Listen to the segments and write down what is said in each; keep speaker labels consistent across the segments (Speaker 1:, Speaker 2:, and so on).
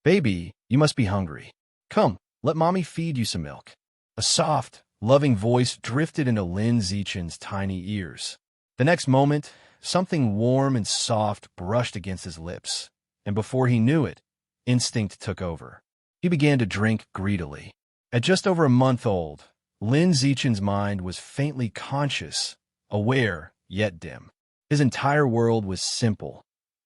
Speaker 1: Baby, you must be hungry. Come, let mommy feed you some milk. A soft, loving voice drifted into Lin Zichen's tiny ears. The next moment, something warm and soft brushed against his lips, and before he knew it, instinct took over. He began to drink greedily. At just over a month old, Lin Zichen's mind was faintly conscious, aware, yet dim. His entire world was simple.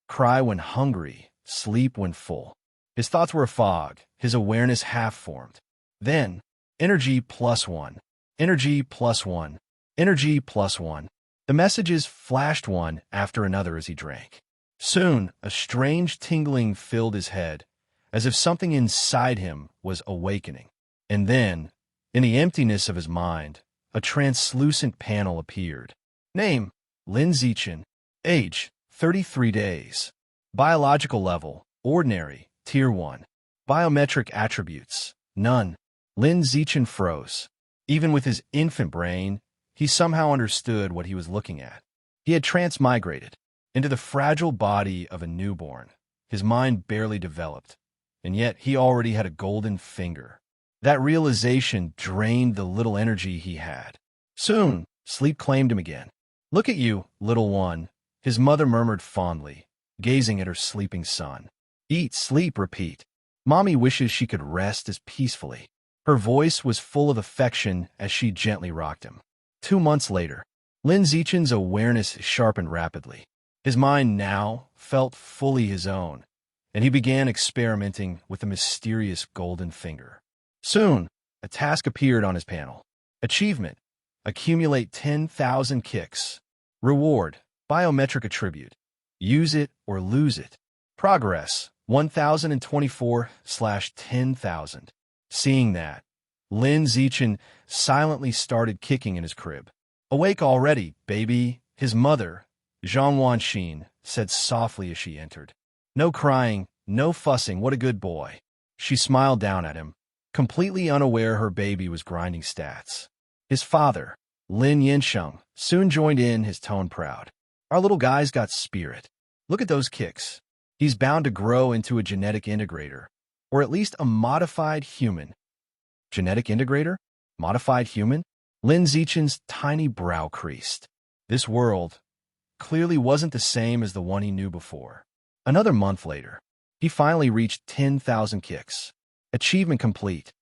Speaker 1: Cry when hungry, sleep when full. His thoughts were a fog, his awareness half-formed. Then, energy +1, energy +1, energy +1. The messages flashed one after another as he drank. Soon, a strange tingling filled his head, as if something inside him was awakening. And then, in the emptiness of his mind, a translucent panel appeared. Name, Lin Zichen. Age, 33 days. Biological level, ordinary, Tier 1. Biometric attributes, none. Lin Zichen froze. Even with his infant brain, he somehow understood what he was looking at. He had transmigrated into the fragile body of a newborn. His mind barely developed, and yet he already had a golden finger. That realization drained the little energy he had. Soon, sleep claimed him again. Look at you, little one, his mother murmured fondly, gazing at her sleeping son. Eat, sleep, repeat. Mommy wishes she could rest as peacefully. Her voice was full of affection as she gently rocked him. 2 months later, Lin Zichen's awareness sharpened rapidly. His mind now felt fully his own, and he began experimenting with the mysterious golden finger. Soon, a task appeared on his panel. Achievement: accumulate 10,000 kicks. Reward: biometric attribute. Use it or lose it. Progress: 1024/10,000. Seeing that, Lin Zichen silently started kicking in his crib. Awake already, baby, his mother, Zhang Wanxin, said softly as she entered. No crying, no fussing, what a good boy. She smiled down at him, completely unaware her baby was grinding stats. His father, Lin Yinsheng, soon joined in, his tone proud. Our little guy's got spirit. Look at those kicks. He's bound to grow into a genetic integrator, or at least a modified human. Genetic integrator? Modified human? Lin Zichen's tiny brow creased. This world clearly wasn't the same as the one he knew before. Another month later, he finally reached 10,000 kicks. Achievement complete.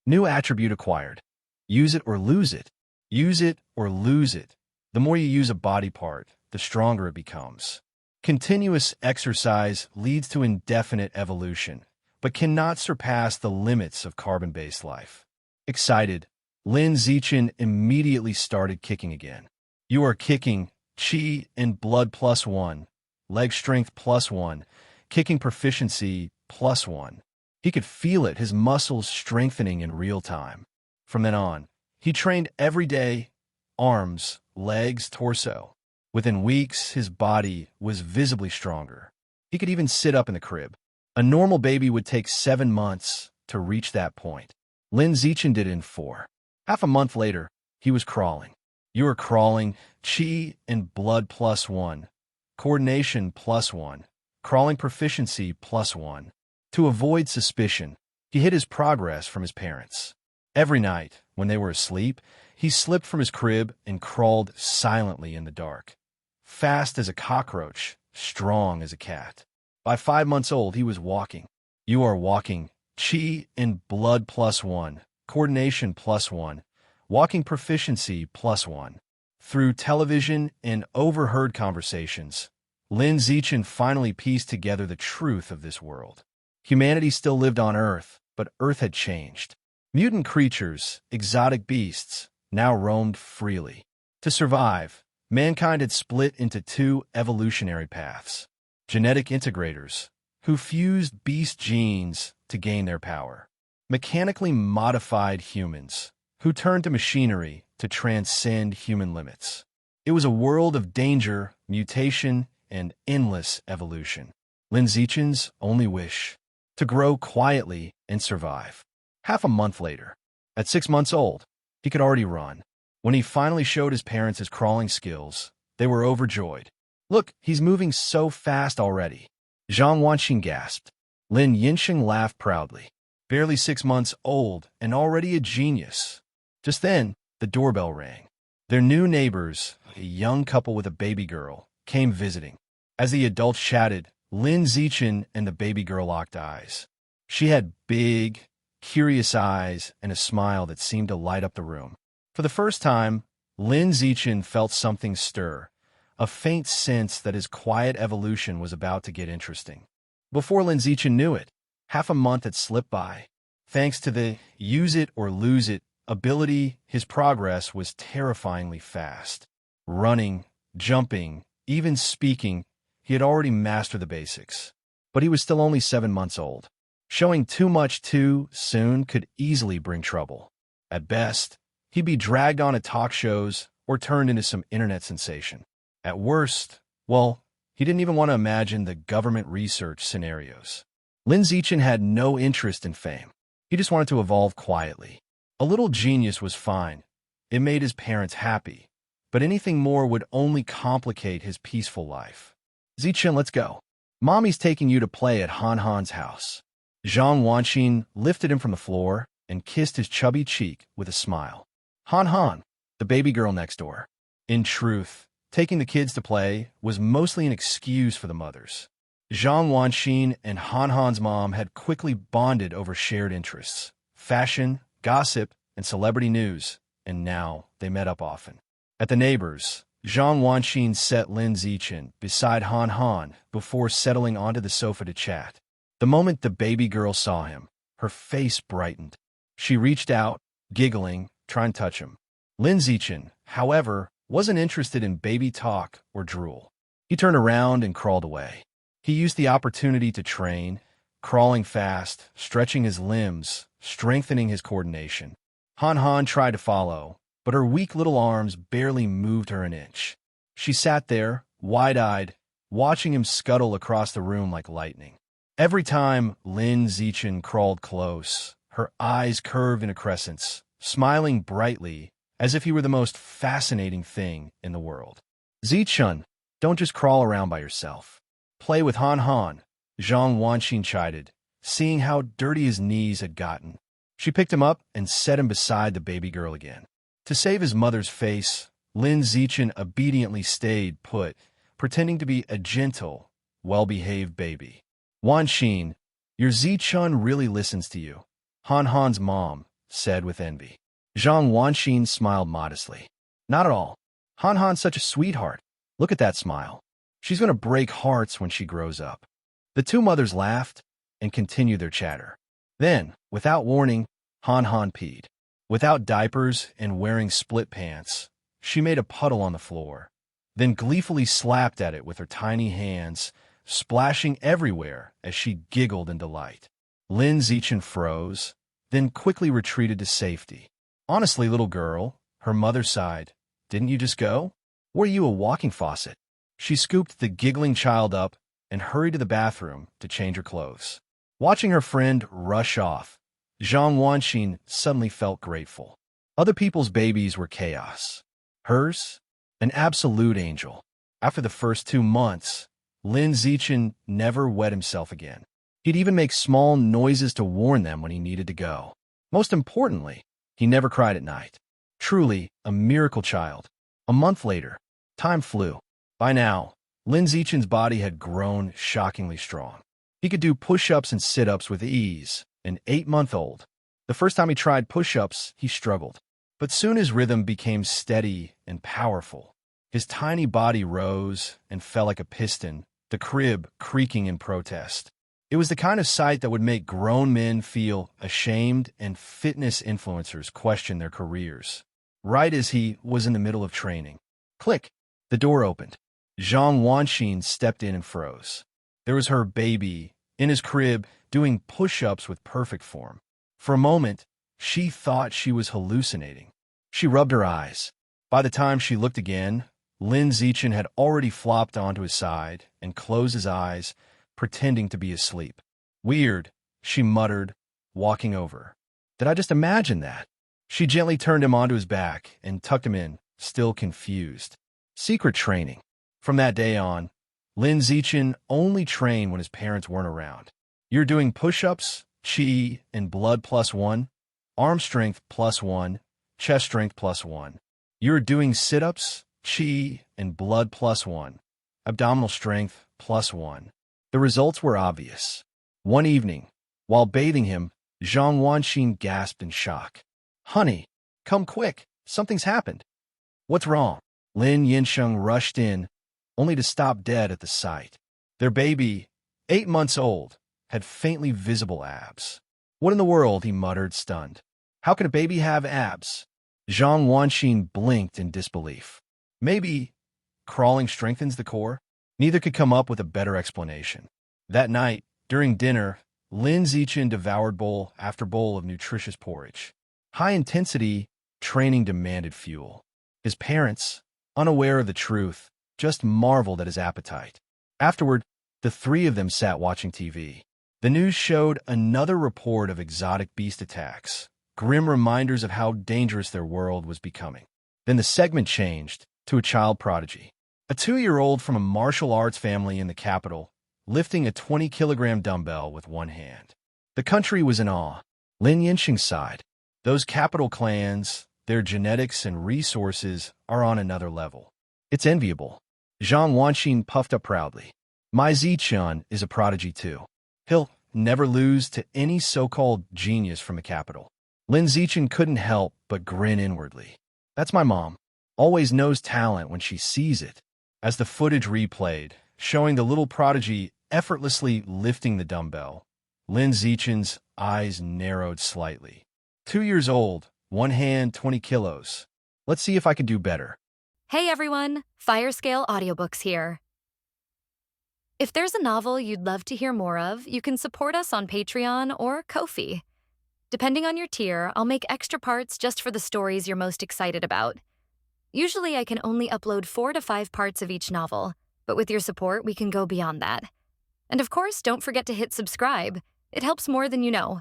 Speaker 1: New attribute acquired. Use it or lose it. Use it or lose it. The more you use a body part, the stronger it becomes. Continuous exercise leads to indefinite evolution, but cannot surpass the limits of carbon-based life. Excited, Lin Zichen immediately started kicking again. You are kicking chi and blood +1, leg strength +1, kicking proficiency +1. He could feel it, his muscles strengthening in real time. From then on, he trained every day, arms, legs, torso. Within weeks, his body was visibly stronger. He could even sit up in the crib. A normal baby would take 7 months to reach that point. Lin Zichen did it in 4. Half a month later, he was crawling. You are crawling, chi and blood +1, coordination +1, crawling proficiency +1. To avoid suspicion, he hid his progress from his parents. Every night, when they were asleep, he slipped from his crib and crawled silently in the dark. Fast as a cockroach, strong as a cat. By 5 months old, he was walking. You are walking, chi and blood +1, coordination +1, walking proficiency +1. Through television and overheard conversations, Lin Zichen finally pieced together the truth of this world. Humanity still lived on Earth, but Earth had changed. Mutant creatures, exotic beasts, now roamed freely. To survive, mankind had split into 2 evolutionary paths. Genetic integrators, who fused beast genes to gain their power. Mechanically modified humans, who turned to machinery to transcend human limits. It was a world of danger, mutation, and endless evolution. Lin Zichen's only wish: to grow quietly and survive. Half a month later, at 6 months old, he could already run. When he finally showed his parents his crawling skills, they were overjoyed. Look, he's moving so fast already. Zhang Wanxin gasped. Lin Yinsheng laughed proudly. Barely 6 months old and already a genius. Just then, the doorbell rang. Their new neighbors, a young couple with a baby girl, came visiting. As the adults chatted, Lin Zichen and the baby girl locked eyes. She had big, curious eyes and a smile that seemed to light up the room. For the first time, Lin Zichen felt something stir, a faint sense that his quiet evolution was about to get interesting. Before Lin Zichen knew it, half a month had slipped by. Thanks to the use it or lose it ability, his progress was terrifyingly fast. Running, jumping, even speaking, he had already mastered the basics. But he was still only 7 months old. Showing too much too soon could easily bring trouble. At best, he'd be dragged on at talk shows or turned into some internet sensation. At worst, well, he didn't even want to imagine the government research scenarios. Lin Zichen had no interest in fame. He just wanted to evolve quietly. A little genius was fine. It made his parents happy. But anything more would only complicate his peaceful life. Zichen, let's go. Mommy's taking you to play at Han Han's house. Zhang Wanxin lifted him from the floor and kissed his chubby cheek with a smile. Han Han, the baby girl next door. In truth, taking the kids to play was mostly an excuse for the mothers. Zhang Wanxin and Han Han's mom had quickly bonded over shared interests, fashion, gossip, and celebrity news, and now they met up often. At the neighbors, Zhang Wanxin set Lin Zichen beside Han Han before settling onto the sofa to chat. The moment the baby girl saw him, her face brightened. She reached out, giggling, trying to touch him. Lin Zichen, however, wasn't interested in baby talk or drool. He turned around and crawled away. He used the opportunity to train, crawling fast, stretching his limbs, strengthening his coordination. Han Han tried to follow, but her weak little arms barely moved her an inch. She sat there, wide-eyed, watching him scuttle across the room like lightning. Every time Lin Zichen crawled close, her eyes curved into crescents, smiling brightly as if he were the most fascinating thing in the world. Zichen, don't just crawl around by yourself. Play with Han Han, Zhang Wanxin chided, seeing how dirty his knees had gotten. She picked him up and set him beside the baby girl again. To save his mother's face, Lin Zichen obediently stayed put, pretending to be a gentle, well-behaved baby. Wanxin, your Zichen really listens to you, Han Han's mom said with envy. Zhang Wanxin smiled modestly. Not at all. Han Han's such a sweetheart. Look at that smile. She's going to break hearts when she grows up. The two mothers laughed and continued their chatter. Then, without warning, Han Han peed. Without diapers and wearing split pants, she made a puddle on the floor, then gleefully slapped at it with her tiny hands, splashing everywhere as she giggled in delight. Lin Zichen froze, then quickly retreated to safety. Honestly, little girl, her mother sighed, didn't you just go? Were you a walking faucet? She scooped the giggling child up and hurried to the bathroom to change her clothes. Watching her friend rush off, Zhang Wanxin suddenly felt grateful. Other people's babies were chaos. Hers, an absolute angel. After the first 2 months, Lin Zichen never wet himself again. He'd even make small noises to warn them when he needed to go. Most importantly, he never cried at night. Truly a miracle child. A month later, time flew. By now, Lin Zichen's body had grown shockingly strong. He could do push-ups and sit-ups with ease, an 8-month-old. The first time he tried push-ups, he struggled. But soon his rhythm became steady and powerful. His tiny body rose and fell like a piston, the crib creaking in protest. It was the kind of sight that would make grown men feel ashamed and fitness influencers question their careers. Right as he was in the middle of training. Click! The door opened. Zhang Wanxin stepped in and froze. There was her baby, in his crib, doing push-ups with perfect form. For a moment, she thought she was hallucinating. She rubbed her eyes. By the time she looked again, Lin Zichen had already flopped onto his side and closed his eyes, pretending to be asleep. Weird, she muttered, walking over. Did I just imagine that? She gently turned him onto his back and tucked him in, still confused. Secret training. From that day on, Lin Zichen only trained when his parents weren't around. You're doing push-ups, chi, and blood +1, arm strength +1, chest strength +1. You're doing sit-ups, chi, and blood +1, abdominal strength +1. The results were obvious. One evening, while bathing him, Zhang Wanxin gasped in shock. "Honey, come quick, something's happened." "What's wrong?" Lin Yinsheng rushed in, only to stop dead at the sight. Their baby, 8 months old, had faintly visible abs. "What in the world?" he muttered, stunned. "How can a baby have abs?" Zhang Wanxin blinked in disbelief. "Maybe crawling strengthens the core?" Neither could come up with a better explanation. That night, during dinner, Lin Zichen devoured bowl after bowl of nutritious porridge. High-intensity training demanded fuel. His parents, unaware of the truth, just marveled at his appetite. Afterward, the three of them sat watching TV. The news showed another report of exotic beast attacks, grim reminders of how dangerous their world was becoming. Then the segment changed to a child prodigy. A 2-year-old from a martial arts family in the capital, lifting a 20-kilogram dumbbell with one hand. The country was in awe. Lin Yinsheng sighed. Those capital clans, their genetics and resources are on another level. It's enviable. Zhang Wanxin puffed up proudly. My Zichun is a prodigy too. He'll never lose to any so-called genius from the capital. Lin Zichen couldn't help but grin inwardly. That's my mom. Always knows talent when she sees it. As the footage replayed, showing the little prodigy effortlessly lifting the dumbbell, Lin Zichen's eyes narrowed slightly. 2 years old, one hand, 20 kilos. Let's see if I can do better.
Speaker 2: Hey everyone, Firescale Audiobooks here. If there's a novel you'd love to hear more of, you can support us on Patreon or Ko-fi. Depending on your tier, I'll make extra parts just for the stories you're most excited about. Usually I can only upload 4 to 5 parts of each novel, but with your support, we can go beyond that. And of course, don't forget to hit subscribe. It helps more than you know.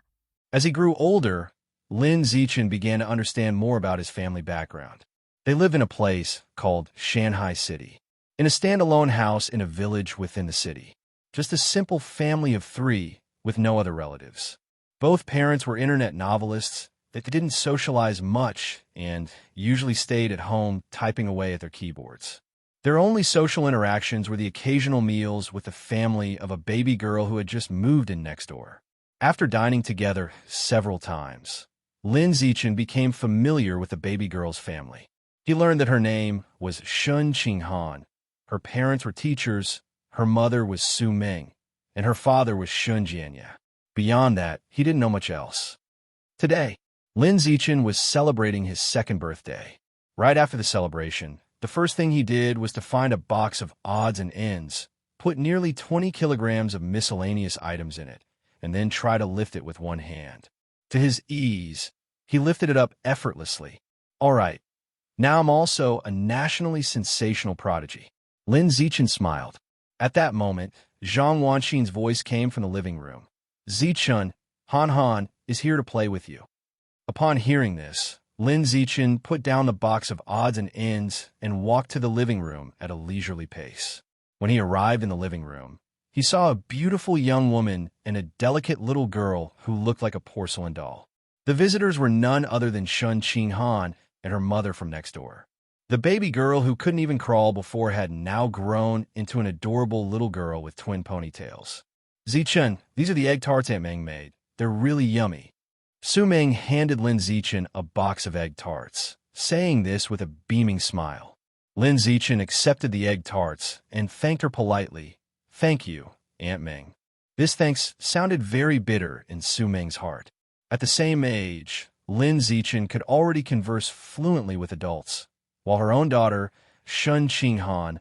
Speaker 1: As he grew older, Lin Zichen began to understand more about his family background. They live in a place called Shanghai City, in a standalone house in a village within the city. Just a simple family of 3 with no other relatives. Both parents were internet novelists that didn't socialize much and usually stayed at home typing away at their keyboards. Their only social interactions were the occasional meals with the family of a baby girl who had just moved in next door. After dining together several times, Lin Zichen became familiar with the baby girl's family. He learned that her name was Shun Qinghan. Her parents were teachers, her mother was Su Ming, and her father was Shun Jianya. Beyond that, he didn't know much else. Today, Lin Zichen was celebrating his 2nd birthday. Right after the celebration, the first thing he did was to find a box of odds and ends, put nearly 20 kilograms of miscellaneous items in it, and then try to lift it with one hand. To his ease, he lifted it up effortlessly. All right, now I'm also a nationally sensational prodigy. Lin Zichen smiled. At that moment, Zhang Wanxin's voice came from the living room. Zichun, Han Han is here to play with you. Upon hearing this, Lin Zichen put down the box of odds and ends and walked to the living room at a leisurely pace. When he arrived in the living room, he saw a beautiful young woman and a delicate little girl who looked like a porcelain doll. The visitors were none other than Shun Qinghan and her mother from next door. The baby girl who couldn't even crawl before had now grown into an adorable little girl with twin ponytails. Zichen, these are the egg tarts Aunt Meng made. They're really yummy. Su Ming handed Lin Zichen a box of egg tarts, saying this with a beaming smile. Lin Zichen accepted the egg tarts and thanked her politely. Thank you, Aunt Ming. This thanks sounded very bitter in Su Ming's heart. At the same age, Lin Zichen could already converse fluently with adults, while her own daughter, Shun Qinghan,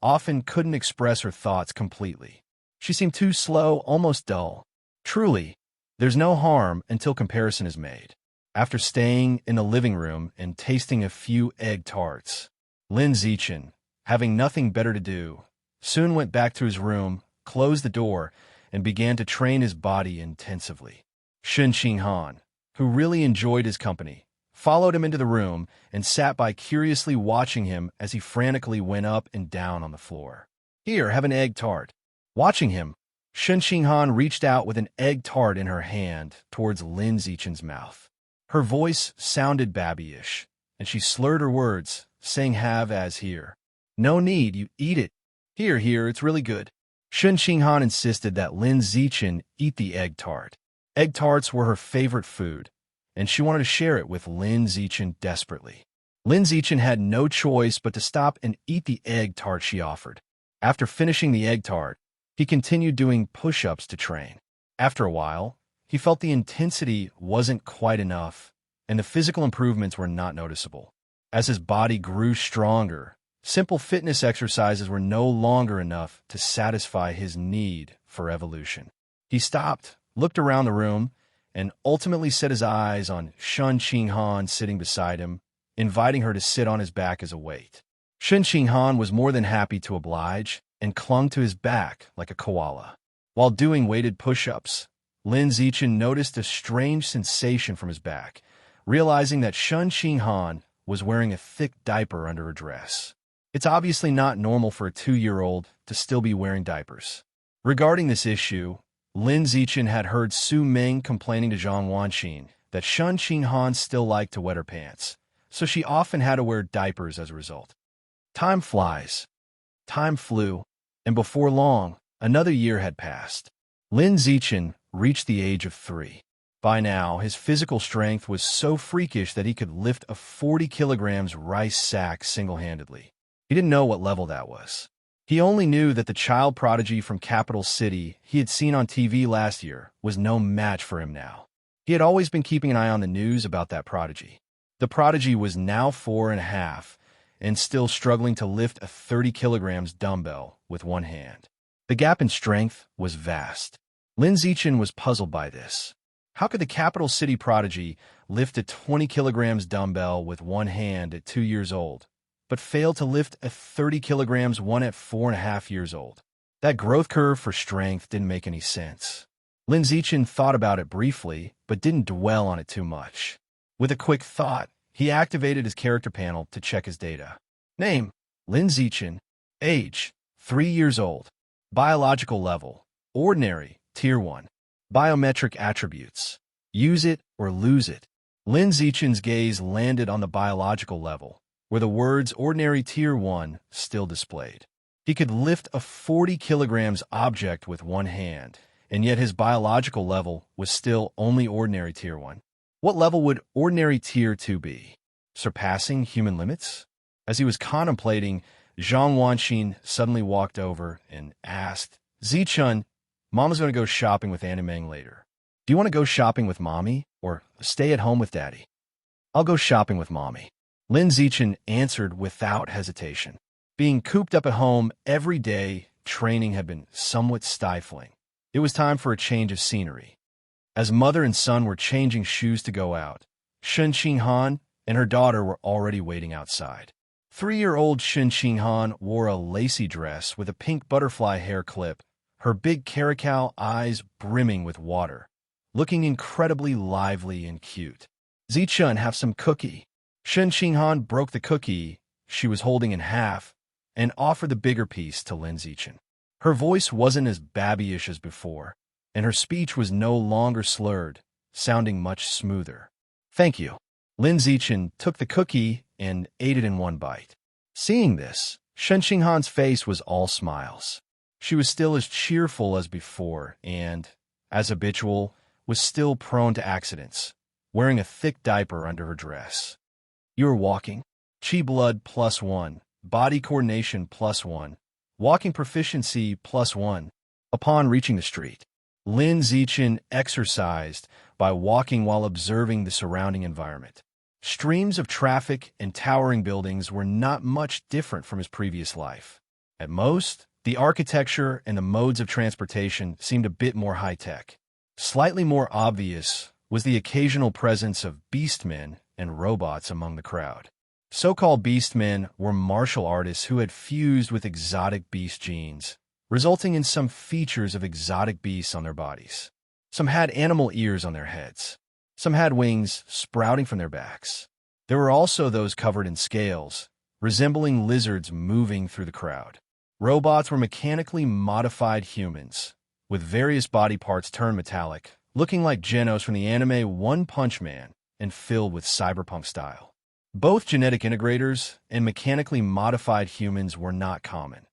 Speaker 1: often couldn't express her thoughts completely. She seemed too slow, almost dull. Truly, there's no harm until comparison is made. After staying in the living room and tasting a few egg tarts, Lin Zichen, having nothing better to do, soon went back to his room, closed the door, and began to train his body intensively. Shun Qinghan, who really enjoyed his company, followed him into the room and sat by curiously watching him as he frantically went up and down on the floor. Here, have an egg tart. Watching him, Shun Xinghan reached out with an egg tart in her hand towards Lin Zichen's mouth. Her voice sounded babyish, and she slurred her words, saying have as here. No need, you eat it. Here, it's really good. Shun Xinghan insisted that Lin Zichen eat the egg tart. Egg tarts were her favorite food, and she wanted to share it with Lin Zichen desperately. Lin Zichen had no choice but to stop and eat the egg tart she offered. After finishing the egg tart, he continued doing push-ups to train. After a while, he felt the intensity wasn't quite enough, and the physical improvements were not noticeable. As his body grew stronger, simple fitness exercises were no longer enough to satisfy his need for evolution. He stopped, looked around the room, and ultimately set his eyes on Shun Xinghan sitting beside him, inviting her to sit on his back as a weight. Shun Xinghan was more than happy to oblige and clung to his back like a koala. While doing weighted push-ups, Lin Zichen noticed a strange sensation from his back, realizing that Shun Xinghan was wearing a thick diaper under her dress. It's obviously not normal for a 2-year-old to still be wearing diapers. Regarding this issue, Lin Zichen had heard Su Ming complaining to Zhang Wanxin that Shun Xinghan still liked to wet her pants, so she often had to wear diapers as a result. Time flies. Time flew, and before long, another year had passed. Lin Zichen reached the age of 3. By now, his physical strength was so freakish that he could lift a 40 kilograms rice sack single-handedly. He didn't know what level that was. He only knew that the child prodigy from Capital City he had seen on TV last year was no match for him now. He had always been keeping an eye on the news about that prodigy. The prodigy was now 4.5 and still struggling to lift a 30 kilograms dumbbell with one hand. The gap in strength was vast. Lin Zichen was puzzled by this. How could the Capital City prodigy lift a 20 kilograms dumbbell with one hand at 2 years old, but fail to lift a 30 kilograms one at 4.5 years old? That growth curve for strength didn't make any sense. Lin Zichen thought about it briefly, but didn't dwell on it too much. With a quick thought, he activated his character panel to check his data. Name: Lin Zichen. Age: 3 years old. Biological level: Ordinary, Tier 1. Biometric attributes: Use it or lose it. Lin Zichen's gaze landed on the biological level, where the words Ordinary Tier 1 still displayed. He could lift a 40 kilograms object with one hand, and yet his biological level was still only Ordinary Tier 1. What level would Ordinary Tier 2 be? Surpassing human limits? As he was contemplating, Zhang Wanxin suddenly walked over and asked, Zichun, Mama's going to go shopping with Anna Meng later. Do you want to go shopping with Mommy or stay at home with Daddy? I'll go shopping with Mommy. Lin Zichen answered without hesitation. Being cooped up at home every day, training had been somewhat stifling. It was time for a change of scenery. As mother and son were changing shoes to go out, Shun Xinghan and her daughter were already waiting outside. 3-year-old Shun Xinghan wore a lacy dress with a pink butterfly hair clip, her big caracal eyes brimming with water, looking incredibly lively and cute. Zichun, have some cookie. Shun Xinghan broke the cookie she was holding in half and offered the bigger piece to Lin Zichen. Her voice wasn't as babyish as before, and her speech was no longer slurred, sounding much smoother. Thank you. Lin Zichen took the cookie and ate it in one bite. Seeing this, Shun Xinghan's face was all smiles. She was still as cheerful as before and, as habitual, was still prone to accidents, wearing a thick diaper under her dress. You are walking. Chi blood +1, body coordination +1, walking proficiency +1. Upon reaching the street, Lin Zichen exercised by walking while observing the surrounding environment. Streams of traffic and towering buildings were not much different from his previous life. At most, the architecture and the modes of transportation seemed a bit more high-tech. Slightly more obvious was the occasional presence of beastmen and robots among the crowd. So-called beastmen were martial artists who had fused with exotic beast genes, resulting in some features of exotic beasts on their bodies. Some had animal ears on their heads. Some had wings sprouting from their backs. There were also those covered in scales, resembling lizards moving through the crowd. Robots were mechanically modified humans, with various body parts turned metallic, looking like Genos from the anime One Punch Man and filled with cyberpunk style. Both genetic integrators and mechanically modified humans were not common.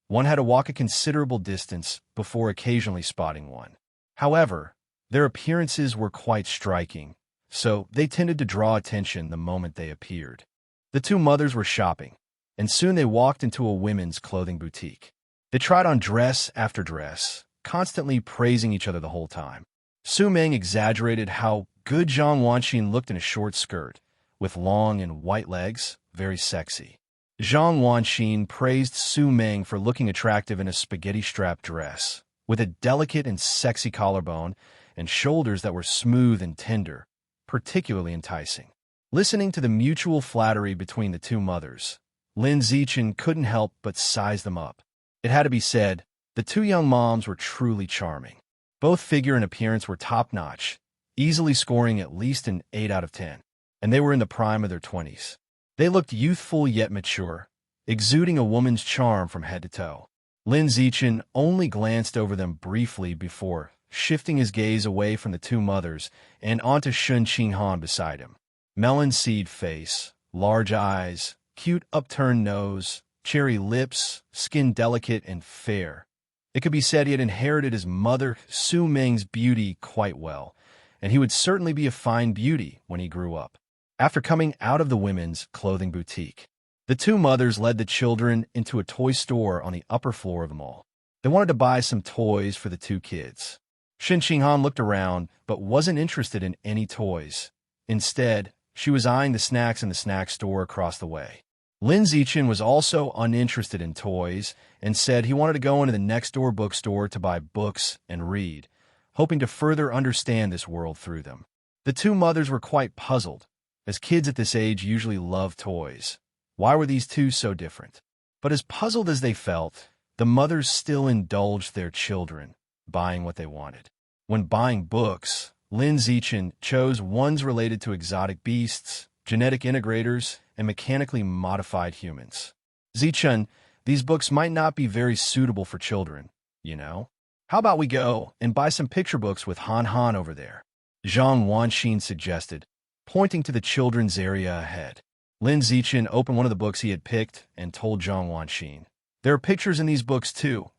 Speaker 1: One had to walk a considerable distance before occasionally spotting one. However, their appearances were quite striking, so they tended to draw attention the moment they appeared. The two mothers were shopping, and soon they walked into a women's clothing boutique. They tried on dress after dress, constantly praising each other the whole time. Su Meng exaggerated how good Zhang Wanxin looked in a short skirt, with long and white legs, very sexy. Zhang Wanxin praised Su Meng for looking attractive in a spaghetti-strap dress, with a delicate and sexy collarbone and shoulders that were smooth and tender, particularly enticing. Listening to the mutual flattery between the two mothers, Lin Zichen couldn't help but size them up. It had to be said, the two young moms were truly charming. Both figure and appearance were top-notch, easily scoring at least an 8 out of 10, and they were in the prime of their 20s. They looked youthful yet mature, exuding a woman's charm from head to toe. Lin Zichen only glanced over them briefly before shifting his gaze away from the two mothers and onto Shun Qinghan beside him. Melon seed face, large eyes, cute upturned nose, cherry lips, skin delicate and fair. It could be said he had inherited his mother Su Meng's beauty quite well, and he would certainly be a fine beauty when he grew up. After coming out of the women's clothing boutique, the two mothers led the children into a toy store on the upper floor of the mall. They wanted to buy some toys for the two kids. Shin Qinghan looked around, but wasn't interested in any toys. Instead, she was eyeing the snacks in the snack store across the way. Lin Zichen was also uninterested in toys and said he wanted to go into the next-door bookstore to buy books and read, hoping to further understand this world through them. The two mothers were quite puzzled, as kids at this age usually love toys. Why were these two so different? But as puzzled as they felt, the mothers still indulged their children, buying what they wanted. When buying books, Lin Zichen chose ones related to exotic beasts, genetic integrators, and mechanically modified humans. Zichen, these books might not be very suitable for children, you know? How about we go and buy some picture books with Han Han over there? Zhang Wanxin suggested, pointing to the children's area ahead. Lin Zichen opened one of the books he had picked and told Zhang Wanxin, "There are pictures in these books too.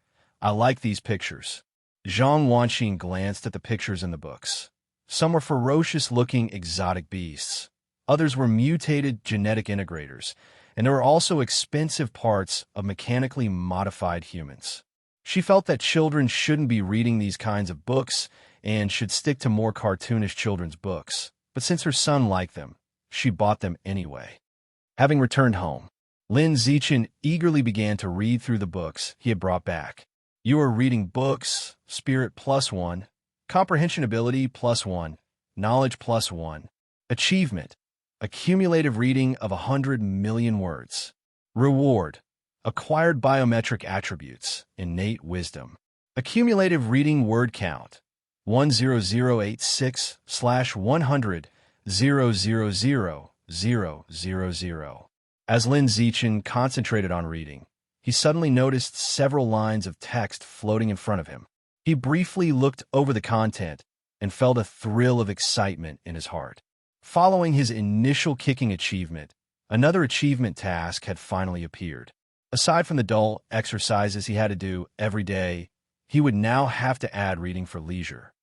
Speaker 1: I like these pictures." Zhang Wanxin glanced at the pictures in the books. Some were ferocious-looking exotic beasts. Others were mutated genetic integrators, and there were also expensive parts of mechanically modified humans. She felt that children shouldn't be reading these kinds of books and should stick to more cartoonish children's books, but since her son liked them, she bought them anyway. Having returned home, Lin Zichen eagerly began to read through the books he had brought back. You are reading books, Spirit +1, Comprehension Ability +1, Knowledge +1, Achievement, Accumulative reading of 100 million words. Reward, Acquired biometric attributes, Innate wisdom. Accumulative reading word count, 100,000,000,000. As Lin Zichen concentrated on reading, he suddenly noticed several lines of text floating in front of him. He briefly looked over the content and felt a thrill of excitement in his heart. Following his initial kicking achievement, another achievement task had finally appeared. Aside from the dull exercises he had to do every day, he would now have to add reading for leisure.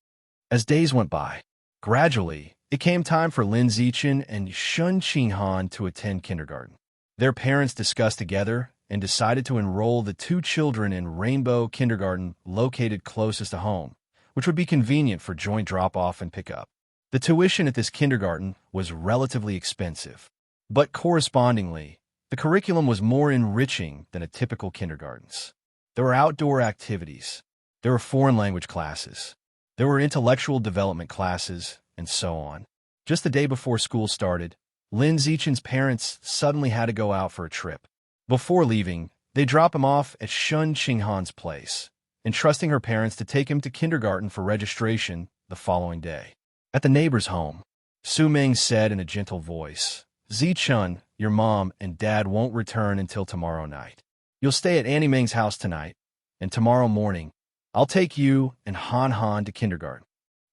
Speaker 1: As days went by, gradually, it came time for Lin Zichen and Shun Qinghan to attend kindergarten. Their parents discussed together and decided to enroll the two children in Rainbow Kindergarten located closest to home, which would be convenient for joint drop-off and pick-up. The tuition at this kindergarten was relatively expensive, but correspondingly, the curriculum was more enriching than a typical kindergarten's. There were outdoor activities, there were foreign language classes, there were intellectual development classes, and so on. Just the day before school started, Lin Zichen's parents suddenly had to go out for a trip. Before leaving, they dropped him off at Shun Qinghan's place, entrusting her parents to take him to kindergarten for registration the following day. At the neighbor's home, Su Meng said in a gentle voice, "Zichen, your mom and dad won't return until tomorrow night. You'll stay at Annie Meng's house tonight, and tomorrow morning, I'll take you and Han Han to kindergarten.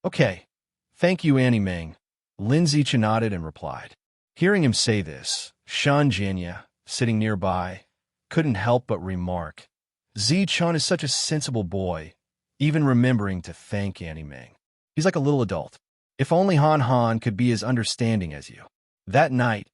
Speaker 1: Okay. Thank you, Annie Meng. Lin Zichen nodded and replied. Hearing him say this, Shan Jianya, sitting nearby, couldn't help but remark, Zichun is such a sensible boy, even remembering to thank Annie Meng. He's like a little adult. If only Han Han could be as understanding as you. That night,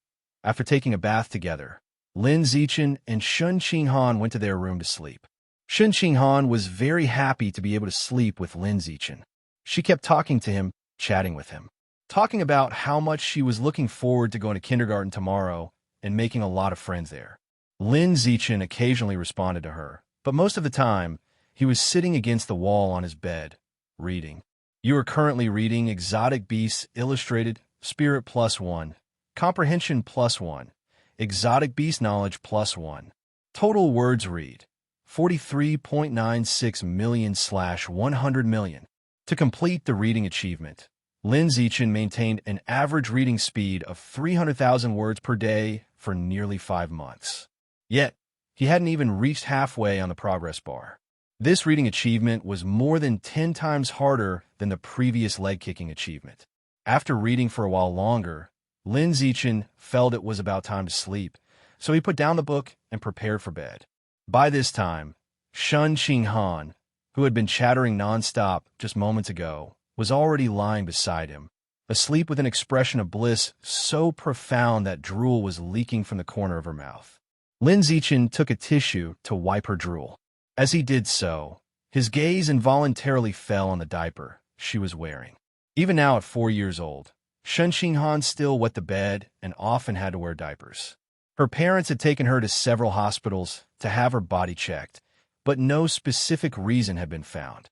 Speaker 1: after taking a bath together, Lin Zichen and Shun Qinghan went to their room to sleep. Shun Qinghan was very happy to be able to sleep with Lin Zichen. She kept talking to him, chatting with him, talking about how much she was looking forward to going to kindergarten tomorrow and making a lot of friends there. Lin Zichen occasionally responded to her, but most of the time, he was sitting against the wall on his bed, reading. You are currently reading Exotic Beasts Illustrated, Spirit +1, Comprehension +1, Exotic Beast Knowledge +1. Total words read 43.96 million/100 million. To complete the reading achievement, Lin Zichen maintained an average reading speed of 300,000 words per day for nearly 5 months. Yet, he hadn't even reached halfway on the progress bar. This reading achievement was more than 10 times harder than the previous leg-kicking achievement. After reading for a while longer, Lin Zichen felt it was about time to sleep, so he put down the book and prepared for bed. By this time, Shun Qinghan, who had been chattering nonstop just moments ago, was already lying beside him, asleep with an expression of bliss so profound that drool was leaking from the corner of her mouth. Lin Zichen took a tissue to wipe her drool. As he did so, his gaze involuntarily fell on the diaper she was wearing. Even now at 4 years old, Shun Qinghan still wet the bed and often had to wear diapers. Her parents had taken her to several hospitals to have her body checked, but no specific reason had been found.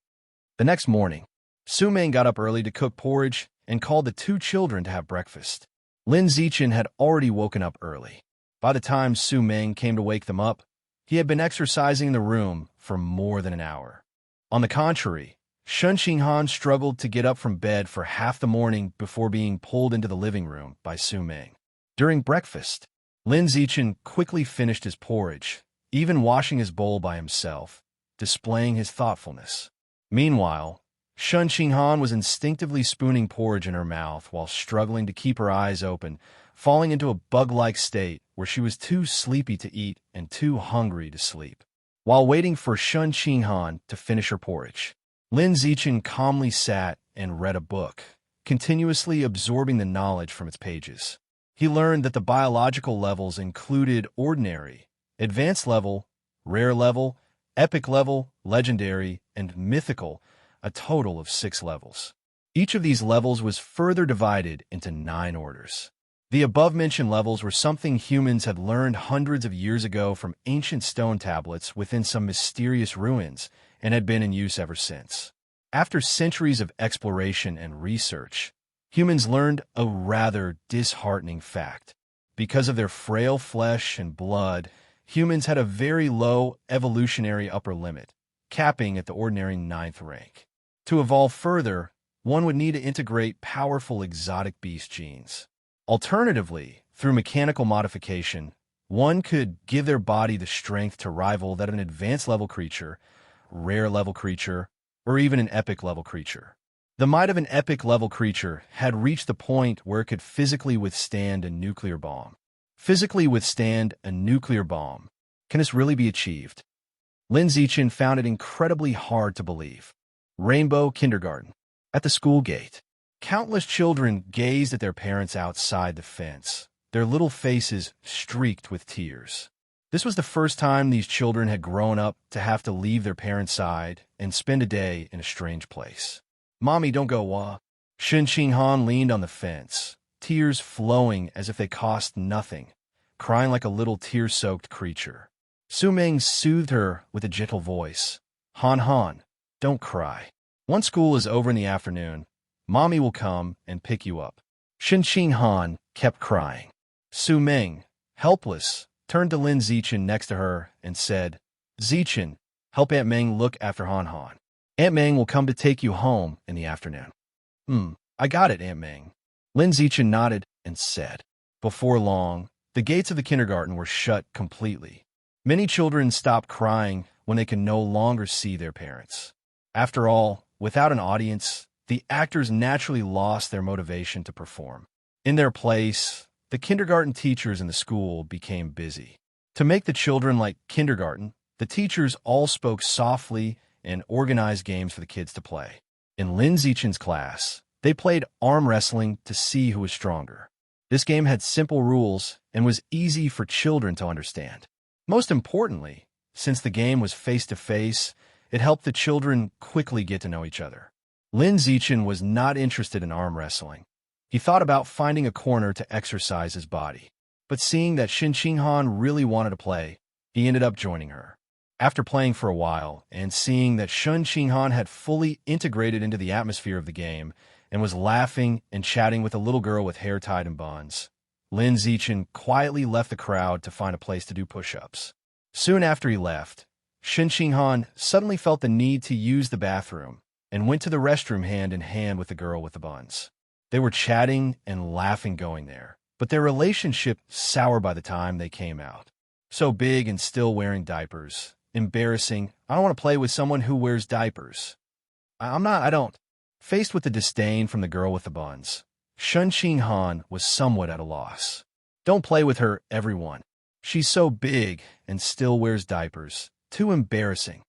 Speaker 1: The next morning, Su Meng got up early to cook porridge and called the 2 children to have breakfast. Lin Zichen had already woken up early. By the time Su Meng came to wake them up, he had been exercising in the room for more than an hour. On the contrary, Shun Qinghan struggled to get up from bed for half the morning before being pulled into the living room by Su Meng. During breakfast, Lin Zichen quickly finished his porridge, even washing his bowl by himself, displaying his thoughtfulness. Meanwhile, Shun Qinghan was instinctively spooning porridge in her mouth while struggling to keep her eyes open, falling into a bug-like state where she was too sleepy to eat and too hungry to sleep. While waiting for Shun Qinghan to finish her porridge, Lin Zichen calmly sat and read a book, continuously absorbing the knowledge from its pages. He learned that the biological levels included ordinary, advanced level, rare level, epic level, legendary, and mythical, a total of 6 levels. Each of these levels was further divided into 9 orders. The above-mentioned levels were something humans had learned hundreds of years ago from ancient stone tablets within some mysterious ruins and had been in use ever since. After centuries of exploration and research, humans learned a rather disheartening fact. Because of their frail flesh and blood, humans had a very low evolutionary upper limit, capping at the ordinary 9th rank. To evolve further, one would need to integrate powerful exotic beast genes. Alternatively, through mechanical modification, one could give their body the strength to rival that of an advanced-level creature, rare-level creature, or even an epic-level creature. The might of an epic-level creature had reached the point where it could physically withstand a nuclear bomb. Physically withstand a nuclear bomb. Can this really be achieved? Lin Zichen found it incredibly hard to believe. Rainbow Kindergarten. At the school gate, countless children gazed at their parents outside the fence, their little faces streaked with tears. This was the first time these children had grown up to have to leave their parents' side and spend a day in a strange place. Mommy, don't go, Shun Qinghan leaned on the fence, tears flowing as if they cost nothing, crying like a little tear-soaked creature. Su Meng soothed her with a gentle voice. Han Han, don't cry. Once school is over in the afternoon, Mommy will come and pick you up. Shun Qinghan kept crying. Su Meng, helpless, turned to Lin Zichen next to her and said, Zichen, help Aunt Meng look after Han Han. Aunt Meng will come to take you home in the afternoon. I got it, Aunt Meng. Lin Zichen nodded and said. Before long, the gates of the kindergarten were shut completely. Many children stopped crying when they could no longer see their parents. After all, without an audience, the actors naturally lost their motivation to perform. In their place, the kindergarten teachers in the school became busy. To make the children like kindergarten, the teachers all spoke softly and organized games for the kids to play. In Lin Zichen's class, they played arm wrestling to see who was stronger. This game had simple rules and was easy for children to understand. Most importantly, since the game was face-to-face, it helped the children quickly get to know each other. Lin Zichen was not interested in arm wrestling. He thought about finding a corner to exercise his body. But seeing that Shen Qinghan really wanted to play, he ended up joining her. After playing for a while and seeing that Shen Qinghan had fully integrated into the atmosphere of the game and was laughing and chatting with a little girl with hair tied in buns, Lin Zichen quietly left the crowd to find a place to do push-ups. Soon after he left, Shen Qinghan suddenly felt the need to use the bathroom and went to the restroom hand in hand with the girl with the buns. They were chatting and laughing going there, but their relationship soured by the time they came out. So big and still wearing diapers. Embarrassing. I don't want to play with someone who wears diapers. I don't. Faced with the disdain from the girl with the buns, Shen Qinghan was somewhat at a loss. Don't play with her, everyone. She's so big and still wears diapers. Too embarrassing.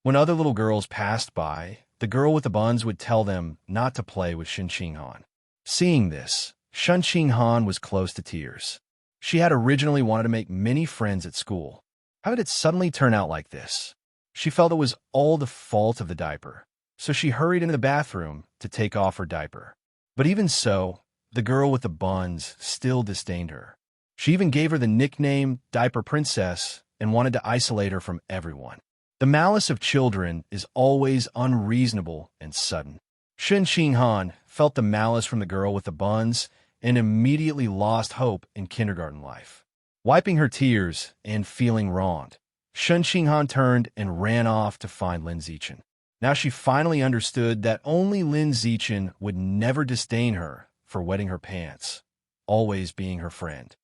Speaker 1: When other little girls passed by, the girl with the buns would tell them not to play with Shen Qinghan. Seeing this, Shen Qinghan was close to tears. She had originally wanted to make many friends at school. How did it suddenly turn out like this? She felt it was all the fault of the diaper, so she hurried into the bathroom to take off her diaper. But even so, the girl with the buns still disdained her. She even gave her the nickname Diaper Princess and wanted to isolate her from everyone. The malice of children is always unreasonable and sudden. Shen Qinghan felt the malice from the girl with the buns and immediately lost hope in kindergarten life. Wiping her tears and feeling wronged, Shen Qinghan turned and ran off to find Lin Zichen. Now she finally understood that only Lin Zichen would never disdain her for wetting her pants, always being her friend.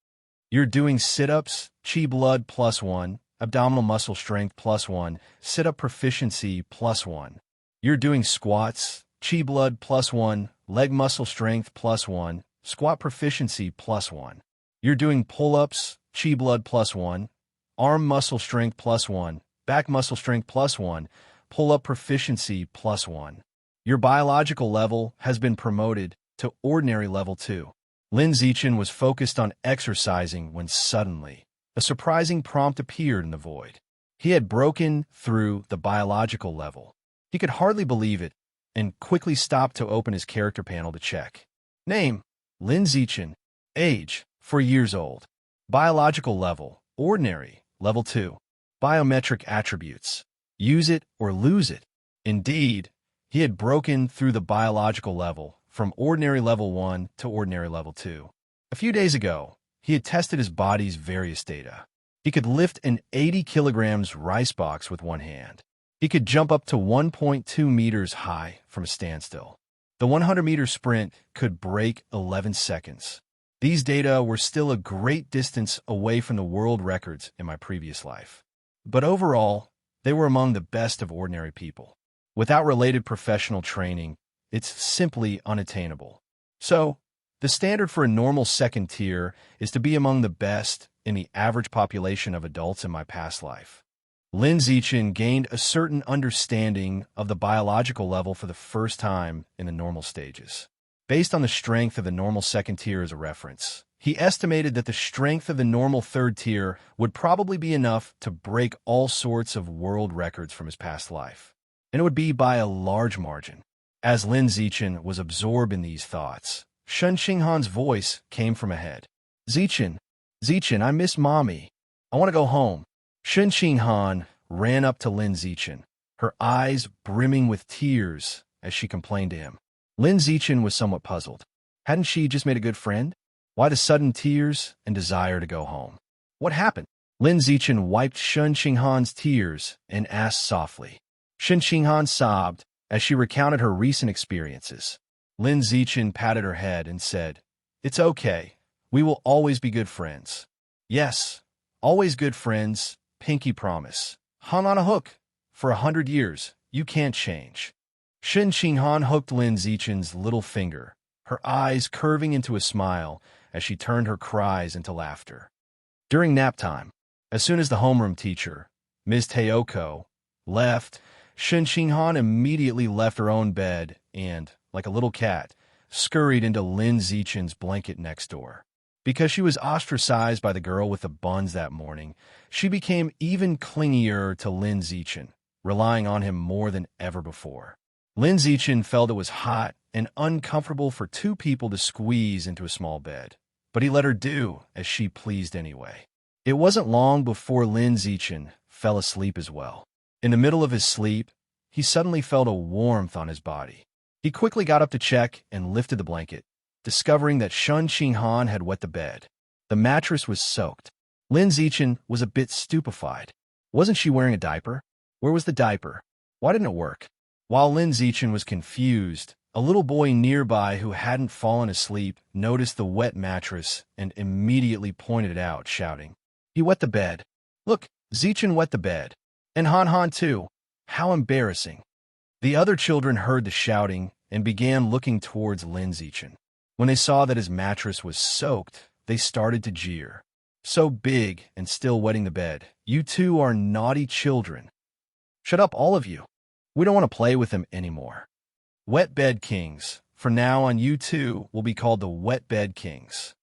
Speaker 1: You're doing sit-ups, chi blood +1, abdominal muscle strength +1, sit-up proficiency +1. You're doing squats, chi blood +1, leg muscle strength +1, squat proficiency +1. You're doing pull-ups, chi blood +1, arm muscle strength +1, back muscle strength +1, pull-up proficiency +1. Your biological level has been promoted to ordinary level 2. Lin Zichen was focused on exercising when suddenly a surprising prompt appeared in the void. He had broken through the biological level. He could hardly believe it and quickly stopped to open his character panel to check. Name: Lin Zichen. Age: 4 years old. Biological level: ordinary, level 2. Biometric attributes: use it or lose it. Indeed, he had broken through the biological level from ordinary level 1 to ordinary level 2. A few days ago, he had tested his body's various data. He could lift an 80 kilograms rice box with one hand. He could jump up to 1.2 meters high from a standstill. The 100-meter sprint could break 11 seconds. These data were still a great distance away from the world records in my previous life. But overall, they were among the best of ordinary people. Without related professional training, it's simply unattainable. So, the standard for a normal second tier is to be among the best in the average population of adults in my past life. Lin Zichen gained a certain understanding of the biological level for the first time in the normal stages. Based on the strength of the normal second tier as a reference, he estimated that the strength of the normal third tier would probably be enough to break all sorts of world records from his past life. And it would be by a large margin. As Lin Zichen was absorbed in these thoughts, Shen Qinghan's voice came from ahead. Zichen, I miss Mommy. I want to go home. Shen Qinghan ran up to Lin Zichen, her eyes brimming with tears as she complained to him. Lin Zichen was somewhat puzzled. Hadn't she just made a good friend? Why the sudden tears and desire to go home? What happened? Lin Zichen wiped Shen Qinghan's tears and asked softly. Shen Qinghan sobbed as she recounted her recent experiences. Lin Zichen patted her head and said, "It's okay. We will always be good friends." Yes, always good friends, pinky promise. Hung on a hook for 100 years, you can't change. Shen Qinghan hooked Lin Zichen's little finger, her eyes curving into a smile as she turned her cries into laughter. During nap time, as soon as the homeroom teacher, Ms. Teoko, left, Shen Qinghan immediately left her own bed and, like a little cat, scurried into Lin Zichen's blanket next door. Because she was ostracized by the girl with the buns that morning, she became even clingier to Lin Zichen, relying on him more than ever before. Lin Zichen felt it was hot and uncomfortable for two people to squeeze into a small bed, but he let her do as she pleased anyway. It wasn't long before Lin Zichen fell asleep as well. In the middle of his sleep, he suddenly felt a warmth on his body. He quickly got up to check and lifted the blanket, discovering that Shen Qinghan had wet the bed. The mattress was soaked. Lin Zichen was a bit stupefied. Wasn't she wearing a diaper? Where was the diaper? Why didn't it work? While Lin Zichen was confused, a little boy nearby who hadn't fallen asleep noticed the wet mattress and immediately pointed it out, shouting, "He wet the bed. Look, Zichen wet the bed. And Han Han too. How embarrassing." The other children heard the shouting and began looking towards Lin Zichen. When they saw that his mattress was soaked, they started to jeer. "So big and still wetting the bed. You two are naughty children. Shut up, all of you. We don't want to play with him anymore." Wet Bed Kings. From now on, you two will be called the Wet Bed Kings.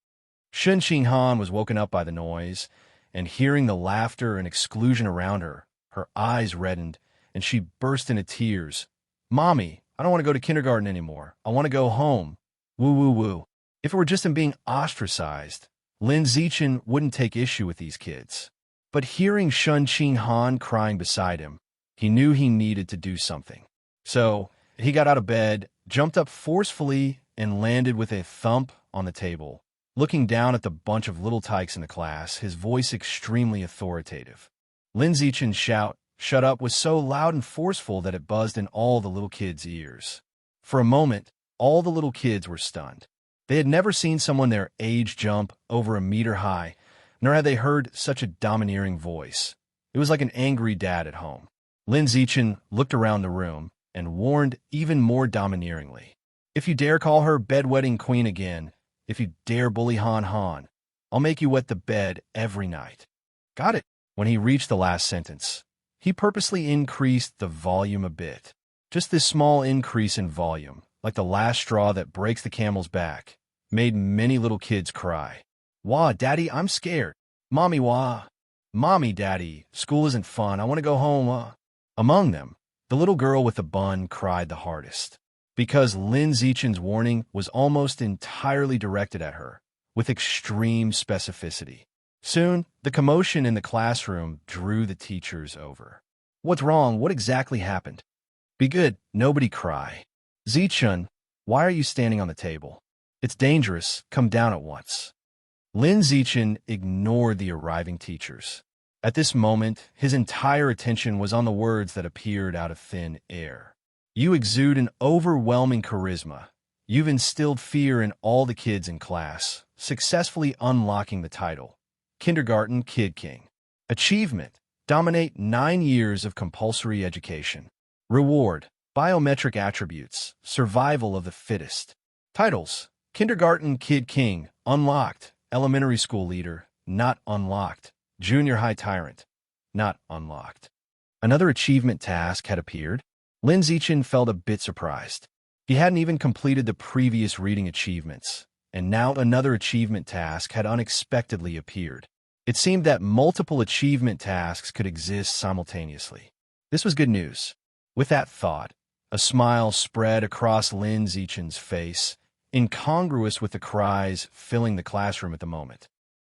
Speaker 1: Shen Qinghan was woken up by the noise, and hearing the laughter and exclusion around her, her eyes reddened, and she burst into tears. "Mommy, I don't want to go to kindergarten anymore. I want to go home." Woo woo woo. If it were just him being ostracized, Lin Zichen wouldn't take issue with these kids. But hearing Shen Qinghan crying beside him, he knew he needed to do something. So he got out of bed, jumped up forcefully, and landed with a thump on the table. Looking down at the bunch of little tykes in the class, his voice extremely authoritative. Lin Zichen's shout, "Shut up," was so loud and forceful that it buzzed in all the little kids' ears. For a moment, all the little kids were stunned. They had never seen someone their age jump over a meter high, nor had they heard such a domineering voice. It was like an angry dad at home. Lin Zichen looked around the room and warned even more domineeringly, "If you dare call her bedwetting queen again, if you dare bully Han Han, I'll make you wet the bed every night." Got it? When he reached the last sentence, he purposely increased the volume a bit. Just this small increase in volume, like the last straw that breaks the camel's back, made many little kids cry. "Wah, Daddy, I'm scared. Mommy, wah. Mommy, Daddy, school isn't fun. I want to go home." Among them, the little girl with the bun cried the hardest, because Lin Zichen's warning was almost entirely directed at her, with extreme specificity. Soon, the commotion in the classroom drew the teachers over. "What's wrong? What exactly happened?" "Be good. Nobody cry." "Zichen, why are you standing on the table? It's dangerous. Come down at once." Lin Zichen ignored the arriving teachers. At this moment, his entire attention was on the words that appeared out of thin air. "You exude an overwhelming charisma. You've instilled fear in all the kids in class, successfully unlocking the title, Kindergarten Kid King. Achievement: dominate 9 years of compulsory education. Reward: biometric attributes, survival of the fittest. Titles: Kindergarten Kid King, unlocked. Elementary school leader, not unlocked. Junior high tyrant, not unlocked." Another achievement task had appeared. Lin Zichen felt a bit surprised. He hadn't even completed the previous reading achievements, and now another achievement task had unexpectedly appeared. It seemed that multiple achievement tasks could exist simultaneously. This was good news. With that thought, a smile spread across Lin Zichen's face, incongruous with the cries filling the classroom at the moment.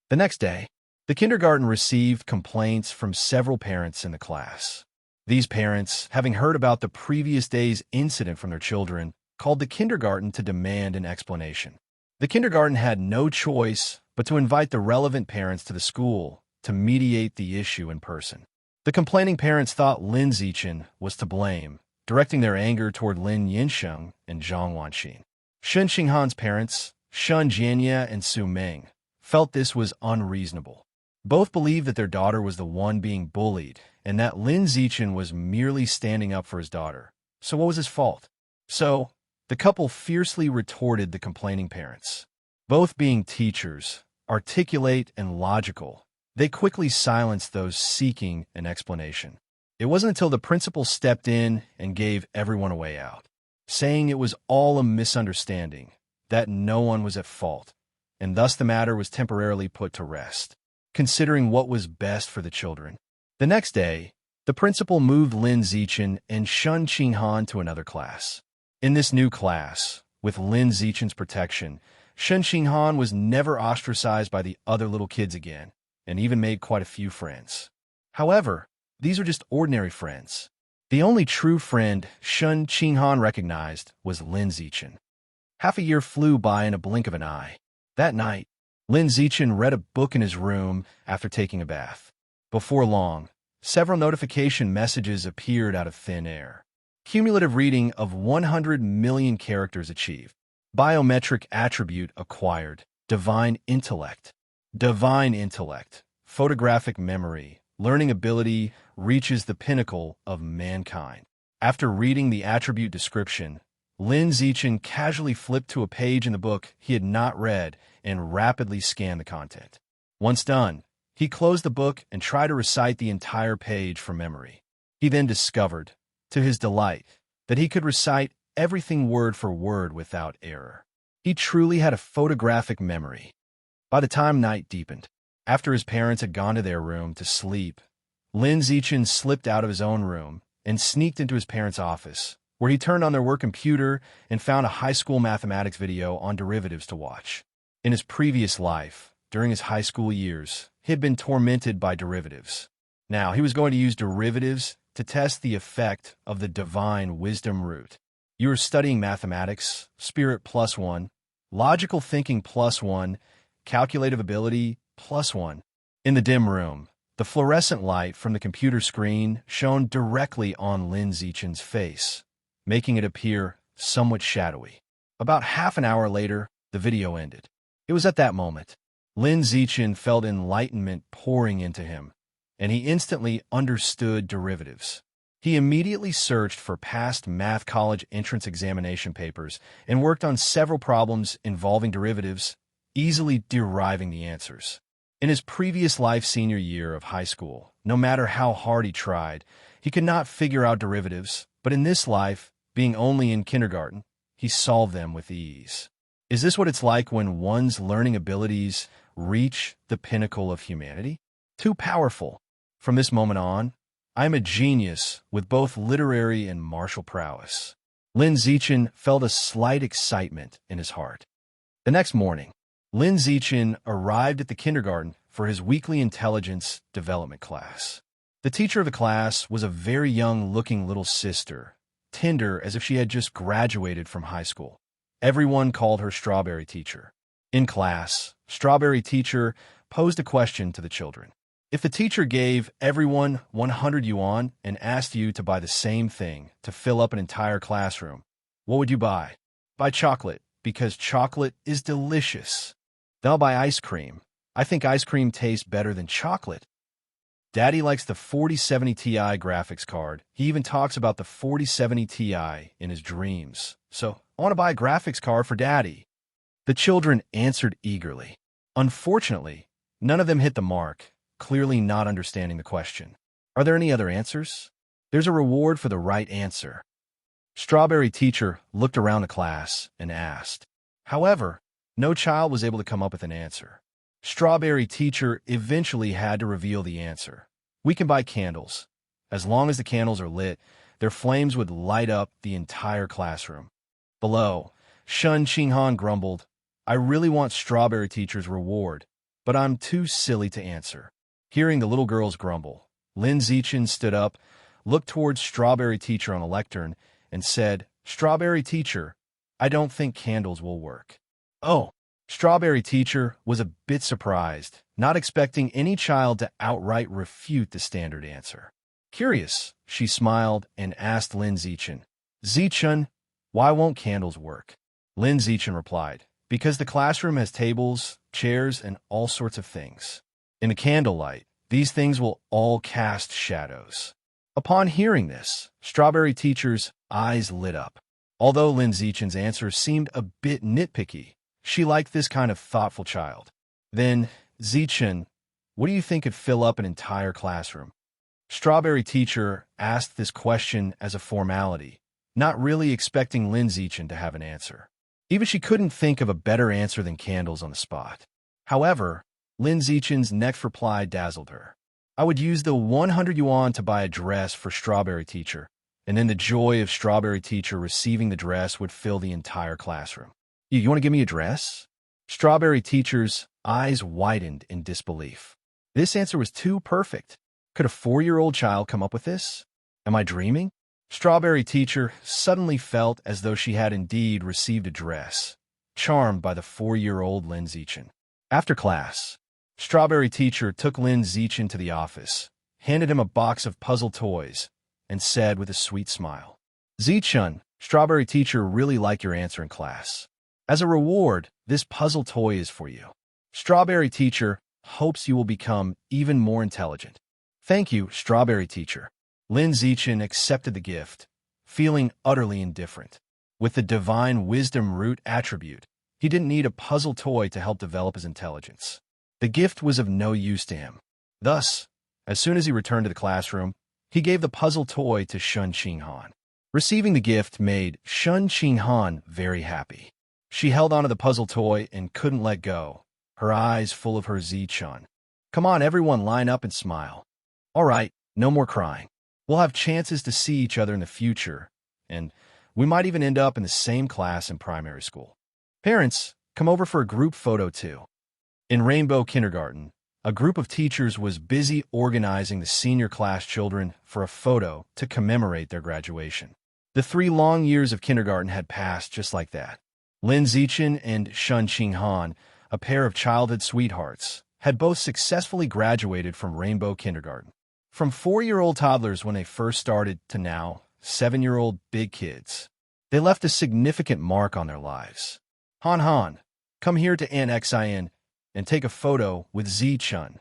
Speaker 1: The next day, the kindergarten received complaints from several parents in the class. These parents, having heard about the previous day's incident from their children, called the kindergarten to demand an explanation. The kindergarten had no choice but to invite the relevant parents to the school to mediate the issue in person. The complaining parents thought Lin Zichen was to blame, directing their anger toward Lin Yinsheng and Zhang Wanxin. Shen Qinghan's parents, Shen Jianye and Su Meng, felt this was unreasonable. Both believed that their daughter was the one being bullied and that Lin Zichen was merely standing up for his daughter. So what was his fault? So, the couple fiercely retorted the complaining parents. Both being teachers, articulate and logical, they quickly silenced those seeking an explanation. It wasn't until the principal stepped in and gave everyone a way out, saying it was all a misunderstanding, that no one was at fault, and thus the matter was temporarily put to rest, considering what was best for the children. The next day, the principal moved Lin Zichen and Shun Qinghan to another class. In this new class, with Lin Zichen's protection, Shun Qinghan was never ostracized by the other little kids again, and even made quite a few friends. However, these were just ordinary friends. The only true friend Shun Qinghan recognized was Lin Zichen. Half a year flew by in a blink of an eye. That night, Lin Zichen read a book in his room after taking a bath. Before long, several notification messages appeared out of thin air. Cumulative reading of 100 million characters achieved. Biometric attribute acquired. Divine intellect. Divine intellect. Photographic memory. Learning ability reaches the pinnacle of mankind. After reading the attribute description, Lin Zichen casually flipped to a page in the book he had not read and rapidly scanned the content. Once done, he closed the book and tried to recite the entire page from memory. He then discovered, to his delight, that he could recite everything word for word without error. He truly had a photographic memory. By the time night deepened, after his parents had gone to their room to sleep, Lin Zichen slipped out of his own room and sneaked into his parents' office, where he turned on their work computer and found a high school mathematics video on derivatives to watch. In his previous life, during his high school years, he had been tormented by derivatives. Now, he was going to use derivatives to test the effect of the divine wisdom root. You are studying mathematics, spirit +1, logical thinking +1, calculative ability +1. In the dim room, the fluorescent light from the computer screen shone directly on Lin Zichen's face, making it appear somewhat shadowy. About half an hour later, the video ended. It was at that moment Lin Zichen felt enlightenment pouring into him, and he instantly understood derivatives. He immediately searched for past math college entrance examination papers and worked on several problems involving derivatives, easily deriving the answers. In his previous life senior year of high school, no matter how hard he tried, he could not figure out derivatives, but in this life, being only in kindergarten, he solved them with ease. Is this what it's like when one's learning abilities reach the pinnacle of humanity? Too powerful. From this moment on, I am a genius with both literary and martial prowess. Lin Zichen felt a slight excitement in his heart. The next morning, Lin Zichen arrived at the kindergarten for his weekly intelligence development class. The teacher of the class was a very young-looking little sister, tender as if she had just graduated from high school. Everyone called her Strawberry Teacher. In class, Strawberry Teacher posed a question to the children. If the teacher gave everyone 100 yuan and asked you to buy the same thing to fill up an entire classroom, what would you buy? Buy chocolate, because chocolate is delicious. Then I'll buy ice cream. I think ice cream tastes better than chocolate. Daddy likes the 4070 Ti graphics card. He even talks about the 4070 Ti in his dreams. So I want to buy a graphics card for Daddy. The children answered eagerly. Unfortunately, none of them hit the mark, clearly not understanding the question. Are there any other answers? There's a reward for the right answer. Strawberry Teacher looked around the class and asked. However, no child was able to come up with an answer. Strawberry Teacher eventually had to reveal the answer. We can buy candles. As long as the candles are lit, their flames would light up the entire classroom. Below, Shun Qinghan grumbled, I really want Strawberry Teacher's reward, but I'm too silly to answer. Hearing the little girls grumble, Lin Zichen stood up, looked towards Strawberry Teacher on the lectern, and said, Strawberry Teacher, I don't think candles will work. Oh, Strawberry Teacher was a bit surprised, not expecting any child to outright refute the standard answer. Curious, she smiled and asked Lin Zichen, Zichen, why won't candles work? Lin Zichen replied, because the classroom has tables, chairs, and all sorts of things. In the candlelight, these things will all cast shadows. Upon hearing this, Strawberry Teacher's eyes lit up. Although Lin Zichen's answer seemed a bit nitpicky, she liked this kind of thoughtful child. Then, Zichen, what do you think could fill up an entire classroom? Strawberry Teacher asked this question as a formality, not really expecting Lin Zichen to have an answer. Even she couldn't think of a better answer than candles on the spot. However, Lin Zichen's next reply dazzled her. I would use the 100 yuan to buy a dress for Strawberry Teacher, and then the joy of Strawberry Teacher receiving the dress would fill the entire classroom. You want to give me a dress? Strawberry Teacher's eyes widened in disbelief. This answer was too perfect. Could a 4-year-old child come up with this? Am I dreaming? Strawberry Teacher suddenly felt as though she had indeed received a dress, charmed by the 4-year-old Lin Zichen. After class, Strawberry Teacher took Lin Zichen to the office, handed him a box of puzzle toys, and said with a sweet smile, Zichen, Strawberry Teacher really liked your answer in class. As a reward, this puzzle toy is for you. Strawberry Teacher hopes you will become even more intelligent. Thank you, Strawberry Teacher. Lin Zichen accepted the gift, feeling utterly indifferent. With the divine wisdom root attribute, he didn't need a puzzle toy to help develop his intelligence. The gift was of no use to him. Thus, as soon as he returned to the classroom, he gave the puzzle toy to Shun Qinghan. Receiving the gift made Shun Qinghan very happy. She held onto the puzzle toy and couldn't let go, her eyes full of her Zichen. Come on, everyone, line up and smile. All right, no more crying. We'll have chances to see each other in the future, and we might even end up in the same class in primary school. Parents, come over for a group photo too. In Rainbow Kindergarten, a group of teachers was busy organizing the senior class children for a photo to commemorate their graduation. The 3 long years of kindergarten had passed just like that. Lin Zichen and Shun Qinghan, a pair of childhood sweethearts, had both successfully graduated from Rainbow Kindergarten. From 4-year-old toddlers when they first started to now 7-year-old big kids, they left a significant mark on their lives. Han, come here to Xin and take a photo with Zichen.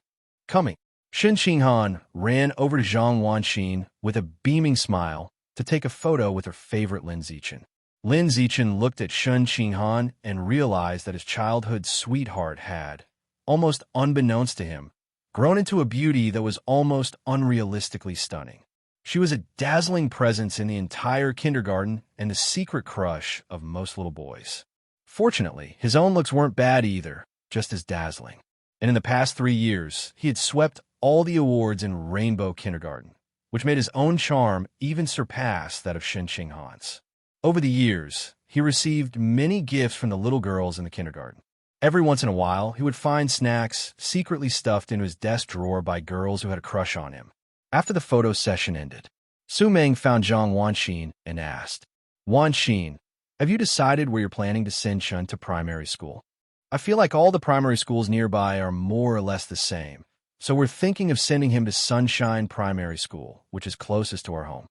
Speaker 1: Coming. Shen Qinghan ran over to Zhang Wanxin with a beaming smile to take a photo with her favorite Lin Zichen. Lin Zichen looked at Shen Qinghan and realized that his childhood sweetheart had, almost unbeknownst to him, grown into a beauty that was almost unrealistically stunning. She was a dazzling presence in the entire kindergarten and the secret crush of most little boys. Fortunately, his own looks weren't bad either, just as dazzling. And in the past 3 years, he had swept all the awards in Rainbow Kindergarten, which made his own charm even surpass that of Shen Qinghan's. Over the years, he received many gifts from the little girls in the kindergarten. Every once in a while, he would find snacks secretly stuffed into his desk drawer by girls who had a crush on him. After the photo session ended, Su Meng found Zhang Wanxin and asked, Wanxin, have you decided where you're planning to send Shun to primary school? I feel like all the primary schools nearby are more or less the same, so we're thinking of sending him to Sunshine Primary School, which is closest to our home.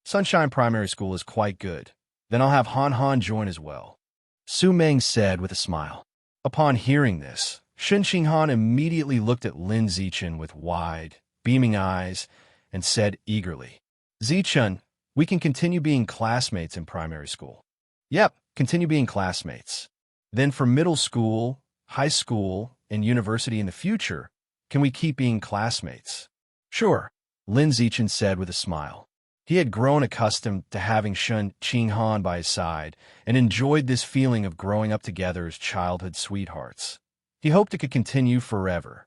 Speaker 1: Sunshine Primary School is quite good. Then I'll have Han join as well, Su Meng said with a smile. Upon hearing this, Shen Qinghan immediately looked at Lin Zichen with wide, beaming eyes and said eagerly, Zichen, we can continue being classmates in primary school. Yep, continue being classmates. Then for middle school, high school, and university in the future, can we keep being classmates? Sure, Lin Zichen said with a smile. He had grown accustomed to having Shen Qinghan by his side and enjoyed this feeling of growing up together as childhood sweethearts. He hoped it could continue forever.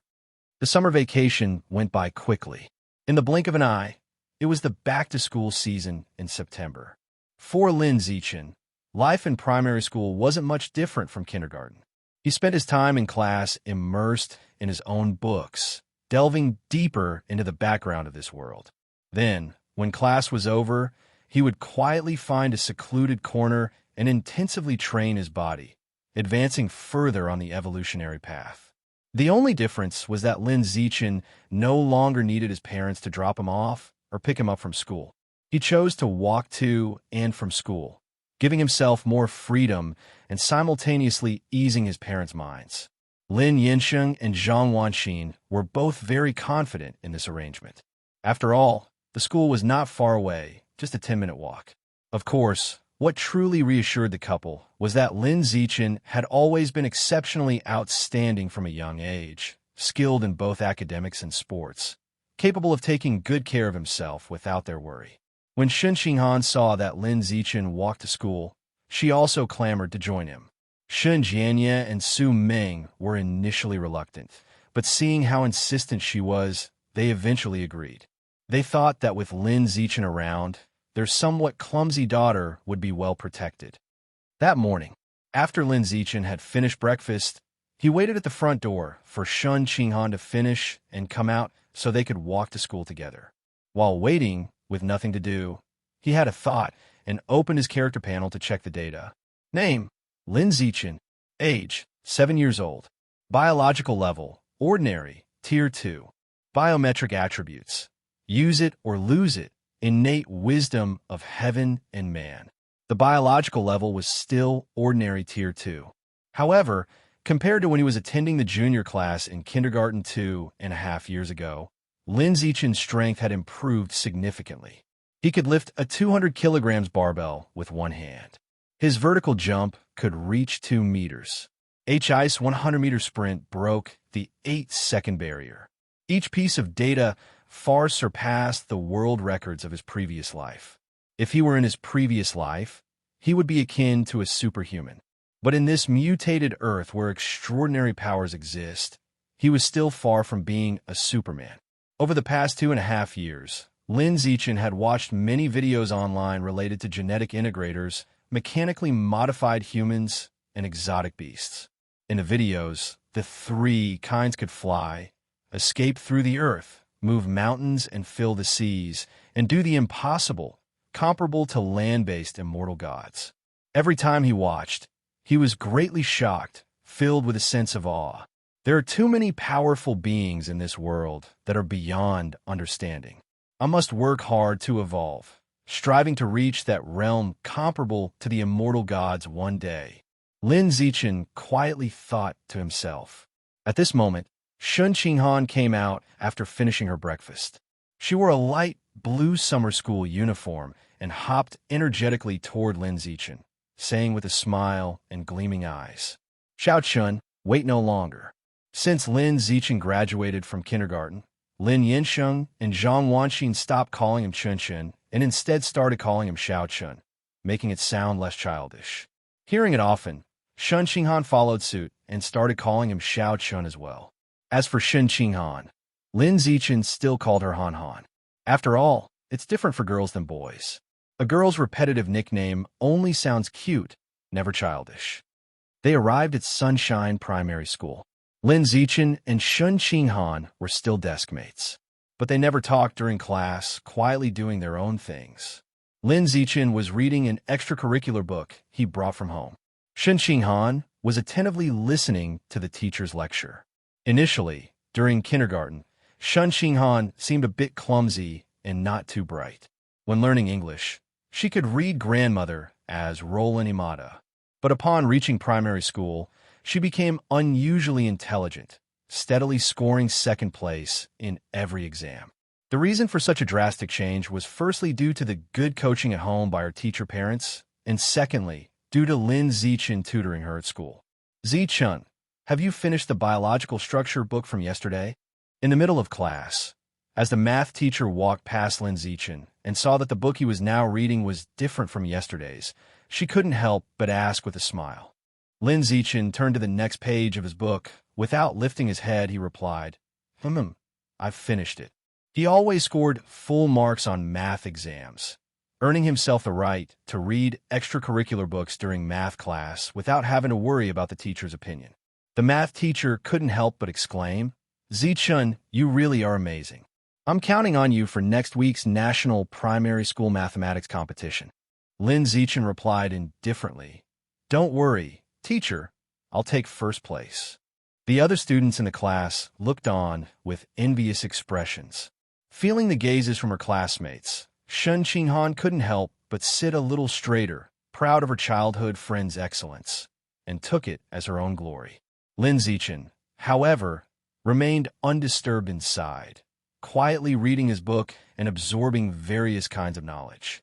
Speaker 1: The summer vacation went by quickly. In the blink of an eye, it was the back-to-school season in September. For Lin Zichen, life in primary school wasn't much different from kindergarten. He spent his time in class immersed in his own books, delving deeper into the background of this world. Then, when class was over, he would quietly find a secluded corner and intensively train his body, advancing further on the evolutionary path. The only difference was that Lin Zichen no longer needed his parents to drop him off or pick him up from school. He chose to walk to and from school, giving himself more freedom and simultaneously easing his parents' minds. Lin Yinsheng and Zhang Wanxin were both very confident in this arrangement. After all, the school was not far away, just a 10-minute walk. Of course, what truly reassured the couple was that Lin Zichen had always been exceptionally outstanding from a young age, skilled in both academics and sports, capable of taking good care of himself without their worry. When Shen Qinghan saw that Lin Zichen walked to school, she also clamored to join him. Shen Jianye and Su Ming were initially reluctant, but seeing how insistent she was, they eventually agreed. They thought that with Lin Zichen around, their somewhat clumsy daughter would be well protected. That morning, after Lin Zichen had finished breakfast, he waited at the front door for Shen Qinghan to finish and come out so they could walk to school together. While waiting, with nothing to do, he had a thought and opened his character panel to check the data. Name: Lin Zichen. Age: 7 years old. Biological level: ordinary, tier 2. Biometric attributes: use it or lose it. Innate wisdom of heaven and man. The biological level was still ordinary tier 2. However, compared to when he was attending the junior class in kindergarten 2.5 years ago, Lin Zichen's strength had improved significantly. He could lift a 200 kilograms barbell with one hand. His vertical jump could reach 2 meters. HI's 100-meter sprint broke the 8-second barrier. Each piece of data far surpassed the world records of his previous life. If he were in his previous life, he would be akin to a superhuman. But in this mutated Earth where extraordinary powers exist, he was still far from being a Superman. Over the past 2.5 years, Lin Zichen had watched many videos online related to genetic integrators, mechanically modified humans, and exotic beasts. In the videos, the 3 kinds could fly, escape through the Earth, move mountains and fill the seas, and do the impossible, comparable to land-based immortal gods. Every time he watched, he was greatly shocked, filled with a sense of awe. There are too many powerful beings in this world that are beyond understanding. I must work hard to evolve, striving to reach that realm comparable to the immortal gods one day. Lin Zichen quietly thought to himself. At this moment, Shen Qinghan came out after finishing her breakfast. She wore a light blue summer school uniform and hopped energetically toward Lin Zichen, saying with a smile and gleaming eyes, "Xiao Chun, wait no longer." Since Lin Zichen graduated from kindergarten, Lin Yinsheng and Zhang Wanxin stopped calling him Chun Chun and instead started calling him Xiao Chun, making it sound less childish. Hearing it often, Shen Qinghan followed suit and started calling him Xiao Chun as well. As for Shen Qinghan, Lin Zichen still called her Han Han. After all, it's different for girls than boys. A girl's repetitive nickname only sounds cute, never childish. They arrived at Sunshine Primary School. Lin Zichen and Shen Qinghan were still desk mates, but they never talked during class, quietly doing their own things. Lin Zichen was reading an extracurricular book he brought from home. Shen Qinghan was attentively listening to the teacher's lecture. Initially, during kindergarten, Shen Qinghan seemed a bit clumsy and not too bright. When learning English, she could read grandmother as Roland Imada. But upon reaching primary school, she became unusually intelligent, steadily scoring second place in every exam. The reason for such a drastic change was firstly due to the good coaching at home by her teacher parents, and secondly, due to Lin Zichen tutoring her at school. Zichen, have you finished the biological structure book from yesterday? In the middle of class, as the math teacher walked past Lin Zichen and saw that the book he was now reading was different from yesterday's, she couldn't help but ask with a smile. Lin Zichen turned to the next page of his book. Without lifting his head, he replied, I've finished it. He always scored full marks on math exams, earning himself the right to read extracurricular books during math class without having to worry about the teacher's opinion. The math teacher couldn't help but exclaim, "Zichen, you really are amazing. I'm counting on you for next week's National Primary School Mathematics competition." Lin Zichen replied indifferently, "Don't worry, teacher, I'll take first place." The other students in the class looked on with envious expressions. Feeling the gazes from her classmates, Shen Qinghan couldn't help but sit a little straighter, proud of her childhood friend's excellence, and took it as her own glory. Lin Zichen, however, remained undisturbed inside, quietly reading his book and absorbing various kinds of knowledge.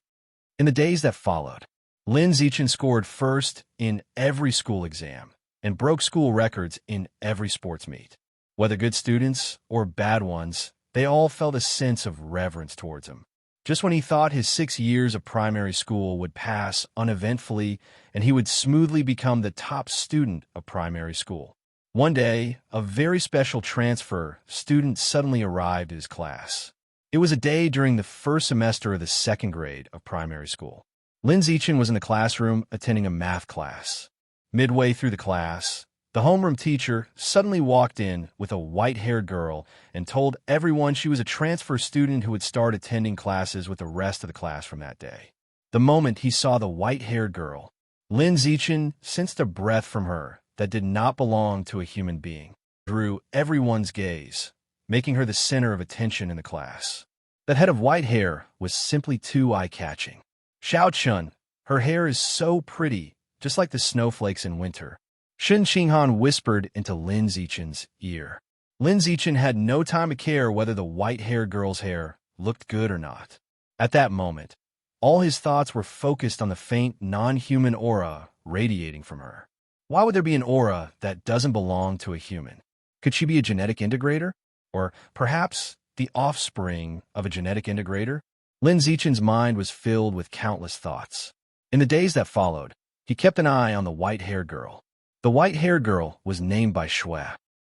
Speaker 1: In the days that followed, Lin Zichen scored first in every school exam and broke school records in every sports meet. Whether good students or bad ones, they all felt a sense of reverence towards him. Just when he thought his 6 years of primary school would pass uneventfully and he would smoothly become the top student of primary school, one day, a very special transfer student suddenly arrived at his class. It was a day during the first semester of the 2nd grade of primary school. Lin Zichen was in the classroom attending a math class. Midway through the class, the homeroom teacher suddenly walked in with a white-haired girl and told everyone she was a transfer student who would start attending classes with the rest of the class from that day. The moment he saw the white-haired girl, Lin Zichen sensed a breath from her that did not belong to a human being, drew everyone's gaze, making her the center of attention in the class. That head of white hair was simply too eye-catching. Xiao Chun, her hair is so pretty, just like the snowflakes in winter. Shen Qinghan whispered into Lin Zichen's ear. Lin Zichen had no time to care whether the white-haired girl's hair looked good or not. At that moment, all his thoughts were focused on the faint, non-human aura radiating from her. Why would there be an aura that doesn't belong to a human? Could she be a genetic integrator? Or perhaps the offspring of a genetic integrator? Lin Zichen's mind was filled with countless thoughts. In the days that followed, he kept an eye on the white-haired girl. The white-haired girl was named by Shui.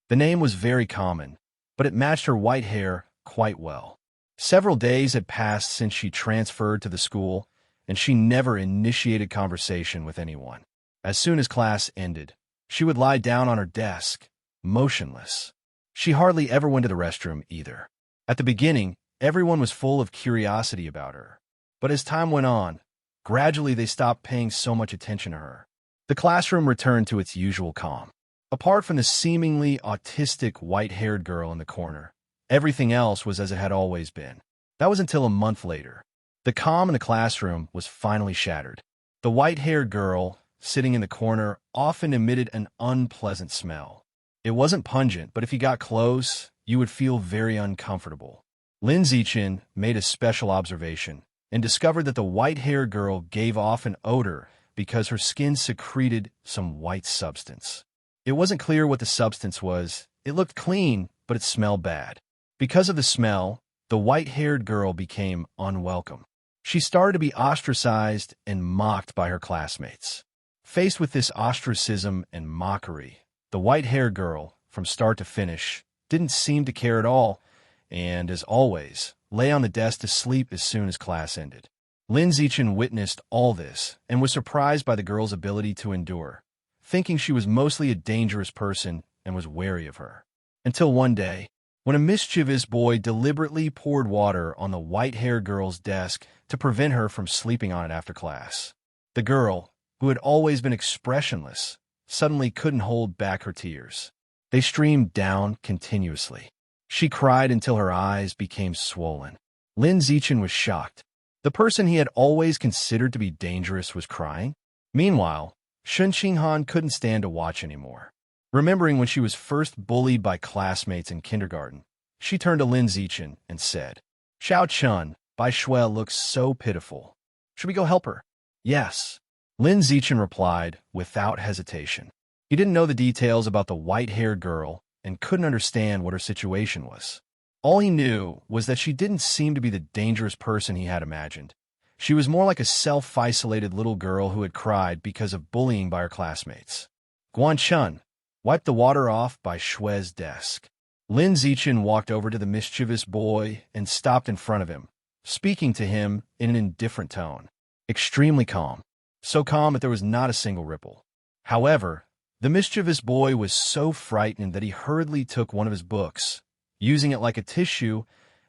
Speaker 1: The name was very common, but it matched her white hair quite well. Several days had passed since she transferred to the school, and she never initiated conversation with anyone. As soon as class ended, she would lie down on her desk, motionless. She hardly ever went to the restroom either. At the beginning, everyone was full of curiosity about her. But as time went on, gradually they stopped paying so much attention to her. The classroom returned to its usual calm. Apart from the seemingly autistic white-haired girl in the corner, everything else was as it had always been. That was until a month later. The calm in the classroom was finally shattered. The white-haired girl, sitting in the corner, often emitted an unpleasant smell. It wasn't pungent, but if you got close, you would feel very uncomfortable. Lin Zichen made a special observation and discovered that the white-haired girl gave off an odor because her skin secreted some white substance. It wasn't clear what the substance was. It looked clean, but it smelled bad. Because of the smell, the white-haired girl became unwelcome. She started to be ostracized and mocked by her classmates. Faced with this ostracism and mockery, the white-haired girl, from start to finish, didn't seem to care at all, and, as always, lay on the desk to sleep as soon as class ended. Lin Zichen witnessed all this and was surprised by the girl's ability to endure, thinking she was mostly a dangerous person and was wary of her. Until one day, when a mischievous boy deliberately poured water on the white-haired girl's desk to prevent her from sleeping on it after class. The girl, who had always been expressionless, suddenly couldn't hold back her tears. They streamed down continuously. She cried until her eyes became swollen. Lin Zichen was shocked. The person he had always considered to be dangerous was crying. Meanwhile, Shen Qinghan couldn't stand to watch anymore. Remembering when she was first bullied by classmates in kindergarten, she turned to Lin Zichen and said, "Xiao Chun, Bai Shui looks so pitiful. Should we go help her?" "Yes," Lin Zichen replied without hesitation. He didn't know the details about the white-haired girl and couldn't understand what her situation was. All he knew was that she didn't seem to be the dangerous person he had imagined. She was more like a self-isolated little girl who had cried because of bullying by her classmates. Guan Chun wiped the water off by Shui's desk. Lin Zichen walked over to the mischievous boy and stopped in front of him, speaking to him in an indifferent tone. Extremely calm. So calm that there was not a single ripple. However, the mischievous boy was so frightened that he hurriedly took one of his books, using it like a tissue,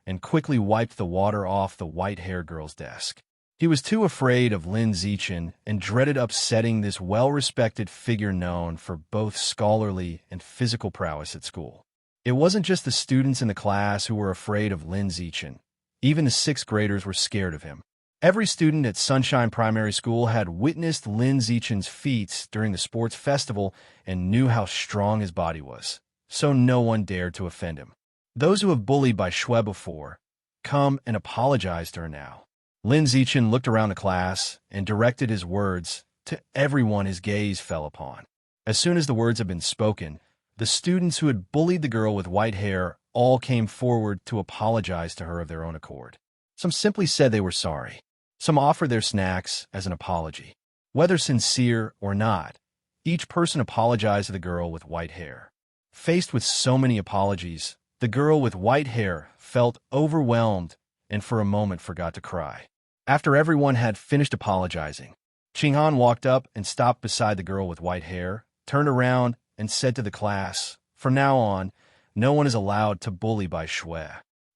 Speaker 1: and quickly wiped the water off the white-haired girl's desk. He was too afraid of Lin Zichen and dreaded upsetting this well-respected figure known for both scholarly and physical prowess at school. It wasn't just the students in the class who were afraid of Lin Zichen. Even the 6th graders were scared of him. Every student at Sunshine Primary School had witnessed Lin Zichen's feats during the sports festival and knew how strong his body was. so no one dared to offend him. Those who have bullied Bai Shui before come and apologize to her now. Lin Zichen looked around the class and directed his words to everyone his gaze fell upon. As soon as the words had been spoken, the students who had bullied the girl with white hair all came forward to apologize to her of their own accord. Some simply said they were sorry. Some offered their snacks as an apology. Whether sincere or not, each person apologized to the girl with white hair. Faced with so many apologies, the girl with white hair felt overwhelmed and for a moment forgot to cry. After everyone had finished apologizing, Qinghan walked up and stopped beside the girl with white hair, turned around, and said to the class, "From now on, no one is allowed to bully Bai Shui.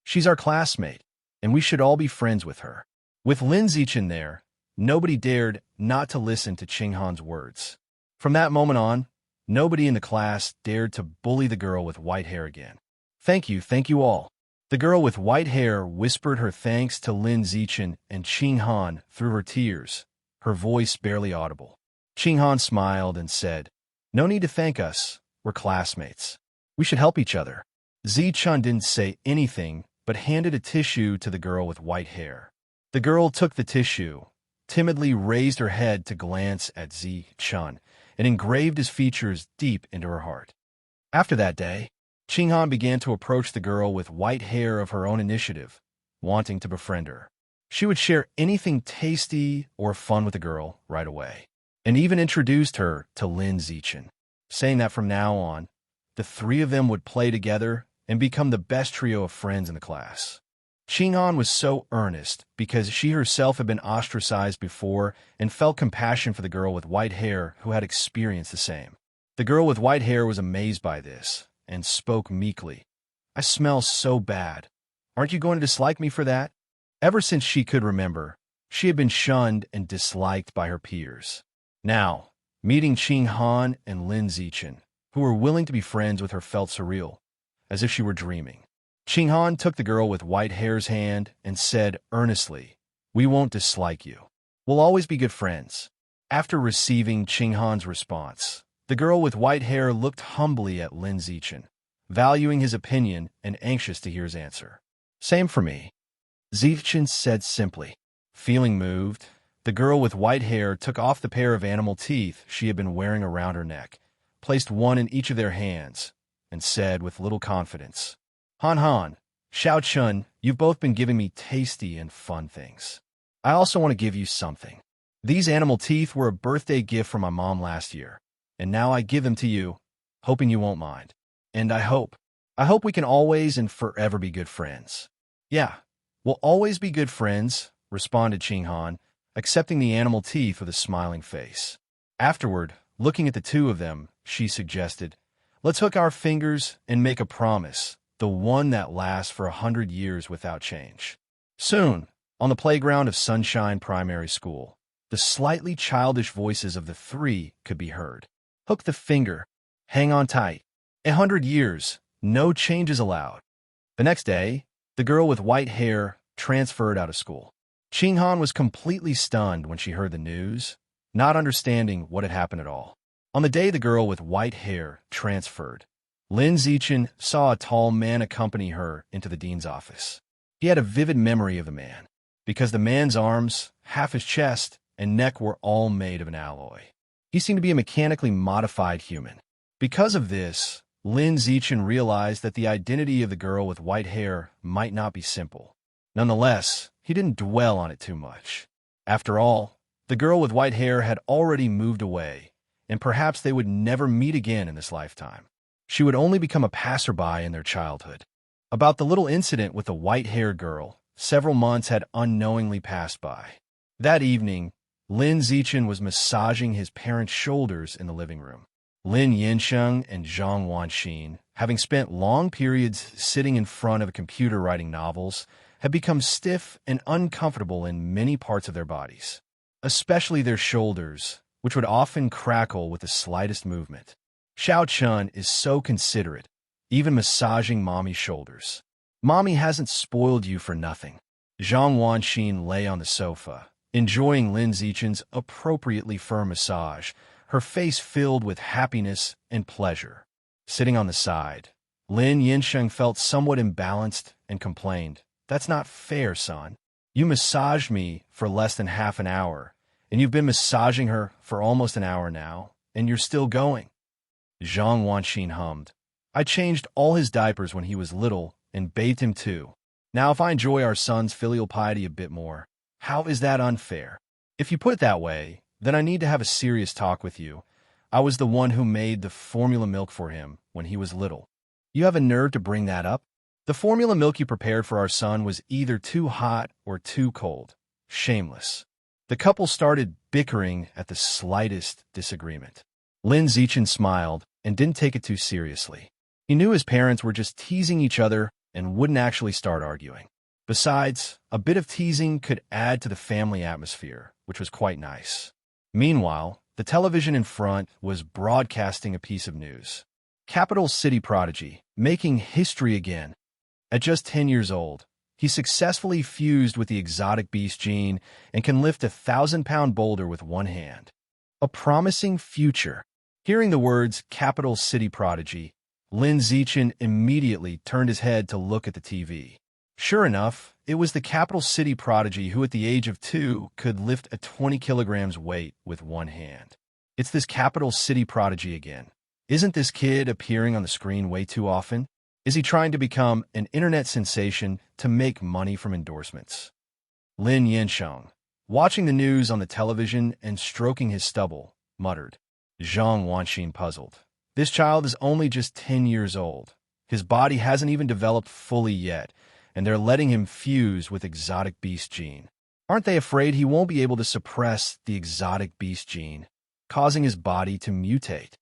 Speaker 1: She's our classmate, and we should all be friends with her." With Lin Zichen there, nobody dared not to listen to Qinghan's words. From that moment on, nobody in the class dared to bully the girl with white hair again. Thank you all." The girl with white hair whispered her thanks to Lin Zichen and Qinghan through her tears, her voice barely audible. Qinghan smiled and said, "No need to thank us. We're classmates. We should help each other." Zichen didn't say anything but handed a tissue to the girl with white hair. The girl took the tissue, timidly raised her head to glance at Zichen, and engraved his features deep into her heart. After that day, Qinghan began to approach the girl with white hair of her own initiative, wanting to befriend her. She would share anything tasty or fun with the girl right away, and even introduced her to Lin Zichen, saying that from now on, the three of them would play together and become the best trio of friends in the class. Qinghan was so earnest because she herself had been ostracized before and felt compassion for the girl with white hair who had experienced the same. The girl with white hair was amazed by this and spoke meekly. "I smell so bad. Aren't you going to dislike me for that?" Ever since she could remember, she had been shunned and disliked by her peers. Now, meeting Qinghan and Lin Zichen, who were willing to be friends with her, felt surreal, as if she were dreaming. Qinghan took the girl with white hair's hand and said earnestly, "We won't dislike you. We'll always be good friends." After receiving Qinghan's response, the girl with white hair looked humbly at Lin Zichen, valuing his opinion and anxious to hear his answer. "Same for me," Zichen said simply. Feeling moved, the girl with white hair took off the pair of animal teeth she had been wearing around her neck, placed one in each of their hands, and said with little confidence, Han, Xiao Chun, you've both been giving me tasty and fun things. I also want to give you something. These animal teeth were a birthday gift from my mom last year, and now I give them to you, hoping you won't mind. And I hope we can always and forever be good friends." "Yeah, we'll always be good friends," responded Qinghan, accepting the animal teeth with a smiling face. Afterward, looking at the two of them, she suggested, "Let's hook our fingers and make a promise, the one that lasts for 100 years without change." Soon, on the playground of Sunshine Primary School, the slightly childish voices of the three could be heard. "Hook the finger. Hang on tight. 100 years. No changes allowed." The next day, the girl with white hair transferred out of school. Qinghan was completely stunned when she heard the news, not understanding what had happened at all. On the day the girl with white hair transferred, Lin Zichen saw a tall man accompany her into the dean's office. He had a vivid memory of the man, because the man's arms, half his chest, and neck were all made of an alloy. He seemed to be a mechanically modified human. Because of this, Lin Zichen realized that the identity of the girl with white hair might not be simple. Nonetheless, he didn't dwell on it too much. After all, the girl with white hair had already moved away, and perhaps they would never meet again in this lifetime. She would only become a passerby in their childhood. About the little incident with the white-haired girl, several months had unknowingly passed by. That evening, Lin Zichen was massaging his parents' shoulders in the living room. Lin Yinsheng and Zhang Wanxin, having spent long periods sitting in front of a computer writing novels, had become stiff and uncomfortable in many parts of their bodies, especially their shoulders, which would often crackle with the slightest movement. Xiao Chun is so considerate, even massaging Mommy's shoulders. Mommy hasn't spoiled you for nothing. Zhang Wanxin lay on the sofa, enjoying Lin Zichen's appropriately firm massage, her face filled with happiness and pleasure. Sitting on the side, Lin Yinsheng felt somewhat imbalanced and complained, "That's not fair, son. You massaged me for less than half an hour, and you've been massaging her for almost an hour now, and you're still going." Zhang Wanxin hummed. "I changed all his diapers when he was little and bathed him too. Now if I enjoy our son's filial piety a bit more, how is that unfair? If you put it that way, then I need to have a serious talk with you. I was the one who made the formula milk for him when he was little. You have a nerve to bring that up? The formula milk you prepared for our son was either too hot or too cold. Shameless." The couple started bickering at the slightest disagreement. Lin Zichen smiled and didn't take it too seriously. He knew his parents were just teasing each other and wouldn't actually start arguing. Besides, a bit of teasing could add to the family atmosphere, which was quite nice. Meanwhile, the television in front was broadcasting a piece of news. Capital City prodigy, making history again. At just 10 years old, he successfully fused with the exotic beast gene and can lift a 1,000-pound boulder with one hand. A promising future. Hearing the words Capital City prodigy, Lin Zichen immediately turned his head to look at the TV. Sure enough, it was the Capital City prodigy who at the age of 2 could lift a 20 kilograms weight with one hand. It's this Capital City prodigy again. Isn't this kid appearing on the screen way too often? Is he trying to become an internet sensation to make money from endorsements? Lin Yinsheng, watching the news on the television and stroking his stubble, muttered. Zhang Wanxin puzzled. This child is only just 10 years old. His body hasn't even developed fully yet, and they're letting him fuse with exotic beast gene. Aren't they afraid he won't be able to suppress the exotic beast gene, causing his body to mutate?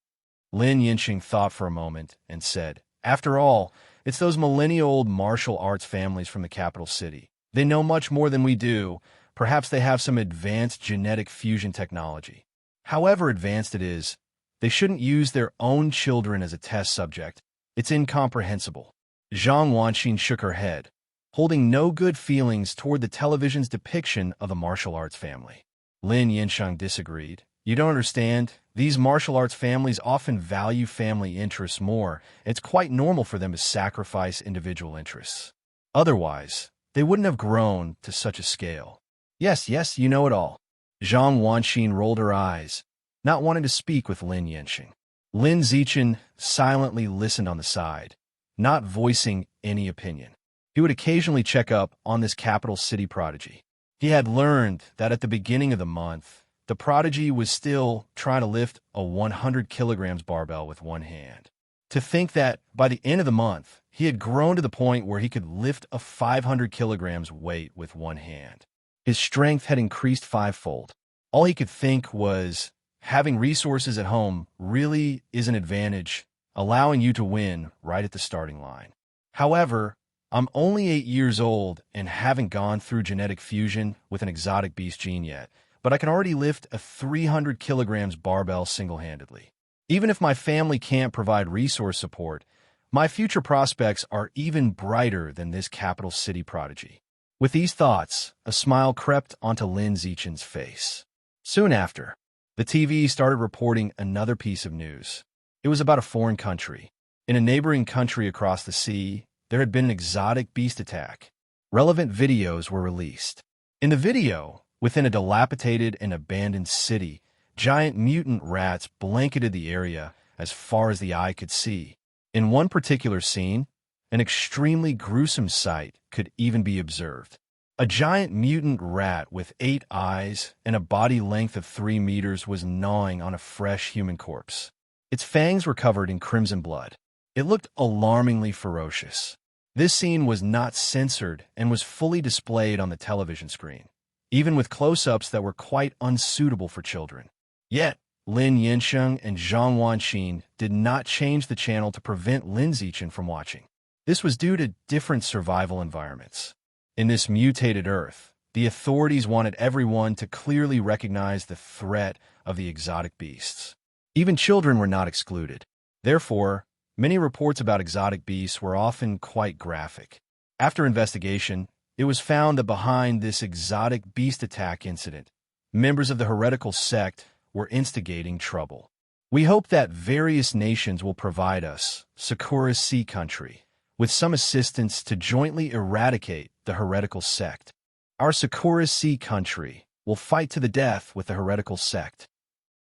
Speaker 1: Lin Yinsheng thought for a moment and said, "After all, it's those millennial-old martial arts families from the capital city. They know much more than we do. Perhaps they have some advanced genetic fusion technology. However advanced it is, they shouldn't use their own children as a test subject. It's incomprehensible." Zhang Wanxin shook her head, holding no good feelings toward the television's depiction of the martial arts family. Lin Yinsheng disagreed. "You don't understand. These martial arts families often value family interests more. It's quite normal for them to sacrifice individual interests. Otherwise, they wouldn't have grown to such a scale." Yes, you know it all." Zhang Wanxin rolled her eyes, not wanting to speak with Lin Yinsheng. Lin Zichen silently listened on the side, not voicing any opinion. He would occasionally check up on this capital city prodigy. He had learned that at the beginning of the month, the prodigy was still trying to lift a 100 kilograms barbell with one hand. To think that by the end of the month, he had grown to the point where he could lift a 500 kilograms weight with one hand. His strength had increased fivefold. All he could think was, having resources at home really is an advantage, allowing you to win right at the starting line. However, I'm only 8 years old and haven't gone through genetic fusion with an exotic beast gene yet, but I can already lift a 300 kilograms barbell single-handedly. Even if my family can't provide resource support, my future prospects are even brighter than this capital city prodigy. With these thoughts, a smile crept onto Lin Zichen's face. Soon after, the TV started reporting another piece of news. It was about a foreign country. In a neighboring country across the sea, there had been an exotic beast attack. Relevant videos were released. In the video, within a dilapidated and abandoned city, giant mutant rats blanketed the area as far as the eye could see. In one particular scene, an extremely gruesome sight could even be observed. A giant mutant rat with 8 eyes and a body length of 3 meters was gnawing on a fresh human corpse. Its fangs were covered in crimson blood. It looked alarmingly ferocious. This scene was not censored and was fully displayed on the television screen, even with close-ups that were quite unsuitable for children. Yet, Lin Yinsheng and Zhang Wanxin did not change the channel to prevent Lin Zichen from watching. This was due to different survival environments. In this mutated Earth, the authorities wanted everyone to clearly recognize the threat of the exotic beasts. Even children were not excluded. Therefore, many reports about exotic beasts were often quite graphic. After investigation, it was found that behind this exotic beast attack incident, members of the heretical sect were instigating trouble. We hope that various nations will provide us, Sakura Sea Country, with some assistance to jointly eradicate the heretical sect. Our Sakura Sea Country will fight to the death with the heretical sect.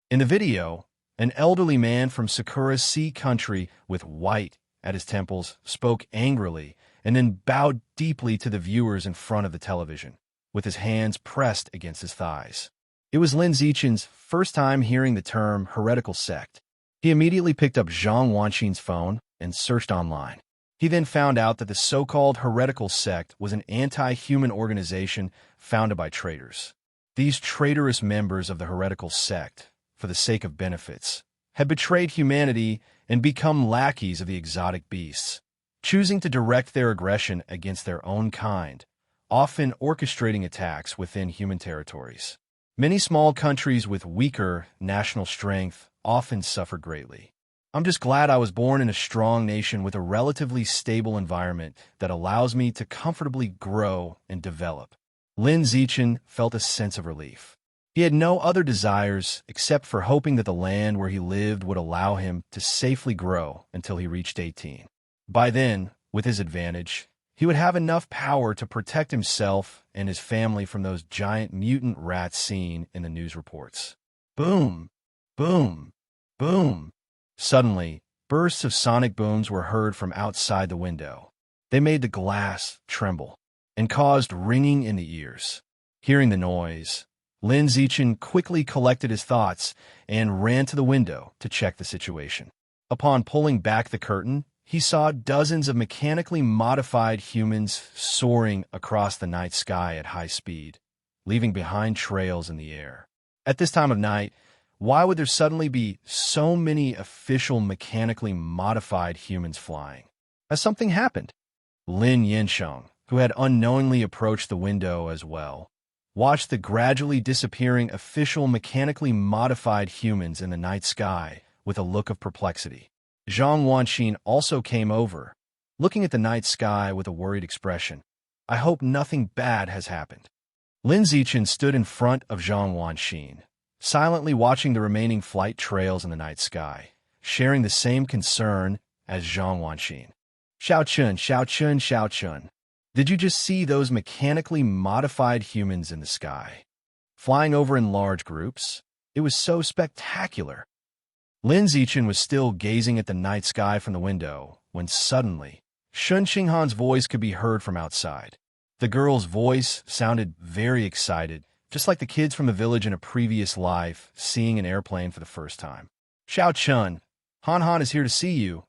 Speaker 1: In the video, an elderly man from Sakura Sea Country with white at his temples spoke angrily and then bowed deeply to the viewers in front of the television, with his hands pressed against his thighs. It was Lin Zichen's first time hearing the term heretical sect. He immediately picked up Zhang Wanxin's phone and searched online. He then found out that the so-called heretical sect was an anti-human organization founded by traitors. These traitorous members of the heretical sect, for the sake of benefits, had betrayed humanity and become lackeys of the exotic beasts, choosing to direct their aggression against their own kind, often orchestrating attacks within human territories. Many small countries with weaker national strength often suffer greatly. I'm just glad I was born in a strong nation with a relatively stable environment that allows me to comfortably grow and develop. Lin Zichen felt a sense of relief. He had no other desires except for hoping that the land where he lived would allow him to safely grow until he reached 18. By then, with his advantage, he would have enough power to protect himself and his family from those giant mutant rats seen in the news reports. Boom! Boom! Boom! Suddenly, bursts of sonic booms were heard from outside the window. They made the glass tremble and caused ringing in the ears. Hearing the noise, Lin Zichen quickly collected his thoughts and ran to the window to check the situation. Upon pulling back the curtain, he saw dozens of mechanically modified humans soaring across the night sky at high speed, leaving behind trails in the air. At this time of night, why would there suddenly be so many official mechanically modified humans flying? Has something happened? Lin Yansheng, who had unknowingly approached the window as well, watched the gradually disappearing official mechanically modified humans in the night sky with a look of perplexity. Zhang Wanxin also came over, looking at the night sky with a worried expression. I hope nothing bad has happened. Lin Zichen stood in front of Zhang Wanxin, silently watching the remaining flight trails in the night sky, sharing the same concern as Zhang Wanxin. Xiao Chun, Xiao Chun, Xiao Chun. Did you just see those mechanically modified humans in the sky, flying over in large groups? It was so spectacular. Lin Zichen was still gazing at the night sky from the window when suddenly, Shun Qinghan's voice could be heard from outside. The girl's voice sounded very excited, just like the kids from the village in a previous life seeing an airplane for the first time. Xiao Chun, Han Han is here to see you.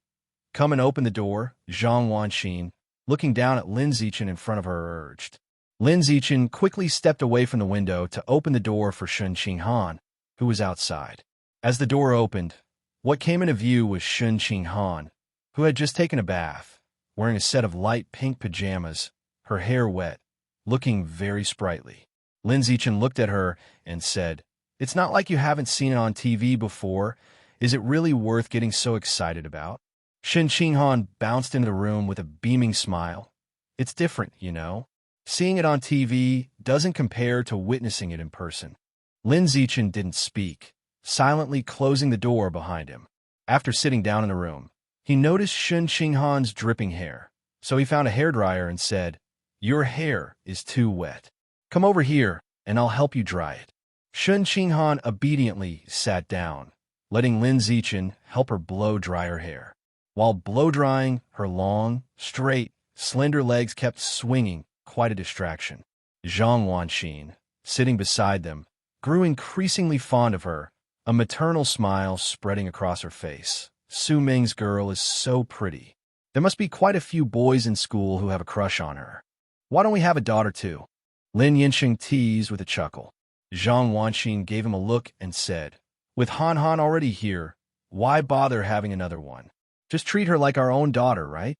Speaker 1: Come and open the door, Zhang Wanxin, looking down at Lin Zichen in front of her, urged. Lin Zichen quickly stepped away from the window to open the door for Shun Qinghan, who was outside. As the door opened, what came into view was Shun Qinghan, who had just taken a bath, wearing a set of light pink pajamas, her hair wet, looking very sprightly. Lin Zichen looked at her and said, "It's not like you haven't seen it on TV before. Is it really worth getting so excited about?" Shun Qinghan bounced into the room with a beaming smile. It's different, you know. Seeing it on TV doesn't compare to witnessing it in person. Lin Zichen didn't speak, silently closing the door behind him. After sitting down in the room, he noticed Shun Qinghan's dripping hair, so he found a hairdryer and said, "Your hair is too wet. Come over here, and I'll help you dry it." Shun Qinghan obediently sat down, letting Lin Zichen help her blow dry her hair. While blow-drying, her long, straight, slender legs kept swinging, quite a distraction. Zhang Wanxin, sitting beside them, grew increasingly fond of her, a maternal smile spreading across her face. Su Ming's girl is so pretty. There must be quite a few boys in school who have a crush on her. Why don't we have a daughter too? Lin Yansheng teased with a chuckle. Zhang Wanxin gave him a look and said, "With Han Han already here, why bother having another one? Just treat her like our own daughter, right?"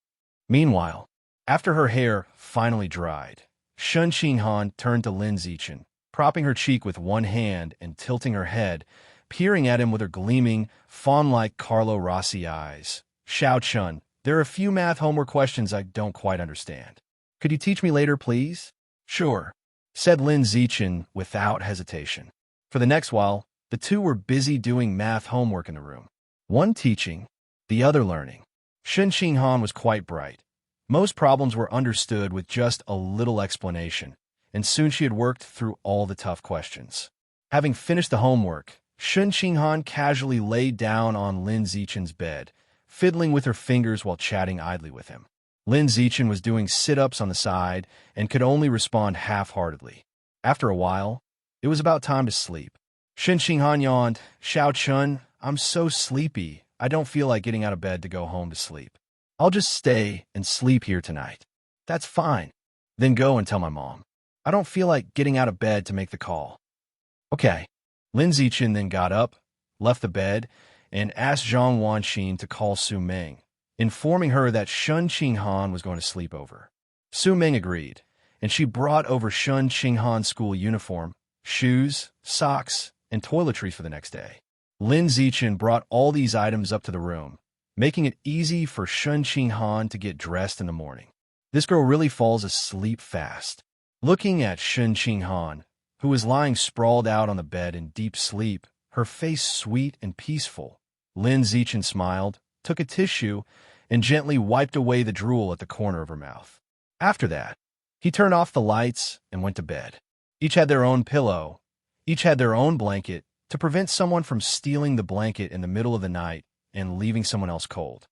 Speaker 1: Meanwhile, after her hair finally dried, Shun Qinghan turned to Lin Zichen, propping her cheek with one hand and tilting her head, peering at him with her gleaming, fawn-like Carlo Rossi eyes. "Xiao Chun, there are a few math homework questions I don't quite understand. Could you teach me later, please?" "Sure," said Lin Zichen without hesitation. For the next while, The two were busy doing math homework in the room. One teaching, the other learning. Shun Qinghan was quite bright. Most problems were understood with just a little explanation, and soon she had worked through all the tough questions. Having finished the homework, Shun Qinghan casually laid down on Lin Zichen's bed, fiddling with her fingers while chatting idly with him. Lin Zichen was doing sit-ups on the side and could only respond half-heartedly. After a while, it was about time to sleep. Shun Qinghan yawned, "Xiao Chun, I'm so sleepy. I don't feel like getting out of bed to go home to sleep. I'll just stay and sleep here tonight." "That's fine. Then go and tell my mom. I don't feel like getting out of bed to make the call." "Okay." Lin Zichen then got up, left the bed, and asked Zhang Wanxin to call Su Meng, informing her that Shun Qinghan was going to sleep over. Su Meng agreed, and she brought over Shun Qinghan's school uniform, shoes, socks, and toiletries for the next day. Lin Zichen brought all these items up to the room, making it easy for Shun Qinghan to get dressed in the morning. This girl really falls asleep fast. Looking at Shun Qinghan, who was lying sprawled out on the bed in deep sleep, her face sweet and peaceful, Lin Zichen smiled, took a tissue, and gently wiped away the drool at the corner of her mouth. After that, he turned off the lights and went to bed. Each had their own pillow, each had their own blanket to prevent someone from stealing the blanket in the middle of the night and leaving someone else cold.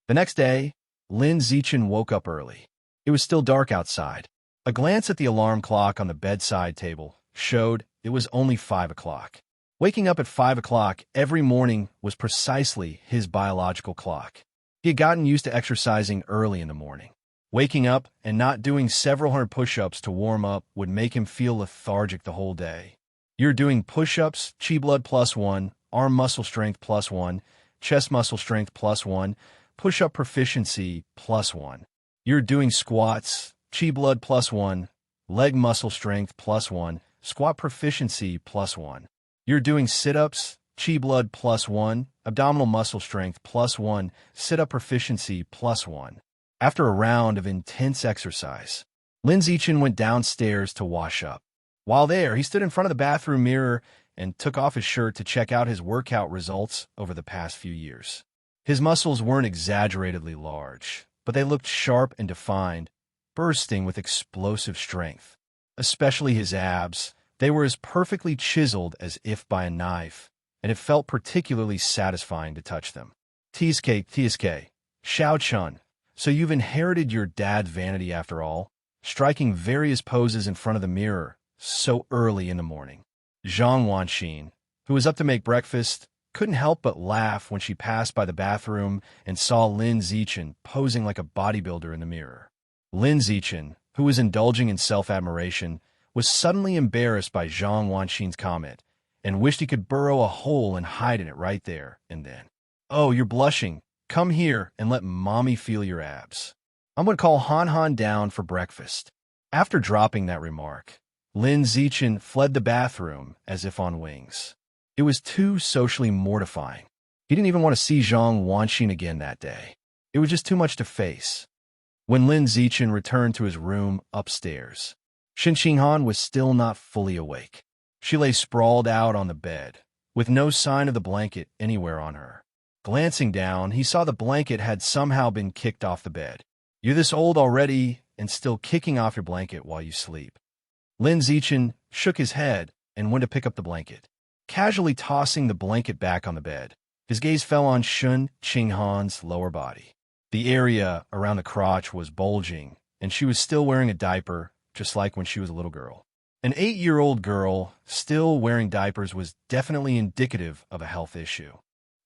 Speaker 1: The next day, Lin Zichen woke up early. It was still dark outside. A glance at the alarm clock on the bedside table showed it was only 5 o'clock. Waking up at 5 o'clock every morning was precisely his biological clock. He had gotten used to exercising early in the morning. Waking up and not doing several hundred push-ups to warm up would make him feel lethargic the whole day. You're doing push-ups, chi blood +1, arm muscle strength +1, chest muscle strength +1, push-up proficiency +1. You're doing squats, chi blood +1, leg muscle strength +1, squat proficiency +1. You're doing sit-ups, chi blood +1, abdominal muscle strength +1, sit-up proficiency +1. After a round of intense exercise, Lin Zichen went downstairs to wash up. While there, he stood in front of the bathroom mirror and took off his shirt to check out his workout results over the past few years. His muscles weren't exaggeratedly large, but they looked sharp and defined, bursting with explosive strength. Especially his abs, they were as perfectly chiseled as if by a knife, and it felt particularly satisfying to touch them. "TSK, Xiao Chun, so you've inherited your dad's vanity after all, striking various poses in front of the mirror so early in the morning." Zhang Wanxin, who was up to make breakfast, couldn't help but laugh when she passed by the bathroom and saw Lin Zichen posing like a bodybuilder in the mirror. Lin Zichen, who was indulging in self-admiration, was suddenly embarrassed by Zhang Wanxin's comment and wished he could burrow a hole and hide in it right there and then. "Oh, you're blushing. Come here and let mommy feel your abs. I'm going to call Han Han down for breakfast." After dropping that remark, Lin Zichen fled the bathroom as if on wings. It was too socially mortifying. He didn't even want to see Zhang Wanxin again that day. It was just too much to face. When Lin Zichen returned to his room upstairs, Shun Qinghan was still not fully awake. She lay sprawled out on the bed, with no sign of the blanket anywhere on her. Glancing down, he saw the blanket had somehow been kicked off the bed. "You're this old already and still kicking off your blanket while you sleep." Lin Zichen shook his head and went to pick up the blanket. Casually tossing the blanket back on the bed, his gaze fell on Shun Qinghan's lower body. The area around the crotch was bulging, and she was still wearing a diaper, just like when she was a little girl. An 8-year-old girl still wearing diapers was definitely indicative of a health issue.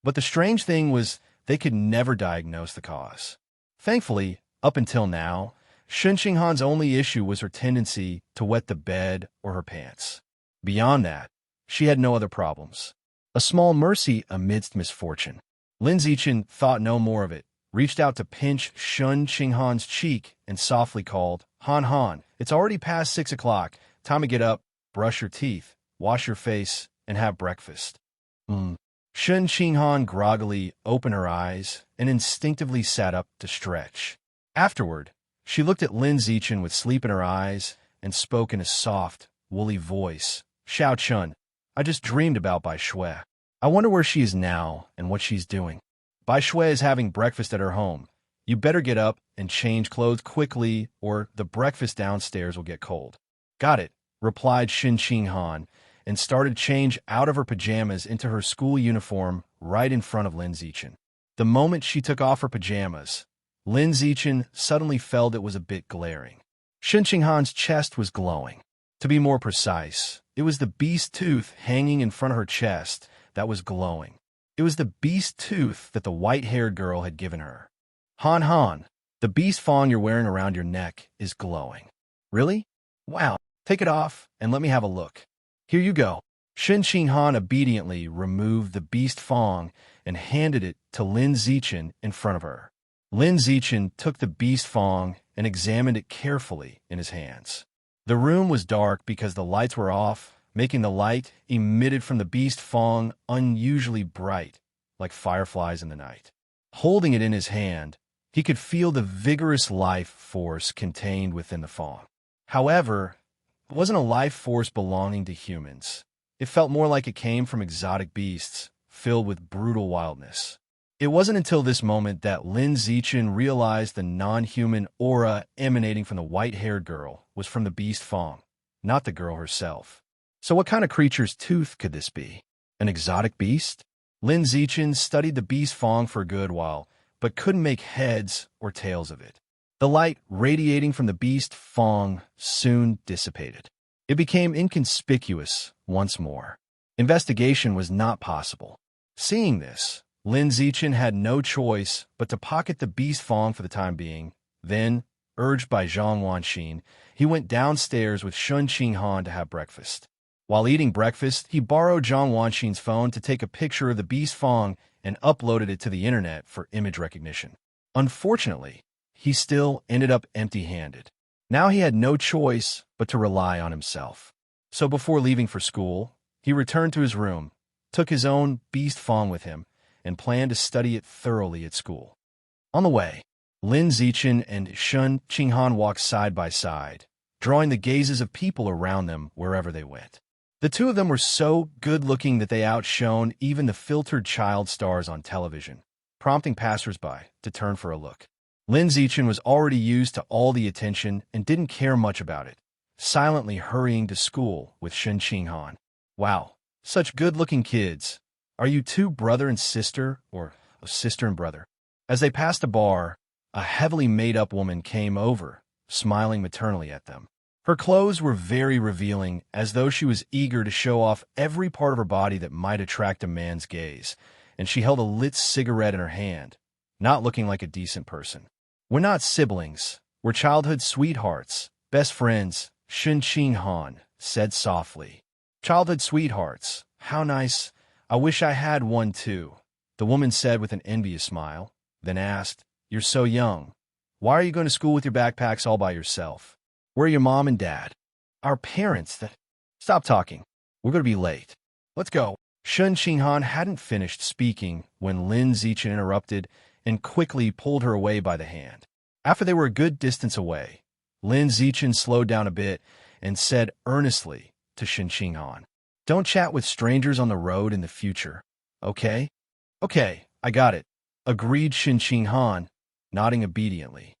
Speaker 1: But the strange thing was they could never diagnose the cause. Thankfully, up until now, Shun Qinghan's only issue was her tendency to wet the bed or her pants. Beyond that, she had no other problems. A small mercy amidst misfortune. Lin Zichen thought no more of it, reached out to pinch Shun Qinghan's cheek, and softly called, "Han Han, it's already past 6 o'clock. Time to get up, brush your teeth, wash your face, and have breakfast." Shun Qinghan groggily opened her eyes and instinctively sat up to stretch. Afterward, she looked at Lin Zichen with sleep in her eyes and spoke in a soft, woolly voice. "Xiao Chun, I just dreamed about Bai Shui. I wonder where she is now and what she's doing. Bai Shui is having breakfast at her home. You better get up and change clothes quickly, or the breakfast downstairs will get cold. Got it, replied Shen Qinghan, and started change out of her pajamas into her school uniform right in front of Lin Zichen. The moment she took off her pajamas, Lin Zichen suddenly felt it was a bit glaring. Shen Qinghan's chest was glowing. To be more precise, it was the beast tooth hanging in front of her chest that was glowing. It was the beast tooth that the white-haired girl had given her. Han Han, the beast fong you're wearing around your neck is glowing. Really? Wow, take it off and let me have a look. Here you go. Shen Qinghan obediently removed the beast fong and handed it to Lin Zichen in front of her. Lin Zichen took the beast fong and examined it carefully in his hands. The room was dark because the lights were off, making the light emitted from the beast fong unusually bright, like fireflies in the night. Holding it in his hand, he could feel the vigorous life force contained within the fong. However, it wasn't a life force belonging to humans. It felt more like it came from exotic beasts, filled with brutal wildness. It wasn't until this moment that Lin Zichen realized the non-human aura emanating from the white-haired girl was from the beast fong, not the girl herself. So what kind of creature's tooth could this be? An exotic beast? Lin Zichen studied the beast fong for a good while, but couldn't make heads or tails of it. The light radiating from the beast fong soon dissipated. It became inconspicuous once more. Investigation was not possible. Seeing this, Lin Zichen had no choice but to pocket the beast fong for the time being. Then, urged by Zhang Wanxin, he went downstairs with Shen Qinghan to have breakfast. While eating breakfast, he borrowed Zhang Wanxin's phone to take a picture of the beast fong and uploaded it to the internet for image recognition. Unfortunately, he still ended up empty-handed. Now he had no choice but to rely on himself. So before leaving for school, he returned to his room, took his own beast fong with him, and planned to study it thoroughly at school. On the way, Lin Zichen and Shen Qinghan walked side by side, drawing the gazes of people around them wherever they went. The two of them were so good-looking that they outshone even the filtered child stars on television, prompting passersby to turn for a look. Lin Zichen was already used to all the attention and didn't care much about it, silently hurrying to school with Shen Qinghan. Wow, such good-looking kids. Are you two brother and sister, or a sister and brother? As they passed a bar, a heavily made-up woman came over, smiling maternally at them. Her clothes were very revealing, as though she was eager to show off every part of her body that might attract a man's gaze, and she held a lit cigarette in her hand, not looking like a decent person. We're not siblings. We're childhood sweethearts, best friends, Shen Qinghan said softly. Childhood sweethearts. How nice. I wish I had one too, the woman said with an envious smile, then asked, You're so young. Why are you going to school with your backpacks all by yourself? Where are your mom and dad? Our parents that... Stop talking. We're going to be late. Let's go. Shen Qinghan hadn't finished speaking when Lin Zichen interrupted and quickly pulled her away by the hand. After they were a good distance away, Lin Zichen slowed down a bit and said earnestly to Shen Qinghan, Don't chat with strangers on the road in the future, okay? Okay, I got it, agreed Shen Qinghan, nodding obediently.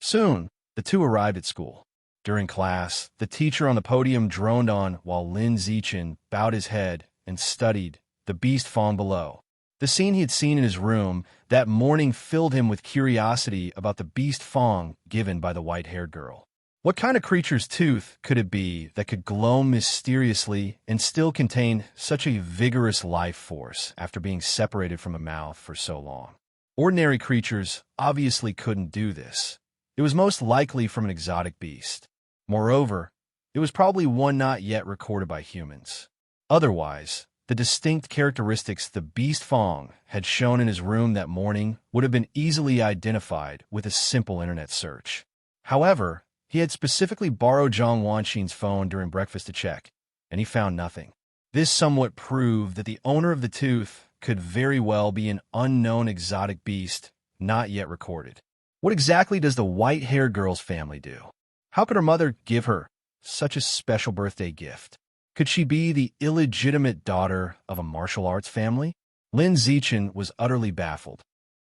Speaker 1: Soon, the two arrived at school. During class, the teacher on the podium droned on while Lin Zichen bowed his head and studied the beast fong below. The scene he had seen in his room that morning filled him with curiosity about the beast fong given by the white-haired girl. What kind of creature's tooth could it be that could glow mysteriously and still contain such a vigorous life force after being separated from a mouth for so long? Ordinary creatures obviously couldn't do this. It was most likely from an exotic beast. Moreover, it was probably one not yet recorded by humans. Otherwise, the distinct characteristics the beast fong had shown in his room that morning would have been easily identified with a simple internet search. However, he had specifically borrowed Zhang Wanxin's phone during breakfast to check, and he found nothing. This somewhat proved that the owner of the tooth could very well be an unknown exotic beast not yet recorded. What exactly does the white-haired girl's family do? How could her mother give her such a special birthday gift? Could she be the illegitimate daughter of a martial arts family? Lin Zichen was utterly baffled.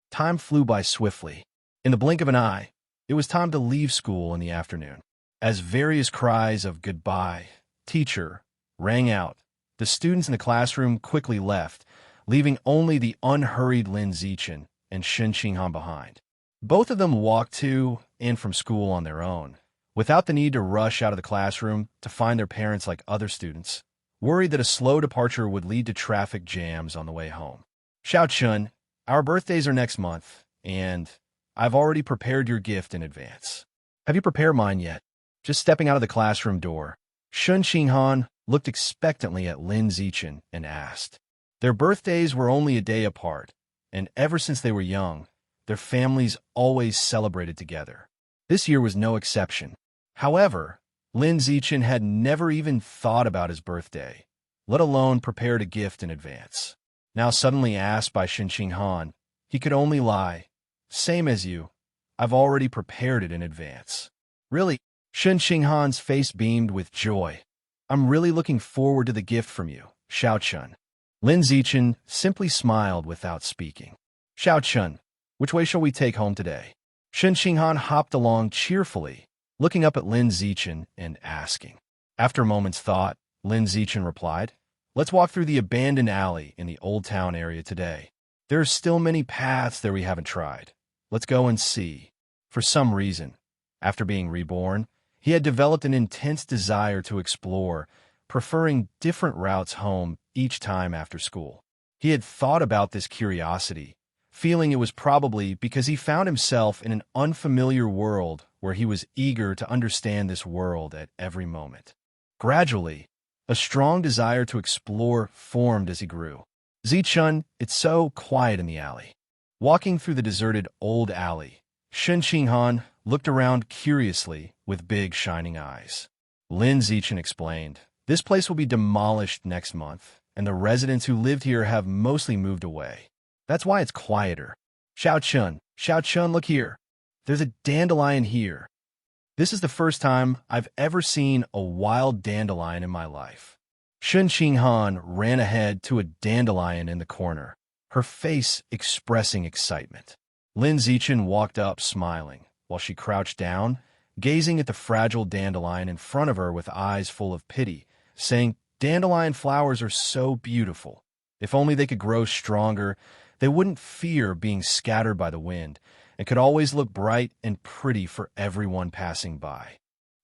Speaker 1: Time flew by swiftly. In the blink of an eye, it was time to leave school in the afternoon. As various cries of "goodbye, teacher" rang out, the students in the classroom quickly left, leaving only the unhurried Lin Zichen and Shen Qinghan behind. Both of them walked to and from school on their own, without the need to rush out of the classroom to find their parents like other students, worried that a slow departure would lead to traffic jams on the way home. Xiao Chun, our birthdays are next month, and I've already prepared your gift in advance. Have you prepared mine yet? Just stepping out of the classroom door, Shen Qinghan looked expectantly at Lin Zichen and asked. Their birthdays were only a day apart, and ever since they were young, their families always celebrated together. This year was no exception. However, Lin Zichen had never even thought about his birthday, let alone prepared a gift in advance. Now suddenly asked by Shen Qinghan, he could only lie. Same as you. I've already prepared it in advance. Really? Shen Qinghan's face beamed with joy. I'm really looking forward to the gift from you, Xiao Chun. Lin Zichen simply smiled without speaking. Xiao Chun, which way shall we take home today? Shen Qinghan hopped along cheerfully, looking up at Lin Zichen and asking. After a moment's thought, Lin Zichen replied, Let's walk through the abandoned alley in the Old Town area today. There are still many paths there we haven't tried. Let's go and see. For some reason, after being reborn, he had developed an intense desire to explore, preferring different routes home each time after school. He had thought about this curiosity, feeling it was probably because he found himself in an unfamiliar world where he was eager to understand this world at every moment. Gradually, a strong desire to explore formed as he grew. Zichun, it's so quiet in the alley. Walking through the deserted old alley, Shen Qinghan looked around curiously with big shining eyes. Lin Zichen explained, This place will be demolished next month, and the residents who lived here have mostly moved away. That's why it's quieter. Xiao Chun, look here. There's a dandelion here. This is the first time I've ever seen a wild dandelion in my life. Shen Qinghan ran ahead to a dandelion in the corner, her face expressing excitement. Lin Zichen walked up smiling, while she crouched down, gazing at the fragile dandelion in front of her with eyes full of pity, saying, Dandelion flowers are so beautiful. If only they could grow stronger, they wouldn't fear being scattered by the wind, and could always look bright and pretty for everyone passing by.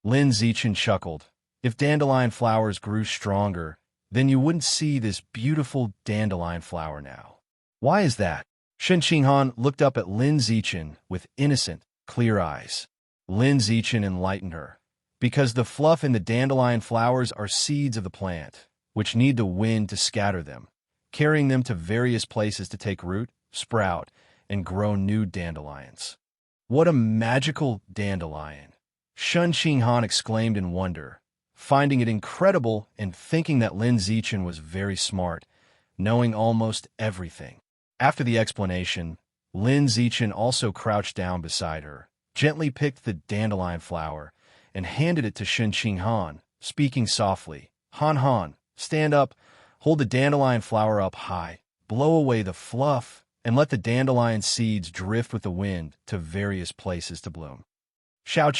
Speaker 1: Lin Zichen chuckled. If dandelion flowers grew stronger, then you wouldn't see this beautiful dandelion flower now. Why is that? Shen Qinghan looked up at Lin Zichen with innocent, clear eyes. Lin Zichen enlightened her. Because the fluff in the dandelion flowers are seeds of the plant, which need the wind to scatter them, carrying them to various places to take root, sprout, and grow new dandelions. What a magical dandelion! Shen Qinghan exclaimed in wonder, finding it incredible and thinking that Lin Zichen was very smart, knowing almost everything. After the explanation, Lin Zichen also crouched down beside her, gently picked the dandelion flower, and handed it to Shen Qinghan, speaking softly. Han, stand up, hold the dandelion flower up high, blow away the fluff, and let the dandelion seeds drift with the wind to various places to bloom. Xiao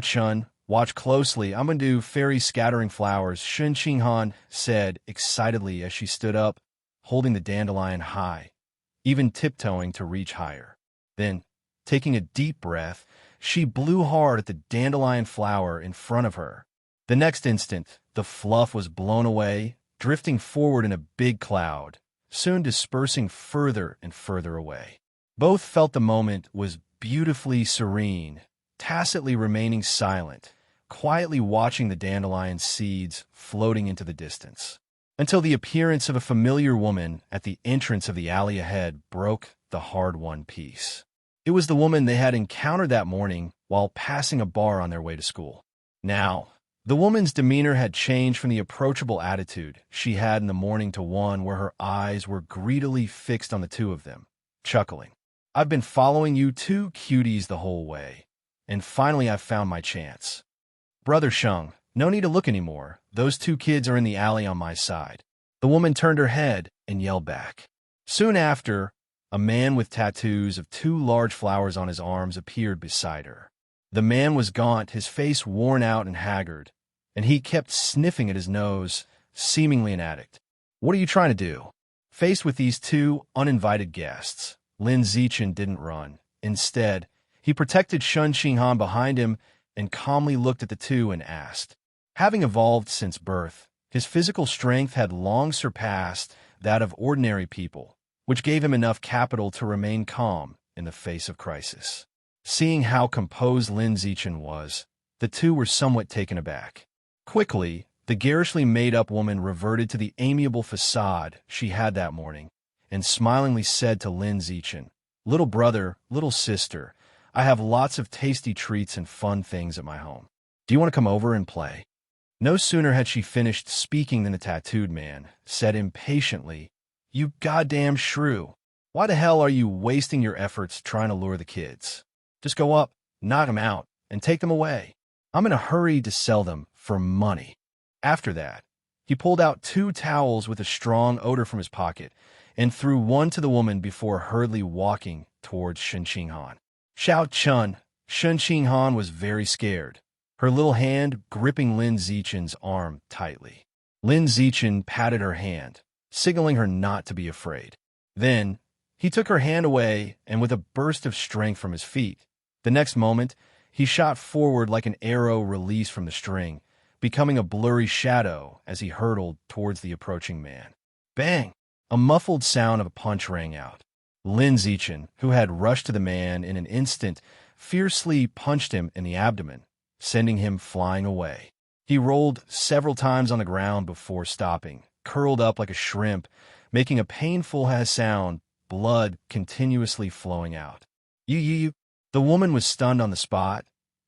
Speaker 1: Chun, watch closely. I'm going to do fairy scattering flowers, Shen Qinghan said excitedly as she stood up, holding the dandelion high, even tiptoeing to reach higher. Then, taking a deep breath, she blew hard at the dandelion flower in front of her. The next instant, the fluff was blown away, drifting forward in a big cloud, soon dispersing further and further away. Both felt the moment was beautifully serene, tacitly remaining silent, quietly watching the dandelion seeds floating into the distance, until the appearance of a familiar woman at the entrance of the alley ahead broke the hard-won peace. It was the woman they had encountered that morning while passing a bar on their way to school. Now, the woman's demeanor had changed from the approachable attitude she had in the morning to one where her eyes were greedily fixed on the two of them, chuckling. I've been following you two cuties the whole way, and finally I've found my chance. Brother Sheng, No need to look anymore. Those two kids are in the alley on my side. The woman turned her head and yelled back. Soon after, a man with tattoos of two large flowers on his arms appeared beside her. The man was gaunt, his face worn out and haggard, and he kept sniffing at his nose, seemingly an addict. What are you trying to do? Faced with these two uninvited guests, Lin Zichen didn't run. Instead, he protected Shun Qinghan behind him and calmly looked at the two and asked. Having evolved since birth, his physical strength had long surpassed that of ordinary people, which gave him enough capital to remain calm in the face of crisis. Seeing how composed Lin Zichen was, the two were somewhat taken aback. Quickly, the garishly made-up woman reverted to the amiable facade she had that morning and smilingly said to Lin Zichen, "Little brother, little sister, I have lots of tasty treats and fun things at my home. Do you want to come over and play?" No sooner had she finished speaking than the tattooed man said impatiently, "You goddamn shrew. Why the hell are you wasting your efforts trying to lure the kids? Just go up, knock them out, and take them away. I'm in a hurry to sell them for money." After that, he pulled out 2 towels with a strong odor from his pocket and threw one to the woman before hurriedly walking towards Shun Qinghan. Xiao Chun, Shun Qinghan was very scared, her little hand gripping Lin Zichen's arm tightly. Lin Zichen patted her hand, signaling her not to be afraid. Then, he took her hand away and with a burst of strength from his feet, the next moment, he shot forward like an arrow released from the string, becoming a blurry shadow as he hurtled towards the approaching man. Bang! A muffled sound of a punch rang out. Lin Zichen, who had rushed to the man in an instant, fiercely punched him in the abdomen, sending him flying away. He rolled several times on the ground before stopping, curled up like a shrimp, making a painful sound, blood continuously flowing out. You. The woman was stunned on the spot,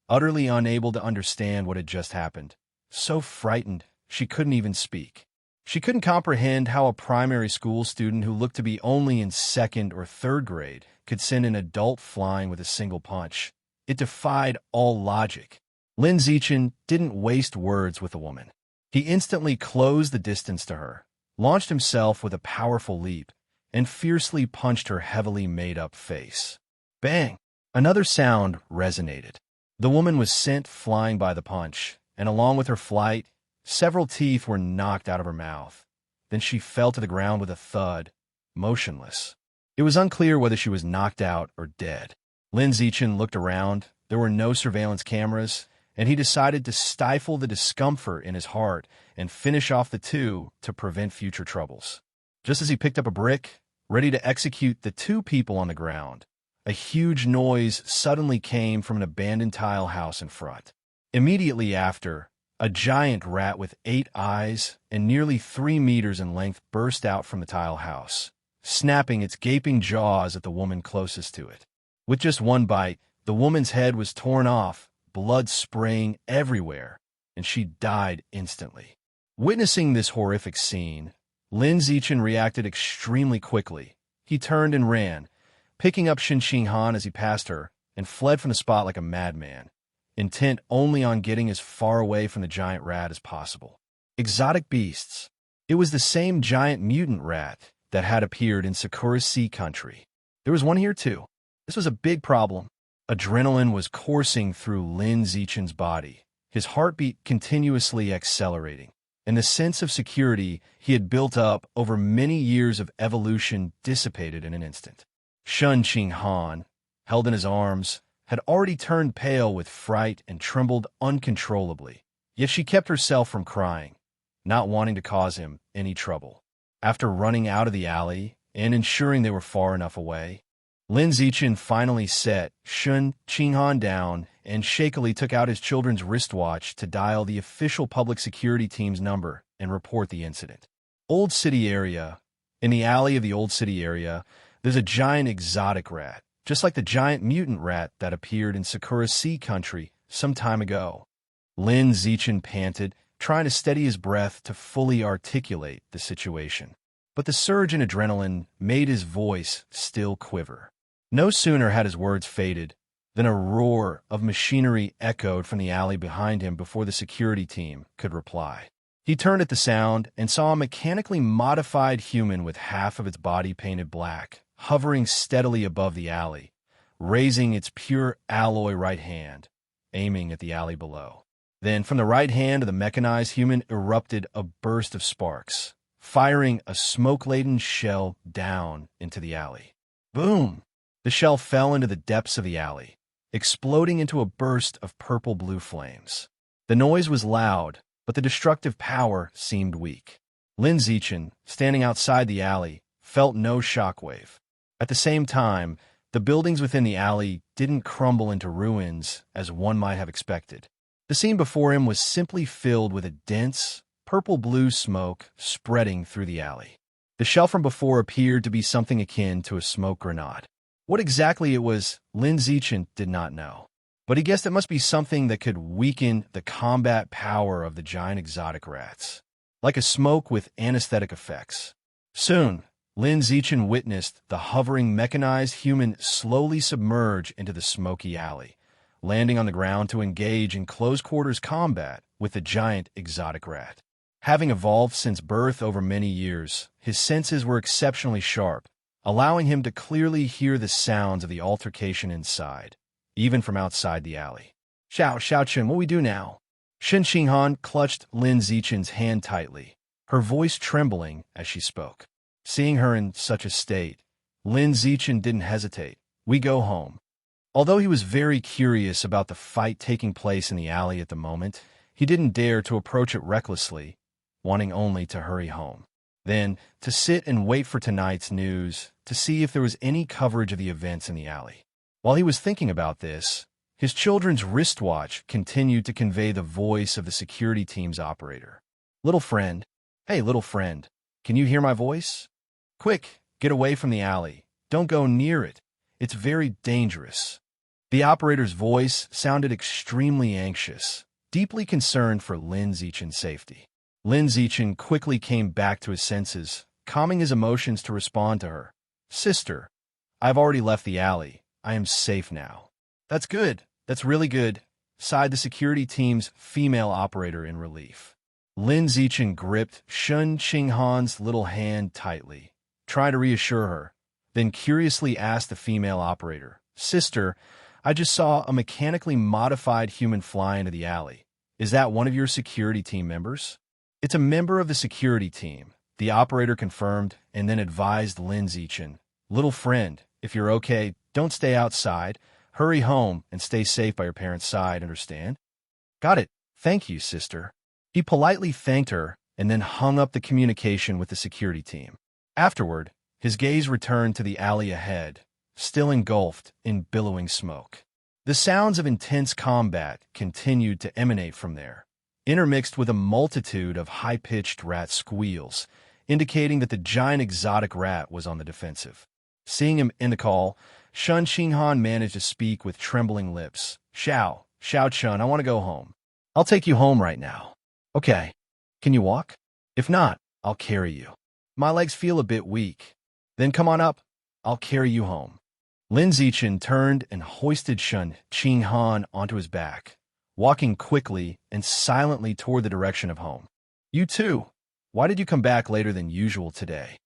Speaker 1: utterly unable to understand what had just happened. So frightened, she couldn't even speak. She couldn't comprehend how a primary school student who looked to be only in 2nd or 3rd grade could send an adult flying with a single punch. It defied all logic. Lin Zichen didn't waste words with the woman. He instantly closed the distance to her, launched himself with a powerful leap, and fiercely punched her heavily made-up face. Bang! Another sound resonated. The woman was sent flying by the punch, and along with her flight, several teeth were knocked out of her mouth. Then she fell to the ground with a thud, motionless. It was unclear whether she was knocked out or dead. Lin Zichen looked around. There were no surveillance cameras, and he decided to stifle the discomfort in his heart and finish off the two to prevent future troubles. Just as he picked up a brick, ready to execute the 2 people on the ground, a huge noise suddenly came from an abandoned tile house in front. Immediately after, a giant rat with 8 eyes and nearly 3 meters in length burst out from the tile house, snapping its gaping jaws at the woman closest to it. With just one bite, the woman's head was torn off, blood spraying everywhere, and she died instantly. Witnessing this horrific scene, Lin Zichen reacted extremely quickly. He turned and ran, picking up Shun Qinghan as he passed her, and fled from the spot like a madman, intent only on getting as far away from the giant rat as possible. Exotic beasts. It was the same giant mutant rat that had appeared in Sakura Sea Country. There was one here too. This was a big problem. Adrenaline was coursing through Lin Zichen's body, his heartbeat continuously accelerating, and the sense of security he had built up over many years of evolution dissipated in an instant. Shun Qinghan, held in his arms, had already turned pale with fright and trembled uncontrollably, yet she kept herself from crying, not wanting to cause him any trouble. After running out of the alley and ensuring they were far enough away, Lin Zichen finally set Shun Qinghan down and shakily took out his children's wristwatch to dial the official public security team's number and report the incident. Old City Area. In the alley of the Old City Area, there's a giant exotic rat, just like the giant mutant rat that appeared in Sakura Sea Country some time ago. Lin Zichen panted, trying to steady his breath to fully articulate the situation. But the surge in adrenaline made his voice still quiver. No sooner had his words faded Then a roar of machinery echoed from the alley behind him before the security team could reply. He turned at the sound and saw a mechanically modified human with half of its body painted black, hovering steadily above the alley, raising its pure alloy right hand, aiming at the alley below. Then, from the right hand of the mechanized human erupted a burst of sparks, firing a smoke-laden shell down into the alley. Boom! The shell fell into the depths of the alley, exploding into a burst of purple-blue flames. The noise was loud, but the destructive power seemed weak. Lin Zichen, standing outside the alley, felt no shockwave. At the same time, the buildings within the alley didn't crumble into ruins as one might have expected. The scene before him was simply filled with a dense, purple-blue smoke spreading through the alley. The shell from before appeared to be something akin to a smoke grenade. What exactly it was, Lin Zichen did not know, but he guessed it must be something that could weaken the combat power of the giant exotic rats, like a smoke with anesthetic effects. Soon, Lin Zichen witnessed the hovering mechanized human slowly submerge into the smoky alley, landing on the ground to engage in close-quarters combat with the giant exotic rat. Having evolved since birth over many years, his senses were exceptionally sharp, allowing him to clearly hear the sounds of the altercation inside, even from outside the alley. Xiao Chen, what we do now? Shen Qinghan clutched Lin Zichen's hand tightly, her voice trembling as she spoke. Seeing her in such a state, Lin Zichen didn't hesitate. We go home. Although he was very curious about the fight taking place in the alley at the moment, he didn't dare to approach it recklessly, wanting only to hurry home. Then, to sit and wait for tonight's news to see if there was any coverage of the events in the alley. While he was thinking about this, his children's wristwatch continued to convey the voice of the security team's operator. Little friend, hey, little friend, can you hear my voice? Quick, get away from the alley. Don't go near it. It's very dangerous. The operator's voice sounded extremely anxious, deeply concerned for Lin Zichen's safety. Lin Zichen quickly came back to his senses, calming his emotions to respond to her. Sister, I've already left the alley. I am safe now. That's good. That's really good, sighed the security team's female operator in relief. Lin Zichen gripped Shen Qinghan's little hand tightly, trying to reassure her, then curiously asked the female operator, Sister, I just saw a mechanically modified human fly into the alley. Is that one of your security team members? It's a member of the security team, the operator confirmed and then advised Lin Zichen. Little friend, if you're okay, don't stay outside. Hurry home and stay safe by your parents' side, understand? Got it. Thank you, sister. He politely thanked her and then hung up the communication with the security team. Afterward, his gaze returned to the alley ahead, still engulfed in billowing smoke. The sounds of intense combat continued to emanate from there, intermixed with a multitude of high-pitched rat squeals, indicating that the giant exotic rat was on the defensive. Seeing him in the call, Shen Qinghan managed to speak with trembling lips. Xiao Chen, I want to go home. I'll take you home right now. Okay. Can you walk? If not, I'll carry you. My legs feel a bit weak. Then come on up. I'll carry you home. Lin Zichen turned and hoisted Shen Qinghan onto his back, walking quickly and silently toward the direction of home. You too. Why did you come back later than usual today?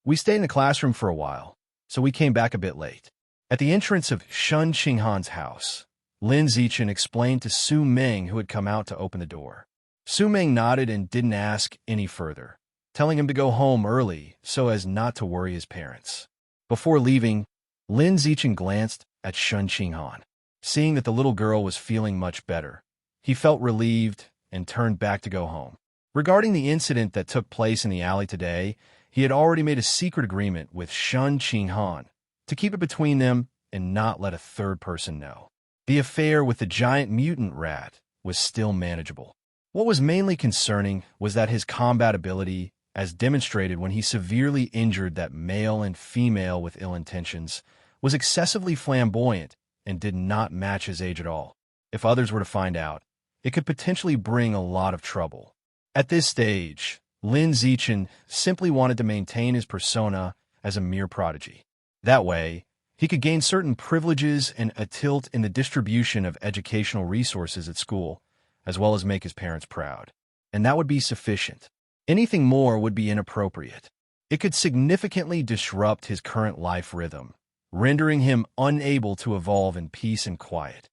Speaker 1: We stayed in the classroom for a while, so we came back a bit late. At the entrance of Shen Qinghan's house, Lin Zichen explained to Su Meng, who had come out to open the door. Su Meng nodded and didn't ask any further, telling him to go home early so as not to worry his parents. Before leaving, Lin Zichen glanced at Shen Qinghan. Seeing that the little girl was feeling much better, he felt relieved and turned back to go home. Regarding the incident that took place in the alley today, he had already made a secret agreement with Shen Qinghan to keep it between them and not let a third person know. The affair with the giant mutant rat was still manageable. What was mainly concerning was that his combat ability, as demonstrated when he severely injured that male and female with ill intentions, was excessively flamboyant and did not match his age at all. If others were to find out, it could potentially bring a lot of trouble. At this stage, Lin Zichen simply wanted to maintain his persona as a mere prodigy. That way, He could gain certain privileges and a tilt in the distribution of educational resources at school, as well as make his parents proud. And that would be sufficient. Anything more would be inappropriate. It could significantly disrupt his current life rhythm, rendering him unable to evolve in peace and quiet.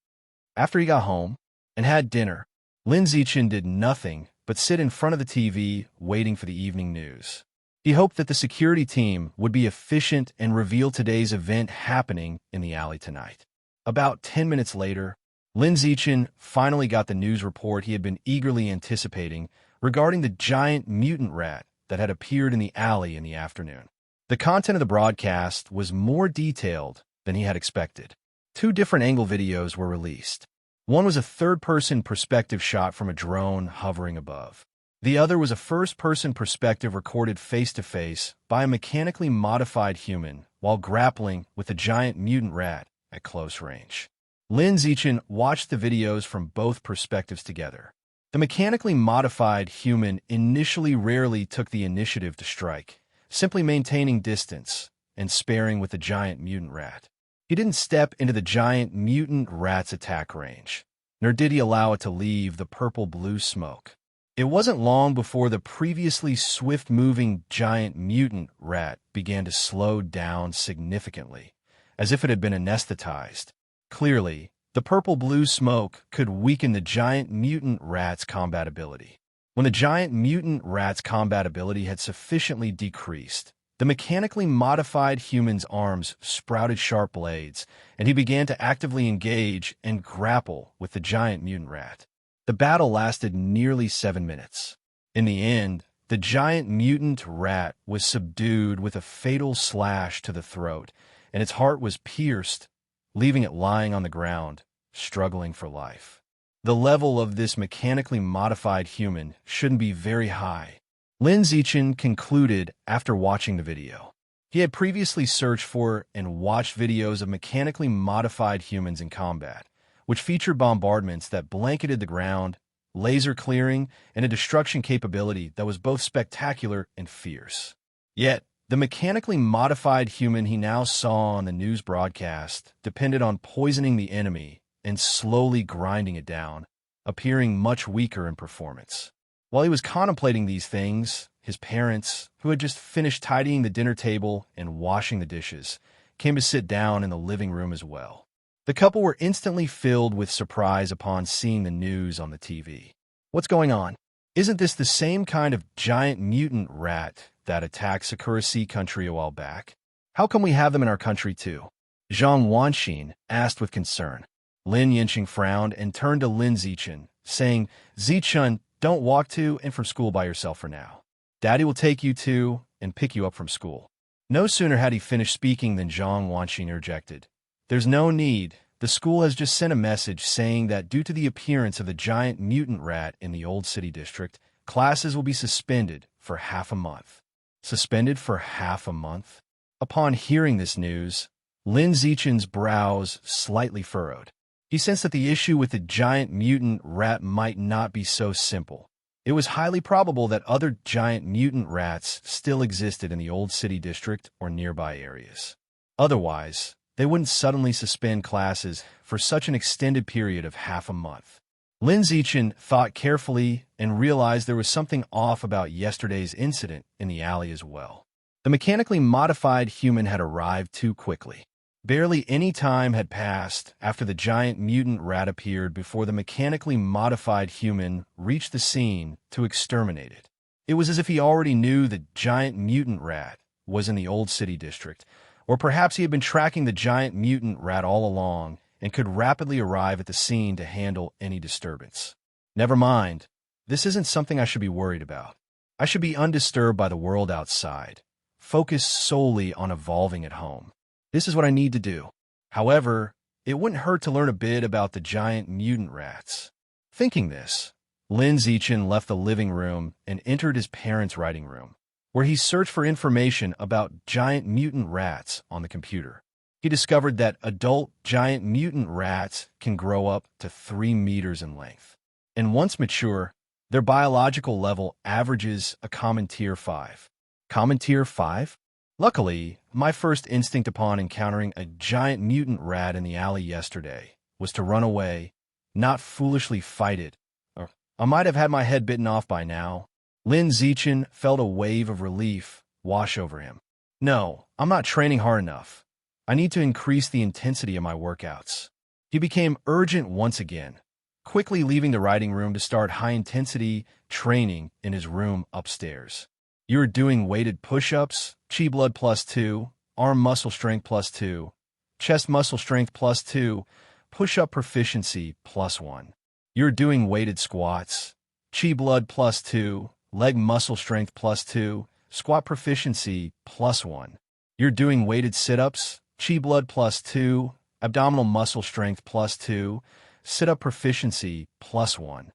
Speaker 1: After he got home and had dinner, Lin Zichen did nothing but sit in front of the TV waiting for the evening news. He hoped that the security team would be efficient and reveal today's event happening in the alley tonight. About 10 minutes later, Lin Zichen finally got the news report he had been eagerly anticipating regarding the giant mutant rat that had appeared in the alley in the afternoon. The content of the broadcast was more detailed than he had expected. 2 different angle videos were released. One was a third-person perspective shot from a drone hovering above. The other was a first-person perspective recorded face-to-face by a mechanically modified human while grappling with a giant mutant rat at close range. Lin Zichen watched the videos from both perspectives together. The mechanically modified human initially rarely took the initiative to strike, simply maintaining distance and sparing with the giant mutant rat. He didn't step into the giant mutant rat's attack range, nor did he allow it to leave the purple-blue smoke. It wasn't long before the previously swift-moving giant mutant rat began to slow down significantly, as if it had been anesthetized. Clearly, the purple-blue smoke could weaken the giant mutant rat's combat ability. When the giant mutant rat's combat ability had sufficiently decreased, the mechanically modified human's arms sprouted sharp blades, and he began to actively engage and grapple with the giant mutant rat. The battle lasted nearly 7 minutes. In the end, the giant mutant rat was subdued with a fatal slash to the throat, and its heart was pierced, leaving it lying on the ground, struggling for life. The level of this mechanically modified human shouldn't be very high, Lin Zichen concluded after watching the video. He had previously searched for and watched videos of mechanically modified humans in combat, which featured bombardments that blanketed the ground, laser clearing, and a destruction capability that was both spectacular and fierce. Yet, the mechanically modified human he now saw on the news broadcast depended on poisoning the enemy and slowly grinding it down, appearing much weaker in performance. While he was contemplating these things, his parents, who had just finished tidying the dinner table and washing the dishes, came to sit down in the living room as well. The couple were instantly filled with surprise upon seeing the news on the TV. What's going on? Isn't this the same kind of giant mutant rat that attacked Sakura Sea country a while back? How come we have them in our country too? Zhang Wanxin asked with concern. Lin Yinqing frowned and turned to Lin Zichen, saying, Zichen, don't walk to and from school by yourself for now. Daddy will take you to and pick you up from school. No sooner had he finished speaking than Zhang Wanxin interjected. There's no need. The school has just sent a message saying that due to the appearance of the giant mutant rat in the old city district, classes will be suspended for half a month. Suspended for half a month? Upon hearing this news, Lin Zichen's brows slightly furrowed. He sensed that the issue with the giant mutant rat might not be so simple. It was highly probable that other giant mutant rats still existed in the old city district or nearby areas. Otherwise, they wouldn't suddenly suspend classes for such an extended period of half a month. Lin Zichen thought carefully and realized there was something off about yesterday's incident in the alley as well. The mechanically modified human had arrived too quickly. Barely any time had passed after the giant mutant rat appeared before the mechanically modified human reached the scene to exterminate it. It was as if he already knew the giant mutant rat was in the old city district, or perhaps he had been tracking the giant mutant rat all along and could rapidly arrive at the scene to handle any disturbance. Never mind. This isn't something I should be worried about. I should be undisturbed by the world outside, focused solely on evolving at home. This is what I need to do. However, it wouldn't hurt to learn a bit about the giant mutant rats. Thinking this, Lin Zichen left the living room and entered his parents' writing room, where he searched for information about giant mutant rats on the computer. He discovered that adult giant mutant rats can grow up to 3 meters in length, and once mature, their biological level averages a common tier 5. Common tier 5? Luckily, my first instinct upon encountering a giant mutant rat in the alley yesterday was to run away, not foolishly fight it. Or I might have had my head bitten off by now. Lin Zichen felt a wave of relief wash over him. No, I'm not training hard enough. I need to increase the intensity of my workouts. He became urgent once again, quickly leaving the writing room to start high-intensity training in his room upstairs. You are doing weighted push-ups, chi blood +2, arm muscle strength +2, chest muscle strength +2, push-up proficiency +1. You're doing weighted squats, chi blood +2, leg muscle strength +2, squat proficiency +1. You're doing weighted sit-ups, chi blood +2, abdominal muscle strength +2, sit-up proficiency +1.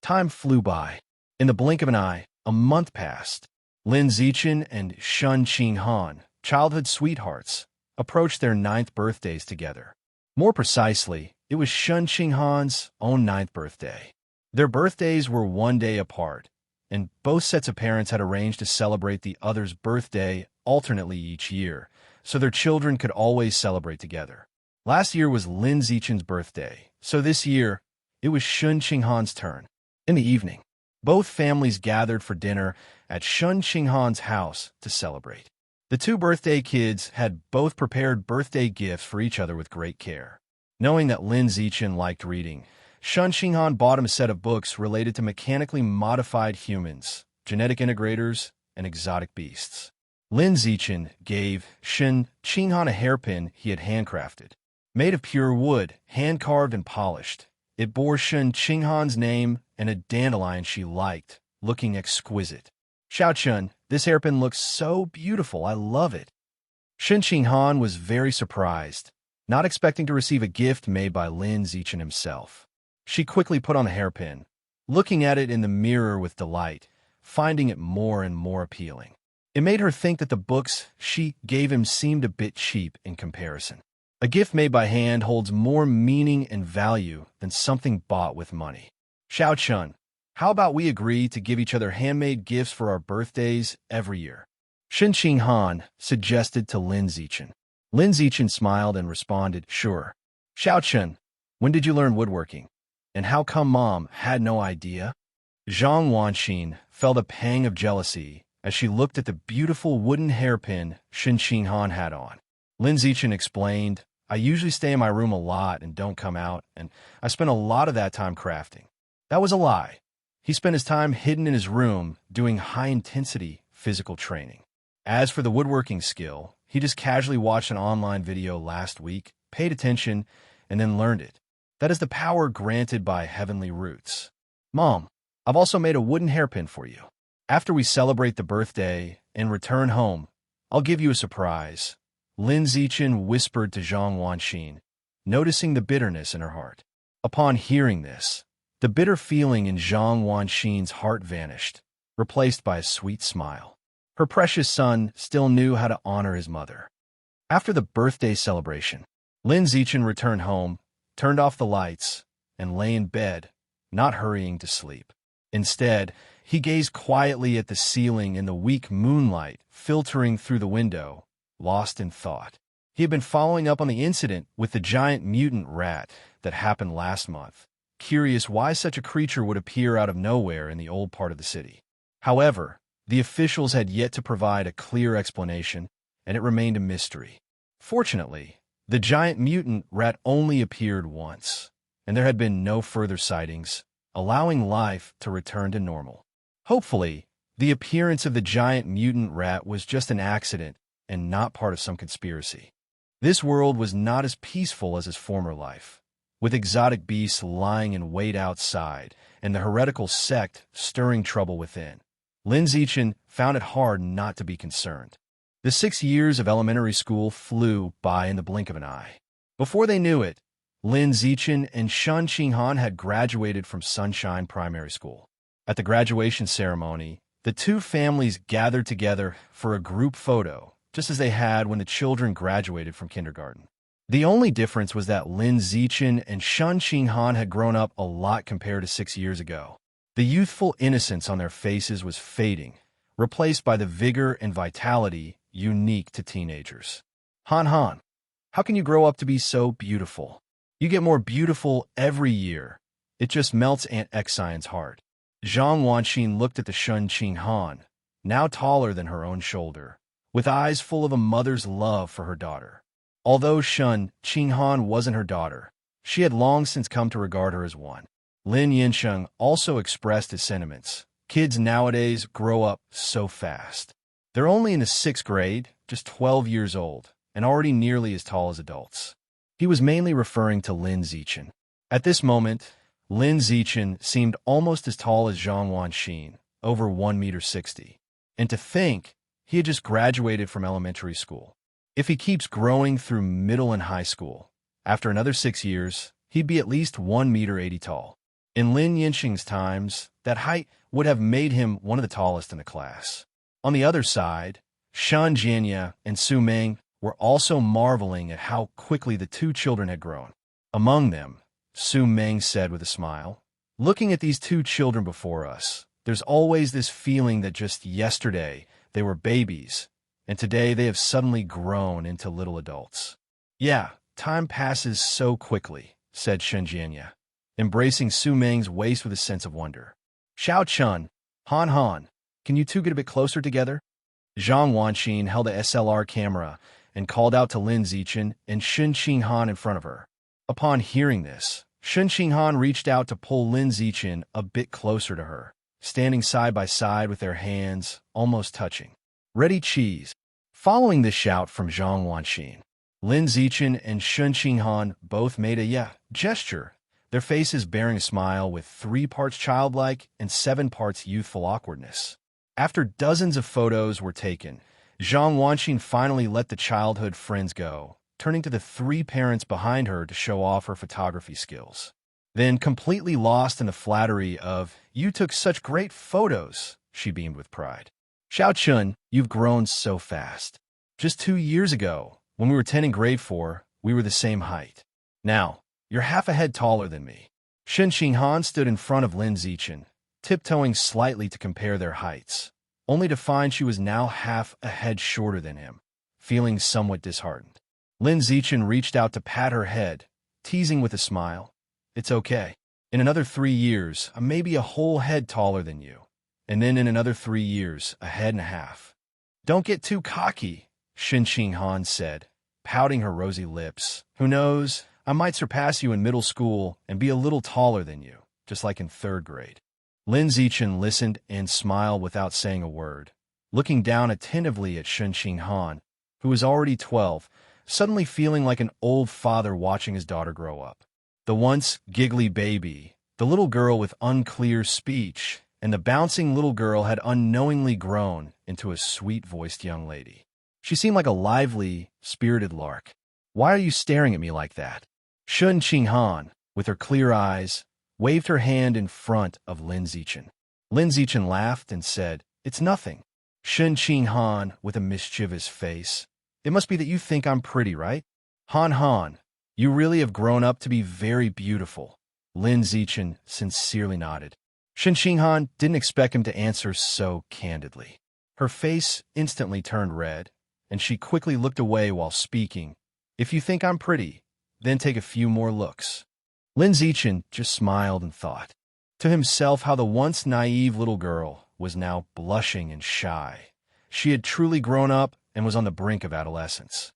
Speaker 1: Time flew by. In the blink of an eye, a month passed. Lin Zichen and Shun Qinghan, childhood sweethearts, approached their 9th birthdays together. More precisely, it was Shun Qinghan's own 9th birthday. Their birthdays were one day apart, and both sets of parents had arranged to celebrate the other's birthday alternately each year, so their children could always celebrate together. Last year was Lin Zichen's birthday, so this year, it was Shun Qinghan's turn. In the evening, both families gathered for dinner at Shun Qinghan's house to celebrate. The two birthday kids had both prepared birthday gifts for each other with great care. Knowing that Lin Zichen liked reading, Shun Qinghan bought him a set of books related to mechanically modified humans, genetic integrators, and exotic beasts. Lin Zichen gave Shun Qinghan a hairpin he had handcrafted. Made of pure wood, hand-carved and polished, it bore Shun Qinghan's name and a dandelion she liked, looking exquisite. Xiaochun, this hairpin looks so beautiful, I love it. Shun Qinghan was very surprised, not expecting to receive a gift made by Lin Zichen himself. She quickly put on the hairpin, looking at it in the mirror with delight, finding it more and more appealing. It made her think that the books she gave him seemed a bit cheap in comparison. A gift made by hand holds more meaning and value than something bought with money. Xiaochun, how about we agree to give each other handmade gifts for our birthdays every year? Shun Qinghan suggested to Lin Zichen. Lin Zichen smiled and responded, sure. Xiaochun, when did you learn woodworking? And how come Mom had no idea? Zhang Wanxin felt a pang of jealousy as she looked at the beautiful wooden hairpin Shun Qinghan had on. Lin Zichen explained, I usually stay in my room a lot and don't come out, and I spend a lot of that time crafting. That was a lie. He spent his time hidden in his room doing high-intensity physical training. As for the woodworking skill, he just casually watched an online video last week, paid attention, and then learned it. That is the power granted by heavenly roots. Mom, I've also made a wooden hairpin for you. After we celebrate the birthday and return home, I'll give you a surprise. Lin Zichen whispered to Zhang Wanxin, noticing the bitterness in her heart. Upon hearing this, the bitter feeling in Zhang Wanxin's heart vanished, replaced by a sweet smile. Her precious son still knew how to honor his mother. After the birthday celebration, Lin Zichen returned home, turned off the lights, and lay in bed, not hurrying to sleep. Instead, he gazed quietly at the ceiling in the weak moonlight filtering through the window, lost in thought. He had been following up on the incident with the giant mutant rat that happened last month, curious why such a creature would appear out of nowhere in the old part of the city. However, the officials had yet to provide a clear explanation, and it remained a mystery. Fortunately, the giant mutant rat only appeared once, and there had been no further sightings, allowing life to return to normal. Hopefully, the appearance of the giant mutant rat was just an accident and not part of some conspiracy. This world was not as peaceful as his former life, with exotic beasts lying in wait outside and the heretical sect stirring trouble within. Lin Zichen found it hard not to be concerned. The 6 years of elementary school flew by in the blink of an eye. Before they knew it, Lin Zichen and Shun Qinghan had graduated from Sunshine Primary School. At the graduation ceremony, the two families gathered together for a group photo, just as they had when the children graduated from kindergarten. The only difference was that Lin Zichen and Shun Qinghan had grown up a lot compared to 6 years ago. The youthful innocence on their faces was fading, replaced by the vigor and vitality unique to teenagers. Han Han, how can you grow up to be so beautiful? You get more beautiful every year. It just melts Aunt Xian's heart. Zhang Wanxin looked at the Shun Qinghan, now taller than her own shoulder, with eyes full of a mother's love for her daughter. Although Shun Qinghan wasn't her daughter, she had long since come to regard her as one. Lin Yinsheng also expressed his sentiments. Kids nowadays grow up so fast. They're only in the 6th grade, just 12 years old, and already nearly as tall as adults. He was mainly referring to Lin Zichen. At this moment, Lin Zichen seemed almost as tall as Zhang Wanxin, over 1.60 meters. And to think, he had just graduated from elementary school. If he keeps growing through middle and high school, after another 6 years, he'd be at least 1.80 meters tall. In Lin Yinsheng's times, that height would have made him one of the tallest in the class. On the other side, Shan Jianya and Su Meng were also marveling at how quickly the two children had grown. Among them, Su Meng said with a smile, "Looking at these two children before us, there's always this feeling that just yesterday they were babies, and today they have suddenly grown into little adults." "Yeah, time passes so quickly," said Shan Jianya, embracing Su Meng's waist with a sense of wonder. "Xiao Chun, Han Han, can you two get a bit closer together?" Zhang Wanxin held a SLR camera and called out to Lin Zichen and Shun Qinghan in front of her. Upon hearing this, Shun Qinghan reached out to pull Lin Zichen a bit closer to her, standing side by side with their hands almost touching. "Ready, cheese." Following this shout from Zhang Wanxin, Lin Zichen and Shun Qinghan both made a yeah gesture, their faces bearing a smile with 3 parts childlike and 7 parts youthful awkwardness. After dozens of photos were taken, Zhang Wanxin finally let the childhood friends go, turning to the 3 parents behind her to show off her photography skills. Then, completely lost in the flattery of, "You took such great photos," she beamed with pride. "Xiao Chun, you've grown so fast. Just 2 years ago, when we were 10 in grade 4, we were the same height. Now, you're half a head taller than me." Shun Qinghan stood in front of Lin Zichen, tiptoeing slightly to compare their heights, only to find she was now half a head shorter than him, feeling somewhat disheartened. Lin Zichen reached out to pat her head, teasing with a smile. "It's okay. In another 3 years, I'm maybe a whole head taller than you, and then in another 3 years, a head and a half." "Don't get too cocky," Shun Qinghan said, pouting her rosy lips. "Who knows, I might surpass you in middle school and be a little taller than you, just like in 3rd grade. Lin Zichen listened and smiled without saying a word, looking down attentively at Shun Qinghan, who was already 12, suddenly feeling like an old father watching his daughter grow up. The once giggly baby, the little girl with unclear speech, and the bouncing little girl had unknowingly grown into a sweet-voiced young lady. She seemed like a lively, spirited lark. "Why are you staring at me like that?" Shun Qinghan, with her clear eyes, waved her hand in front of Lin Zichen. Lin Zichen laughed and said, "It's nothing." Shun Qinghan, with a mischievous face, "It must be that you think I'm pretty, right?" Han Han, you really have grown up to be very beautiful." Lin Zichen sincerely nodded. Shun Qinghan didn't expect him to answer so candidly. Her face instantly turned red, and she quickly looked away while speaking. "If you think I'm pretty, then take a few more looks." Lin Zichen just smiled and thought to himself how the once naive little girl was now blushing and shy. She had truly grown up and was on the brink of adolescence.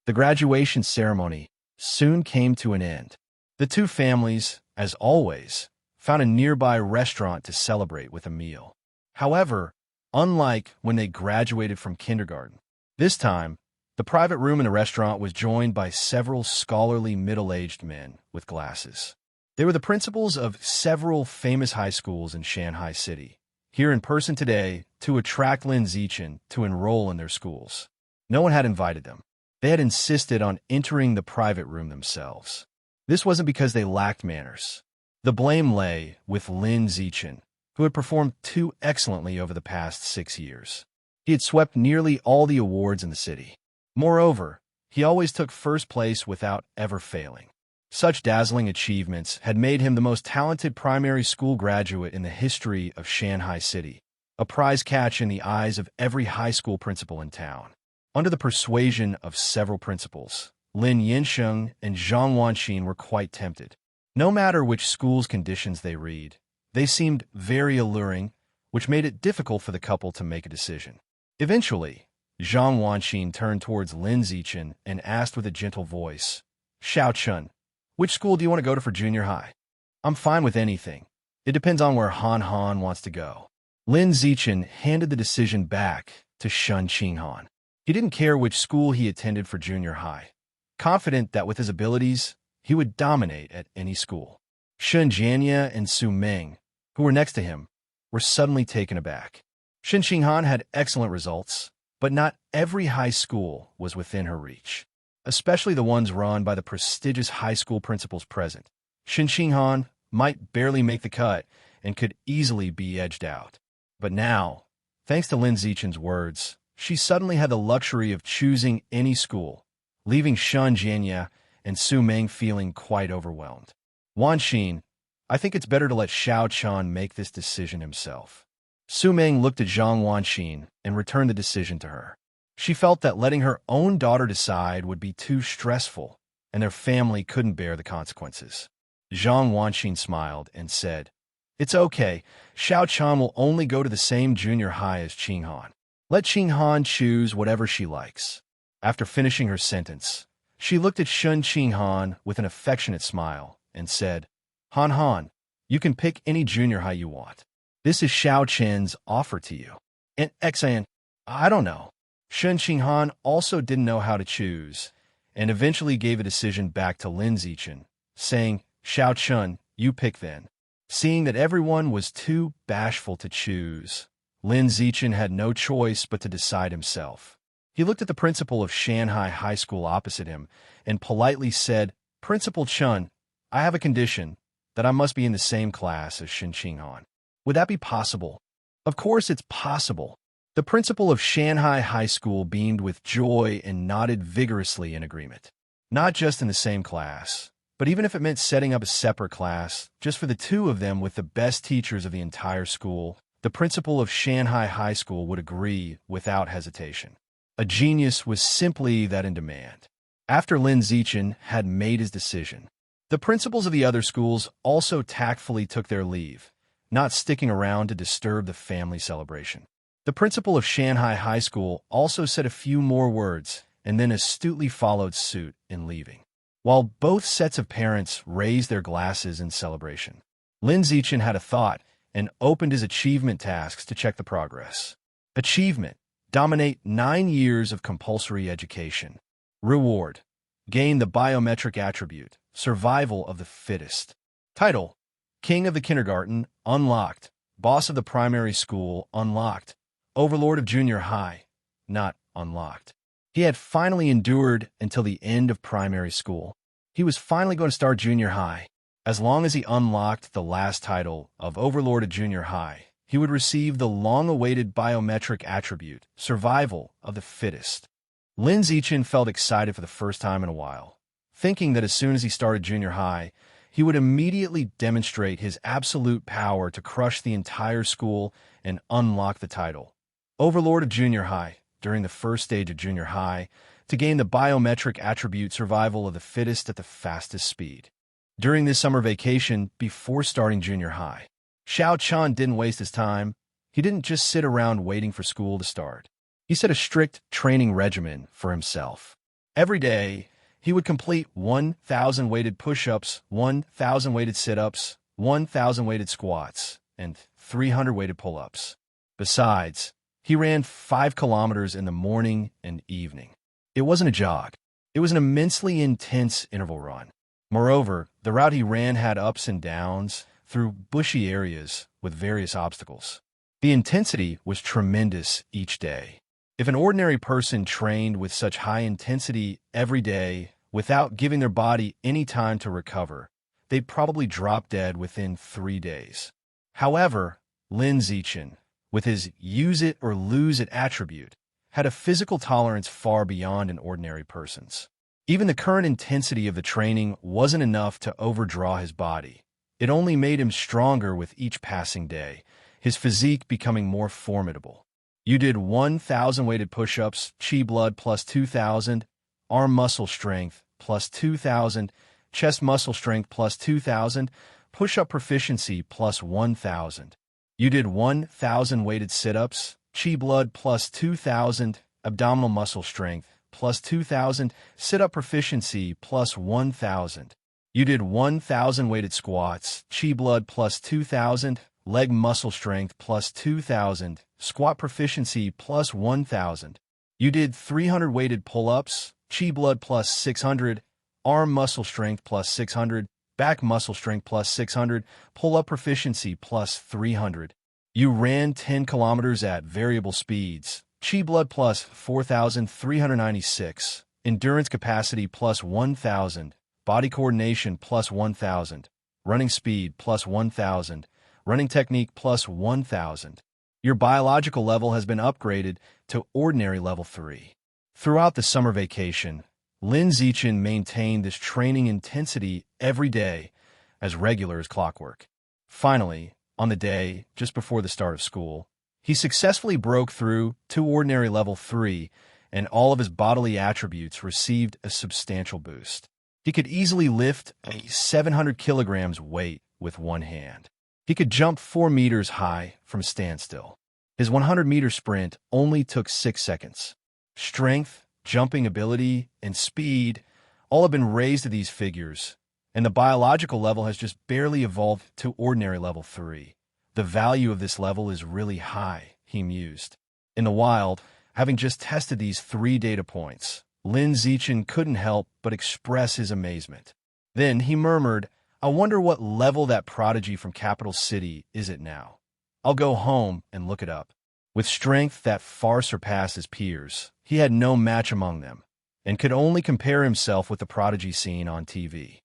Speaker 1: The graduation ceremony soon came to an end. The two families, as always, found a nearby restaurant to celebrate with a meal. However, unlike when they graduated from kindergarten, this time, the private room in the restaurant was joined by several scholarly middle-aged men with glasses. They were the principals of several famous high schools in Shanghai City, here in person today to attract Lin Zichen to enroll in their schools. No one had invited them. They had insisted on entering the private room themselves. This wasn't because they lacked manners. The blame lay with Lin Zichen, who had performed too excellently over the past 6 years. He had swept nearly all the awards in the city. Moreover, he always took first place without ever failing. Such dazzling achievements had made him the most talented primary school graduate in the history of Shanghai City, a prize catch in the eyes of every high school principal in town. Under the persuasion of several principals, Lin Yinsheng and Zhang Wanxin were quite tempted. No matter which school's conditions they read, they seemed very alluring, which made it difficult for the couple to make a decision. Eventually, Zhang Wanxin turned towards Lin Zichen and asked with a gentle voice, "Xiao Chun, which school do you want to go to for junior high?" "I'm fine with anything. It depends on where Han Han wants to go." Lin Zichen handed the decision back to Shun Qinghan. He didn't care which school he attended for junior high, confident that with his abilities, he would dominate at any school. Shun Jianya and Su Meng, who were next to him, were suddenly taken aback. Shun Qinghan had excellent results, but not every high school was within her reach, especially the ones run by the prestigious high school principals present. Shun Qinghan might barely make the cut and could easily be edged out. But now, thanks to Lin Zichen's words, she suddenly had the luxury of choosing any school, leaving Shun Jianya and Su Meng feeling quite overwhelmed. "Wanxin, I think it's better to let Xiao Chun make this decision himself." Su Meng looked at Zhang Wanxin and returned the decision to her. She felt that letting her own daughter decide would be too stressful, and their family couldn't bear the consequences. Zhang Wanxin smiled and said, "It's okay. Xiao Chun will only go to the same junior high as Qinghan. Let Qinghan choose whatever she likes." After finishing her sentence, she looked at Shun Qinghan with an affectionate smile and said, "Han Han, you can pick any junior high you want. This is Xiao Chen's offer to you." And Xan, "I don't know." Shun Qinghan also didn't know how to choose, and eventually gave a decision back to Lin Zichen, saying, "Xiao Chun, you pick then." Seeing that everyone was too bashful to choose, Lin Zichen had no choice but to decide himself. He looked at the principal of Shanghai High School opposite him and politely said, "Principal Chun, I have a condition, that I must be in the same class as Shun Qinghan. Would that be possible?" "Of course it's possible." The principal of Shanghai High School beamed with joy and nodded vigorously in agreement. Not just in the same class, but even if it meant setting up a separate class, just for the two of them with the best teachers of the entire school, the principal of Shanghai High School would agree without hesitation. A genius was simply that in demand. After Lin Zichen had made his decision, the principals of the other schools also tactfully took their leave, not sticking around to disturb the family celebration. The principal of Shanghai High School also said a few more words and then astutely followed suit in leaving. While both sets of parents raised their glasses in celebration, Lin Zichen had a thought and opened his achievement tasks to check the progress. Achievement: dominate 9 years of compulsory education. Reward: gain the biometric attribute, survival of the fittest. Title: King of the Kindergarten, unlocked. Boss of the primary school, unlocked. Overlord of junior high, not unlocked. He had finally endured until the end of primary school. He was finally going to start junior high. As long as he unlocked the last title of Overlord of junior high, he would receive the long-awaited biometric attribute, survival of the fittest. Lin Zichen felt excited for the first time in a while, thinking that as soon as he started junior high, he would immediately demonstrate his absolute power to crush the entire school and unlock the title, Overlord of junior high, during the first stage of junior high, to gain the biometric attribute survival of the fittest at the fastest speed. During this summer vacation, before starting junior high, Xiao Chun didn't waste his time. He didn't just sit around waiting for school to start. He set a strict training regimen for himself. Every day, he would complete 1,000 weighted push-ups, 1,000 weighted sit-ups, 1,000 weighted squats, and 300 weighted pull-ups. Besides, he ran 5 kilometers in the morning and evening. It wasn't a jog. It was an immensely intense interval run. Moreover, the route he ran had ups and downs through bushy areas with various obstacles. The intensity was tremendous each day. If an ordinary person trained with such high intensity every day without giving their body any time to recover, they'd probably drop dead within 3 days. However, Lin Zichen, with his use it or lose it attribute, had a physical tolerance far beyond an ordinary person's. Even the current intensity of the training wasn't enough to overdraw his body. It only made him stronger with each passing day, his physique becoming more formidable. You did 1,000 weighted push-ups, chi blood plus 2,000, arm muscle strength plus 2,000, chest muscle strength plus 2,000, push-up proficiency plus 1,000. You did 1,000 weighted sit-ups, chi blood plus 2,000, abdominal muscle strength plus 2,000, sit-up proficiency plus 1,000. You did 1,000 weighted squats, chi blood plus 2,000, leg muscle strength plus 2,000, squat proficiency plus 1,000. You did 300 weighted pull-ups, chi blood plus 600, arm muscle strength plus 600, back muscle strength plus 600, pull-up proficiency plus 300. You ran 10 kilometers at variable speeds, chi blood plus 4,396, endurance capacity plus 1,000, body coordination plus 1,000, running speed plus 1,000, running technique plus 1,000. Your biological level has been upgraded to ordinary level 3. Throughout the summer vacation, Lin Zichen maintained this training intensity every day, as regular as clockwork. Finally, on the day just before the start of school, he successfully broke through to ordinary level 3, and all of his bodily attributes received a substantial boost. He could easily lift a 700 kilograms weight with one hand. He could jump 4 meters high from a standstill. His 100-meter sprint only took 6 seconds. Strength, jumping ability, and speed all have been raised to these figures, and the biological level has just barely evolved to ordinary level 3. The value of this level is really high, he mused. In the wild, having just tested these 3 data points, Lin Zichen couldn't help but express his amazement. Then he murmured, "I wonder what level that prodigy from Capital City is at now. I'll go home and look it up." With strength that far surpassed his peers, he had no match among them, and could only compare himself with the prodigy seen on TV.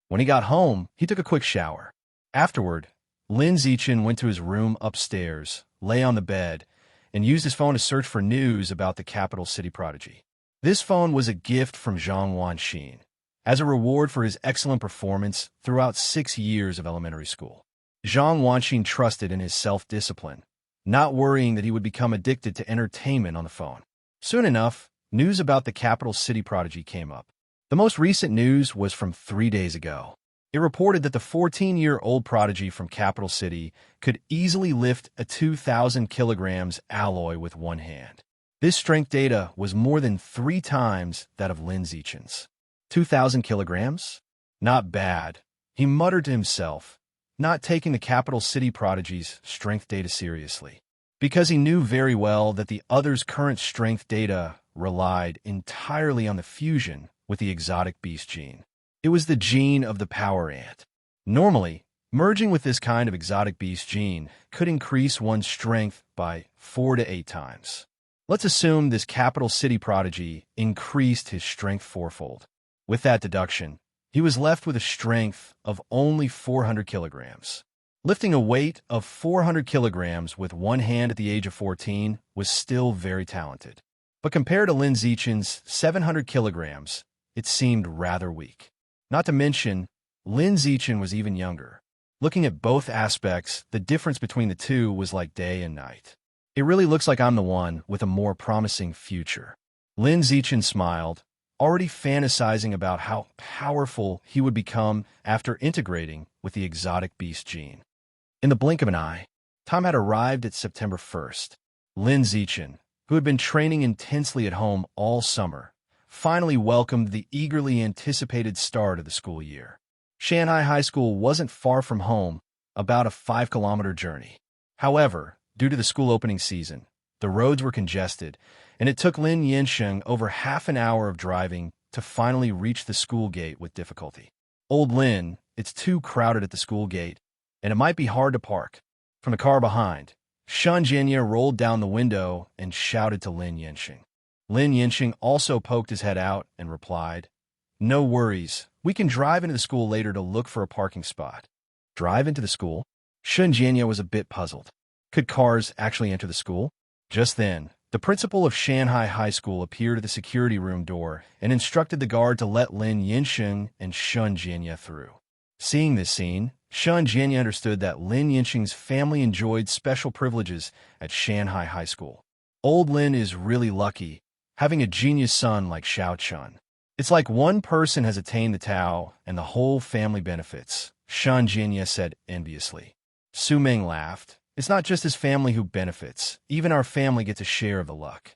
Speaker 1: When he got home, he took a quick shower. Afterward, Lin Zichen went to his room upstairs, lay on the bed, and used his phone to search for news about the Capital City prodigy. This phone was a gift from Zhang Wanxin, as a reward for his excellent performance throughout 6 years of elementary school. Zhang Wanxin trusted in his self-discipline, not worrying that he would become addicted to entertainment on the phone. Soon enough, news about the Capital City prodigy came up. The most recent news was from 3 days ago. It reported that the 14-year-old prodigy from Capital City could easily lift a 2,000 kilograms alloy with one hand. This strength data was more than 3 times that of Lin Zichen's. 2,000 kilograms? Not bad, he muttered to himself, not taking the Capital City prodigy's strength data seriously, because he knew very well that the other's current strength data relied entirely on the fusion with the exotic beast gene. It was the gene of the power ant. Normally, merging with this kind of exotic beast gene could increase one's strength by 4 to 8 times. Let's assume this Capital City prodigy increased his strength 4-fold. With that deduction, he was left with a strength of only 400 kilograms. Lifting a weight of 400 kilograms with one hand at the age of 14 was still very talented. But compared to Lin Zichen's 700 kilograms, it seemed rather weak. Not to mention, Lin Zichen was even younger. Looking at both aspects, the difference between the two was like day and night. It really looks like I'm the one with a more promising future. Lin Zichen smiled, already fantasizing about how powerful he would become after integrating with the exotic beast gene. In the blink of an eye, time had arrived at September 1st. Lin Zichen, who had been training intensely at home all summer, finally welcomed the eagerly anticipated start of the school year. Shanhai High School wasn't far from home, about a 5-kilometer journey. However, due to the school opening season, the roads were congested, and it took Lin Yansheng over half an hour of driving to finally reach the school gate with difficulty. "Old Lin, it's too crowded at the school gate, and it might be hard to park." From the car behind, Shen Jianya rolled down the window and shouted to Lin Yansheng. Lin Yansheng also poked his head out and replied, "No worries, we can drive into the school later to look for a parking spot." Drive into the school? Shen Jianya was a bit puzzled. Could cars actually enter the school? Just then, the principal of Shanhai High School appeared at the security room door and instructed the guard to let Lin Yansheng and Shen Jianya through. Seeing this scene, Shen Jianya understood that Lin Yansheng's family enjoyed special privileges at Shanhai High School. Old Lin is really lucky, having a genius son like Xiao Chun. It's like one person has attained the Tao, and the whole family benefits, Shan Jinya said enviously. Su Ming laughed. It's not just his family who benefits. Even our family gets a share of the luck.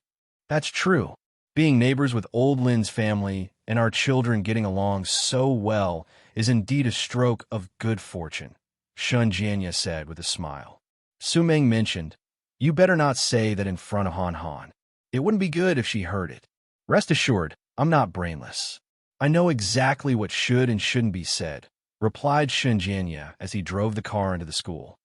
Speaker 1: That's true. Being neighbors with Old Lin's family and our children getting along so well is indeed a stroke of good fortune, Shun Jianya said with a smile. Su Ming mentioned, "You better not say that in front of Han Han. It wouldn't be good if she heard it. Rest assured, I'm not brainless. I know exactly what should and shouldn't be said," replied Shun Jianya as he drove the car into the school.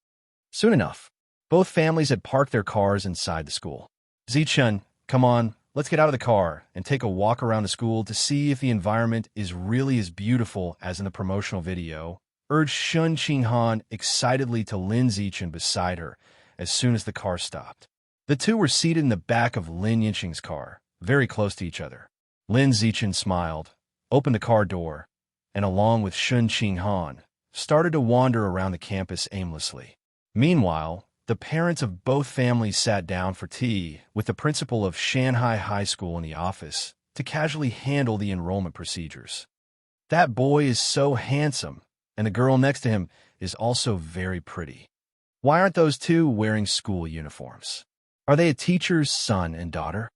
Speaker 1: Soon enough, both families had parked their cars inside the school. Zichun, come on, let's get out of the car and take a walk around the school to see if the environment is really as beautiful as in the promotional video, urged Shun Qinghan excitedly to Lin Zichun beside her as soon as the car stopped. The two were seated in the back of Lin Yinqing's car, very close to each other. Lin Zichun smiled, opened the car door, and along with Shun Qinghan, started to wander around the campus aimlessly. Meanwhile, the parents of both families sat down for tea with the principal of Shanghai High School in the office to casually handle the enrollment procedures. That boy is so handsome, and the girl next to him is also very pretty. Why aren't those two wearing school uniforms? Are they a teacher's son and daughter?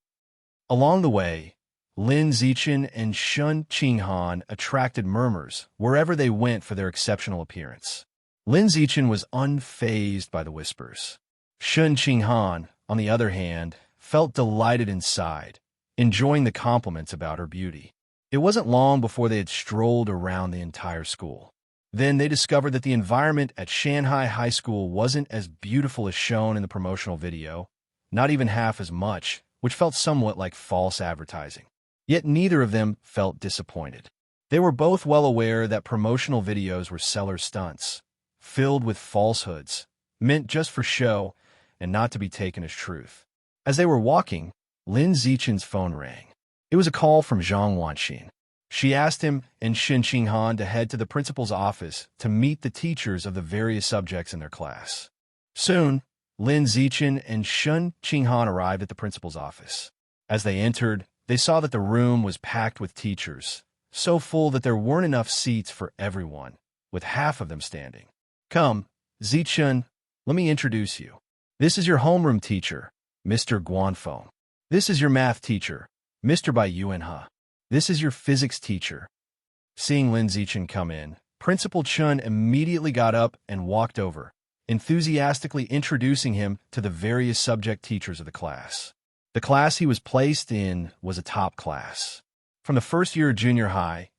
Speaker 1: Along the way, Lin Zichun and Shun Qinghan attracted murmurs wherever they went for their exceptional appearance. Lin Zichun was unfazed by the whispers. Shun Qinghan, on the other hand, felt delighted inside, enjoying the compliments about her beauty. It wasn't long before they had strolled around the entire school. Then they discovered that the environment at Shanghai High School wasn't as beautiful as shown in the promotional video, not even half as much, which felt somewhat like false advertising. Yet neither of them felt disappointed. They were both well aware that promotional videos were seller stunts, filled with falsehoods, meant just for show and not to be taken as truth. As they were walking, Lin Zichun's phone rang. It was a call from Zhang Wanxin. She asked him and Shin Qinghan to head to the principal's office to meet the teachers of the various subjects in their class. Soon, Lin Zichun and Shun Qinghan arrived at the principal's office. As they entered, they saw that the room was packed with teachers, so full that there weren't enough seats for everyone, with half of them standing. "Come, Zichun, let me introduce you. This is your homeroom teacher, Mr. Guanfeng. This is your math teacher, Mr. Bai Yuanhe. This is your physics teacher." Seeing Lin Zichun come in, Principal Chun immediately got up and walked over, enthusiastically introducing him to the various subject teachers of the class. The class he was placed in was a top class. From the first year of junior high,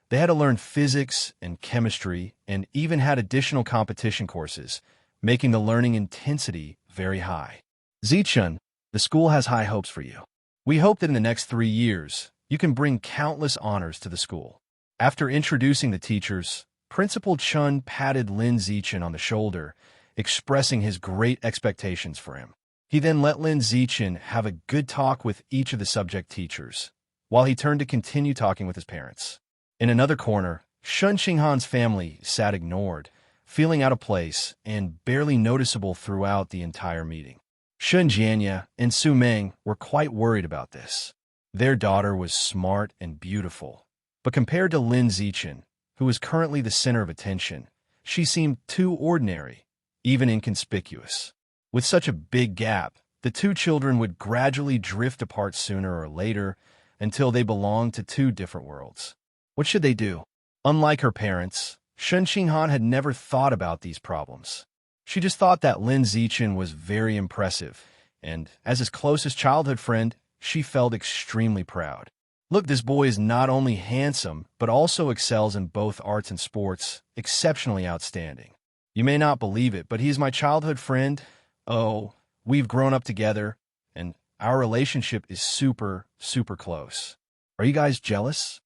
Speaker 1: they had to learn physics and chemistry and even had additional competition courses, making the learning intensity very high. "Zichun, the school has high hopes for you. We hope that in the next 3 years, you can bring countless honors to the school." After introducing the teachers, Principal Chun patted Lin Zichun on the shoulder, expressing his great expectations for him. He then let Lin Zichun have a good talk with each of the subject teachers, while he turned to continue talking with his parents. In another corner, Shun Qinghan's family sat ignored, feeling out of place and barely noticeable throughout the entire meeting. Shun Jianya and Su Ming were quite worried about this. Their daughter was smart and beautiful, but compared to Lin Zichun, who was currently the center of attention, she seemed too ordinary, even inconspicuous. With such a big gap, the two children would gradually drift apart sooner or later until they belonged to two different worlds. What should they do? Unlike her parents, Shun Qinghan had never thought about these problems. She just thought that Lin Zichun was very impressive, and as his closest childhood friend, she felt extremely proud. "Look, this boy is not only handsome, but also excels in both arts and sports, exceptionally outstanding. You may not believe it, but he's my childhood friend. Oh, we've grown up together, and our relationship is super, super close. Are you guys jealous?"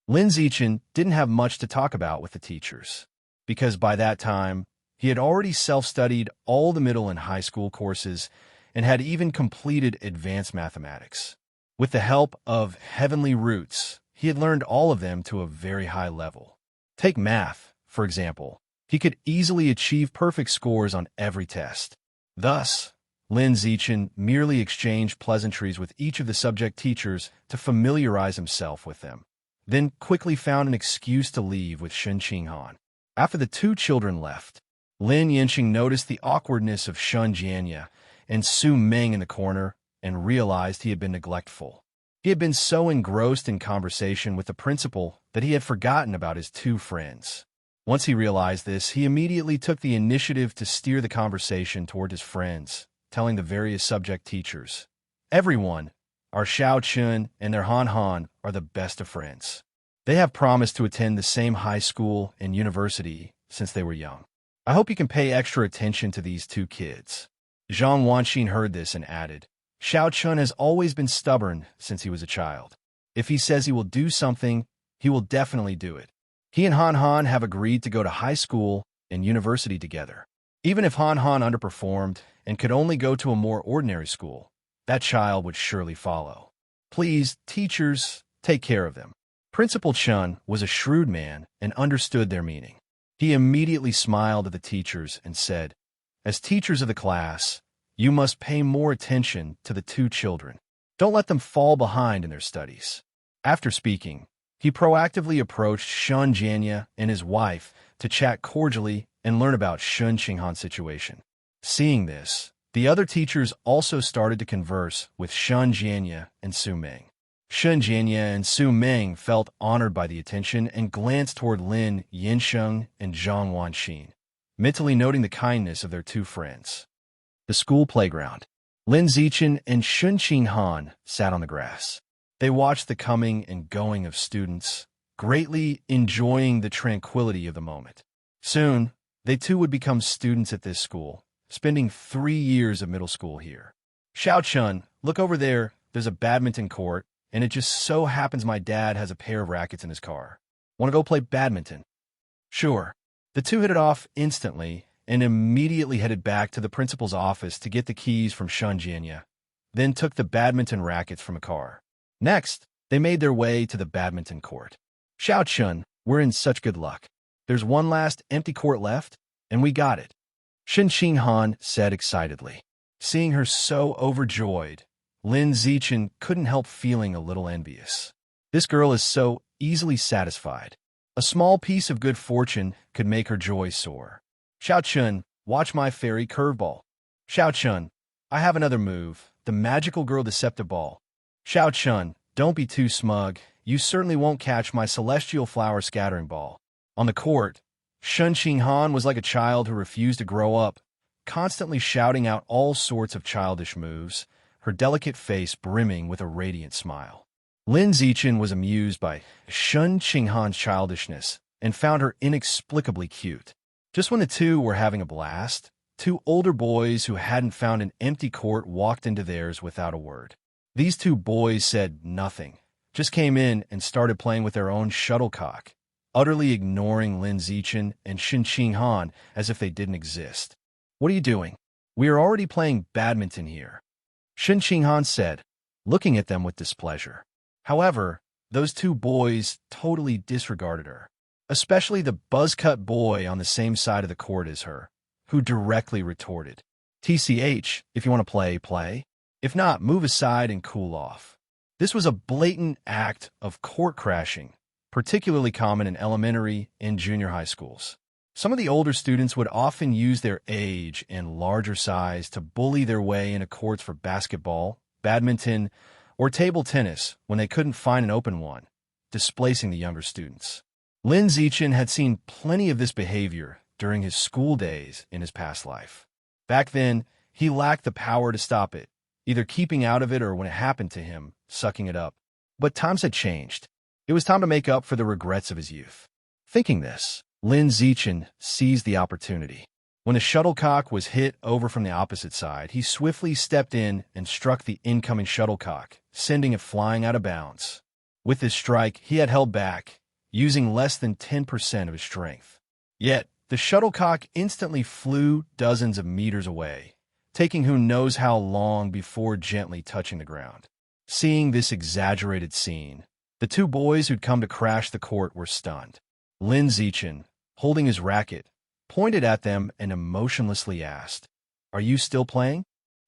Speaker 1: Lin Zichun didn't have much to talk about with the teachers, because by that time, he had already self-studied all the middle and high school courses and had even completed advanced mathematics. With the help of Heavenly Roots, he had learned all of them to a very high level. Take math, for example. He could easily achieve perfect scores on every test. Thus, Lin Zichen merely exchanged pleasantries with each of the subject teachers to familiarize himself with them, then quickly found an excuse to leave with Shen Qinghan. After the two children left, Lin Yinqing noticed the awkwardness of Shun Jianya and Su Meng in the corner and realized he had been neglectful. He had been so engrossed in conversation with the principal that he had forgotten about his two friends. Once he realized this, he immediately took the initiative to steer the conversation toward his friends, telling the various subject teachers, "Everyone, our Xiao Chun and their Han Han are the best of friends. They have promised to attend the same high school and university since they were young. I hope you can pay extra attention to these two kids." Zhang Wanxin heard this and added, "Xiao Chun has always been stubborn since he was a child. If he says he will do something, he will definitely do it. He and Han Han have agreed to go to high school and university together. Even if Han Han underperformed and could only go to a more ordinary school, that child would surely follow. Please, teachers, take care of them." Principal Chun was a shrewd man and understood their meaning. He immediately smiled at the teachers and said, "As teachers of the class, you must pay more attention to the two children. Don't let them fall behind in their studies." After speaking, he proactively approached Shun Jianya and his wife to chat cordially and learn about Shun Qinghan's situation. Seeing this, the other teachers also started to converse with Shun Jianya and Su Meng. Shun Jianya and Su Meng felt honored by the attention and glanced toward Lin Yinsheng and Zhang Wanxin, mentally noting the kindness of their two friends. The school playground. Lin Zichen and Shun Qinghan sat on the grass. They watched the coming and going of students, greatly enjoying the tranquility of the moment. Soon, they too would become students at this school, spending 3 years of middle school here. "Xiao Chun, look over there. There's a badminton court, and it just so happens my dad has a pair of rackets in his car. Want to go play badminton?" "Sure." The two hit it off instantly and immediately headed back to the principal's office to get the keys from Shun Jianya, then took the badminton rackets from a car. Next, they made their way to the badminton court. "Xiao Chun, we're in such good luck. There's one last empty court left, and we got it," Shen Qinghan said excitedly. Seeing her so overjoyed, Lin Zichen couldn't help feeling a little envious. This girl is so easily satisfied. A small piece of good fortune could make her joy soar. "Xiao Chun, watch my fairy curveball." "Xiao Chun, I have another move, the magical girl deceptive ball." "Xiao Chun, don't be too smug. You certainly won't catch my celestial flower scattering ball." On the court, Shun Qinghan was like a child who refused to grow up, constantly shouting out all sorts of childish moves, her delicate face brimming with a radiant smile. Lin Zichen was amused by Shun Qinghan's childishness and found her inexplicably cute. Just when the two were having a blast, two older boys who hadn't found an empty court walked into theirs without a word. These two boys said nothing, just came in and started playing with their own shuttlecock, utterly ignoring Lin Zichen and Shen Qinghan as if they didn't exist. "What are you doing? We are already playing badminton here," Shen Qinghan said, looking at them with displeasure. However, those two boys totally disregarded her, especially the buzz-cut boy on the same side of the court as her, who directly retorted, "TCH, if you want to play, play. If not, move aside and cool off." This was a blatant act of court crashing, particularly common in elementary and junior high schools. Some of the older students would often use their age and larger size to bully their way into courts for basketball, badminton, or table tennis when they couldn't find an open one, displacing the younger students. Lin Zichen had seen plenty of this behavior during his school days in his past life. Back then, he lacked the power to stop it, either keeping out of it or, when it happened to him, sucking it up. But times had changed. It was time to make up for the regrets of his youth. Thinking this, Lin Zichen seized the opportunity. When the shuttlecock was hit over from the opposite side, he swiftly stepped in and struck the incoming shuttlecock, sending it flying out of bounds. With this strike, he had held back, using less than 10% of his strength. Yet, the shuttlecock instantly flew dozens of meters away, taking who knows how long before gently touching the ground. Seeing this exaggerated scene, the two boys who'd come to crash the court were stunned. Lin Zichen, holding his racket, pointed at them and emotionlessly asked, "Are you still playing?"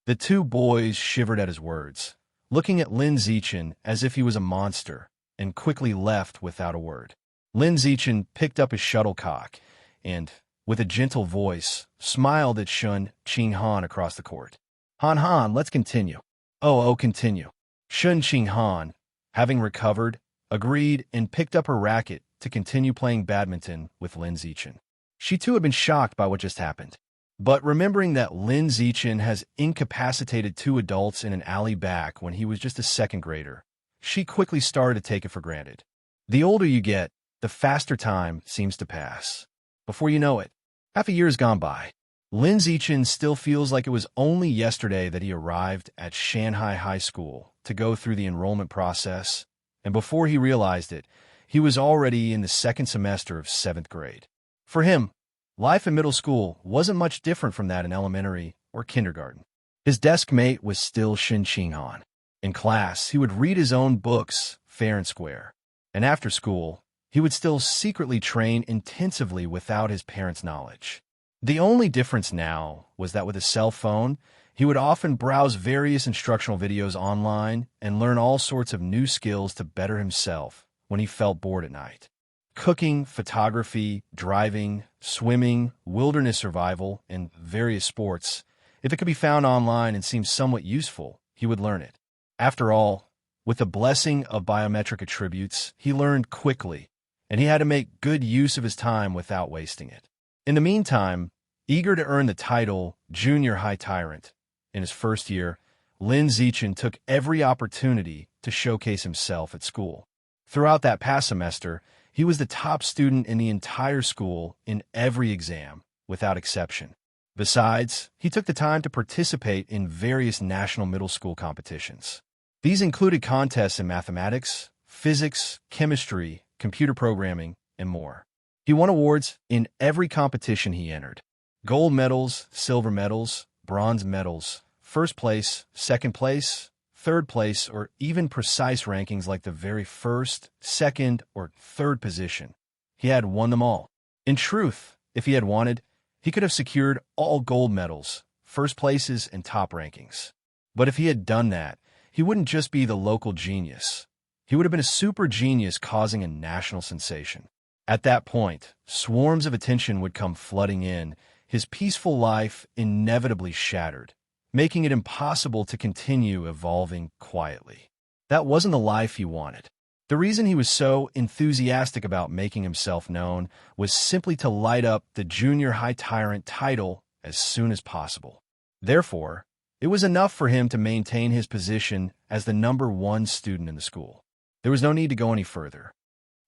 Speaker 1: The two boys shivered at his words, looking at Lin Zichen as if he was a monster, and quickly left without a word. Lin Zichen picked up his shuttlecock and, with a gentle voice, smiled at Shun Qinghan across the court. Han, let's continue. Oh, continue. Shun Qinghan, having recovered, agreed and picked up her racket to continue playing badminton with Lin Zichen. She too had been shocked by what just happened. But remembering that Lin Zichen has incapacitated two adults in an alley back when he was just a second grader, she quickly started to take it for granted. The older you get, the faster time seems to pass. Before you know it, half a year has gone by. Lin Zichen still feels like it was only yesterday that he arrived at Shanghai High School to go through the enrollment process, and before he realized it, he was already in the second semester of 7th grade. For him, life in middle school wasn't much different from that in elementary or kindergarten. His desk mate was still Shun Qinghan. In class, he would read his own books fair and square, and after school, he would still secretly train intensively without his parents' knowledge. The only difference now was that with a cell phone, he would often browse various instructional videos online and learn all sorts of new skills to better himself when he felt bored at night. Cooking, photography, driving, swimming, wilderness survival, and various sports, if it could be found online and seemed somewhat useful, he would learn it. After all, with the blessing of biometric attributes, he learned quickly, and he had to make good use of his time without wasting it. In the meantime, eager to earn the title Junior High Tyrant, in his first year, Lin Zichen took every opportunity to showcase himself at school. Throughout that past semester, he was the top student in the entire school in every exam, without exception. Besides, he took the time to participate in various national middle school competitions. These included contests in mathematics, physics, chemistry, computer programming, and more. He won awards in every competition he entered. Gold medals, silver medals, bronze medals, first place, second place, third place, or even precise rankings like the very first, second, or third position. He had won them all. In truth, if he had wanted, he could have secured all gold medals, first places, and top rankings. But if he had done that, he wouldn't just be the local genius. He would have been a super genius causing a national sensation. At that point, swarms of attention would come flooding in, his peaceful life inevitably shattered, making it impossible to continue evolving quietly. That wasn't the life he wanted. The reason he was so enthusiastic about making himself known was simply to light up the Junior High Tyrant title as soon as possible. Therefore, it was enough for him to maintain his position as the #1 student in the school. There was no need to go any further.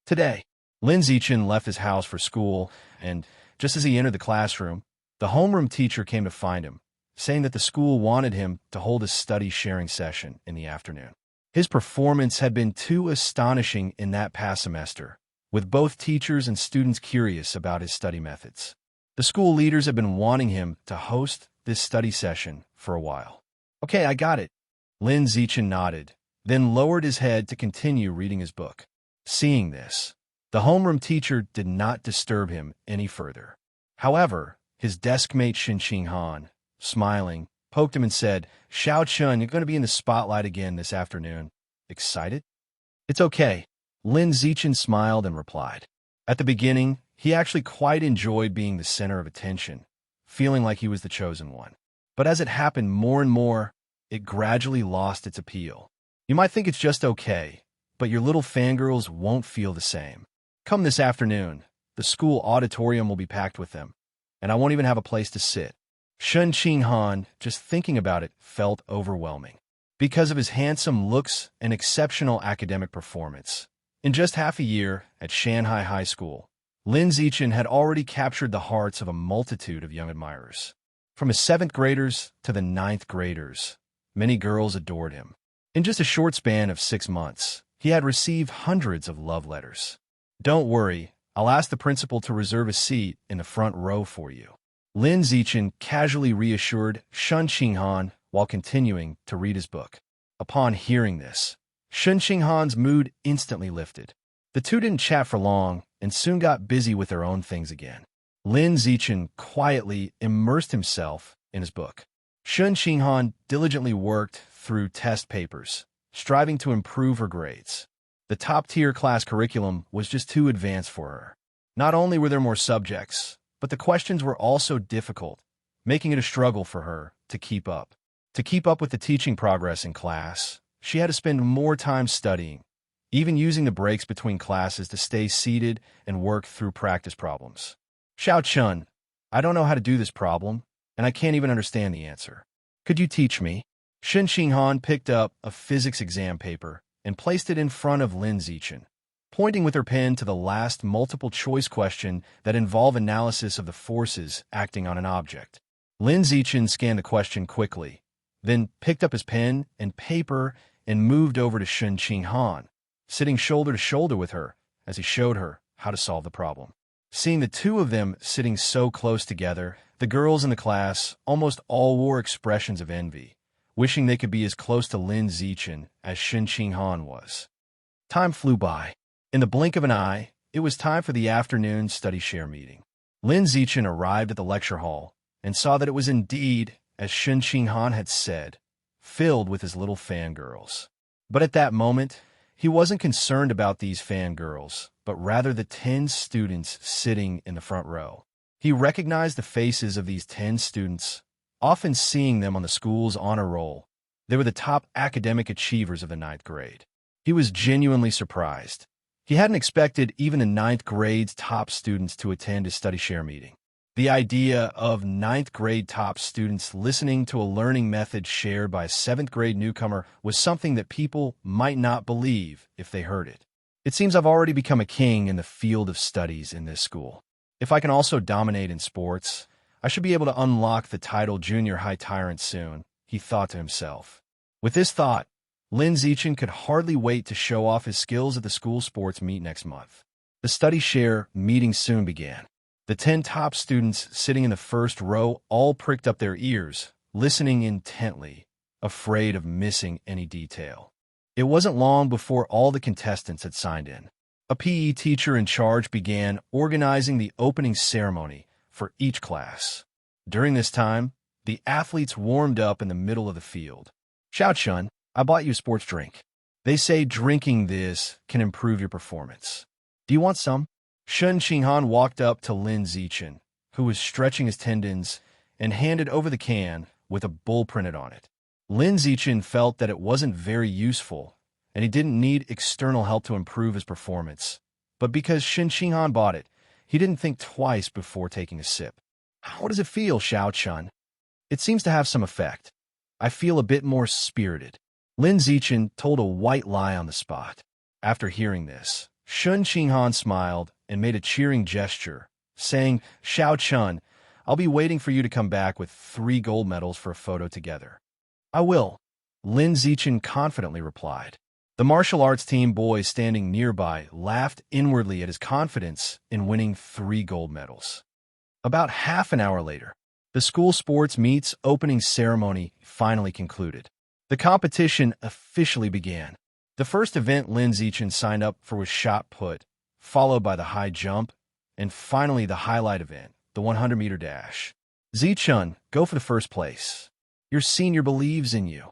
Speaker 1: Today, Lin Zichen left his house for school, and just as he entered the classroom, the homeroom teacher came to find him, saying that the school wanted him to hold a study sharing session in the afternoon. His performance had been too astonishing in that past semester, with both teachers and students curious about his study methods. The school leaders had been wanting him to host this study session for a while. Okay, I got it. Lin Zichen nodded, then lowered his head to continue reading his book. Seeing this, the homeroom teacher did not disturb him any further. However, his desk mate Shun Qinghan, smiling, poked him and said, "Xiao Chun, you're going to be in the spotlight again this afternoon. Excited?" "It's okay." Lin Zichen smiled and replied. At the beginning, he actually quite enjoyed being the center of attention, feeling like he was the chosen one. But as it happened more and more, it gradually lost its appeal. You might think it's just okay, but your little fangirls won't feel the same. Come this afternoon, the school auditorium will be packed with them, and I won't even have a place to sit. Shun Qinghan, just thinking about it, felt overwhelming. Because of his handsome looks and exceptional academic performance, in just half a year at Shanghai High School, Lin Zichen had already captured the hearts of a multitude of young admirers. From his 7th graders to the 9th graders, many girls adored him. In just a short span of 6 months, he had received hundreds of love letters. "Don't worry, I'll ask the principal to reserve a seat in the front row for you," Lin Zichen casually reassured Shun Qinghan while continuing to read his book. Upon hearing this, Shun Qinghan's mood instantly lifted. The two didn't chat for long and soon got busy with their own things again. Lin Zichen quietly immersed himself in his book. Shun Qinghan diligently worked through test papers, striving to improve her grades. The top-tier class curriculum was just too advanced for her. Not only were there more subjects, but the questions were also difficult, making it a struggle for her to keep up. To keep up with the teaching progress in class, she had to spend more time studying, even using the breaks between classes to stay seated and work through practice problems. Xiao Chun, I don't know how to do this problem, and I can't even understand the answer. Could you teach me? Shun Qinghan picked up a physics exam paper and placed it in front of Lin Zichen, pointing with her pen to the last multiple-choice question that involved analysis of the forces acting on an object. Lin Zichen scanned the question quickly, then picked up his pen and paper and moved over to Shun Qinghan, sitting shoulder to shoulder with her as he showed her how to solve the problem. Seeing the two of them sitting so close together, the girls in the class almost all wore expressions of envy, wishing they could be as close to Lin Zichen as Shun Qinghan was. Time flew by. In the blink of an eye, it was time for the afternoon study share meeting. Lin Zichen arrived at the lecture hall and saw that it was indeed, as Shun Qinghan had said, filled with his little fangirls. But at that moment, he wasn't concerned about these fangirls, but rather the 10 students sitting in the front row. He recognized the faces of these 10 students, often seeing them on the school's honor roll. They were the top academic achievers of the 9th grade. He was genuinely surprised. He hadn't expected even the 9th grade's top students to attend his study share meeting. The idea of 9th grade top students listening to a learning method shared by a 7th grade newcomer was something that people might not believe if they heard it. It seems I've already become a king in the field of studies in this school. If I can also dominate in sports, I should be able to unlock the title Junior High Tyrant soon, he thought to himself. With this thought, Lin Zichen could hardly wait to show off his skills at the school sports meet next month. The study share meeting soon began. The 10 top students sitting in the first row all pricked up their ears, listening intently, afraid of missing any detail. It wasn't long before all the contestants had signed in. A PE teacher in charge began organizing the opening ceremony for each class. During this time, the athletes warmed up in the middle of the field. Xiao Chun, I bought you a sports drink. They say drinking this can improve your performance. Do you want some? Shun Qinghan walked up to Lin Zichen, who was stretching his tendons, and handed over the can with a bull printed on it. Lin Zichen felt that it wasn't very useful, and he didn't need external help to improve his performance. But because Shun Qinghan bought it, he didn't think twice before taking a sip. How does it feel, Xiao Chun? It seems to have some effect. I feel a bit more spirited. Lin Zichen told a white lie on the spot. After hearing this, Shun Qinghan smiled and made a cheering gesture, saying, Xiao Chun, I'll be waiting for you to come back with 3 gold medals for a photo together. I will, Lin Zichen confidently replied. The martial arts team boys standing nearby laughed inwardly at his confidence in winning 3 gold medals. About half an hour later, the school sports meet's opening ceremony finally concluded. The competition officially began. The first event Lin Zichen signed up for was shot put, followed by the high jump, and finally the highlight event, the 100-meter dash. Zichen, go for the first place. Your senior believes in you.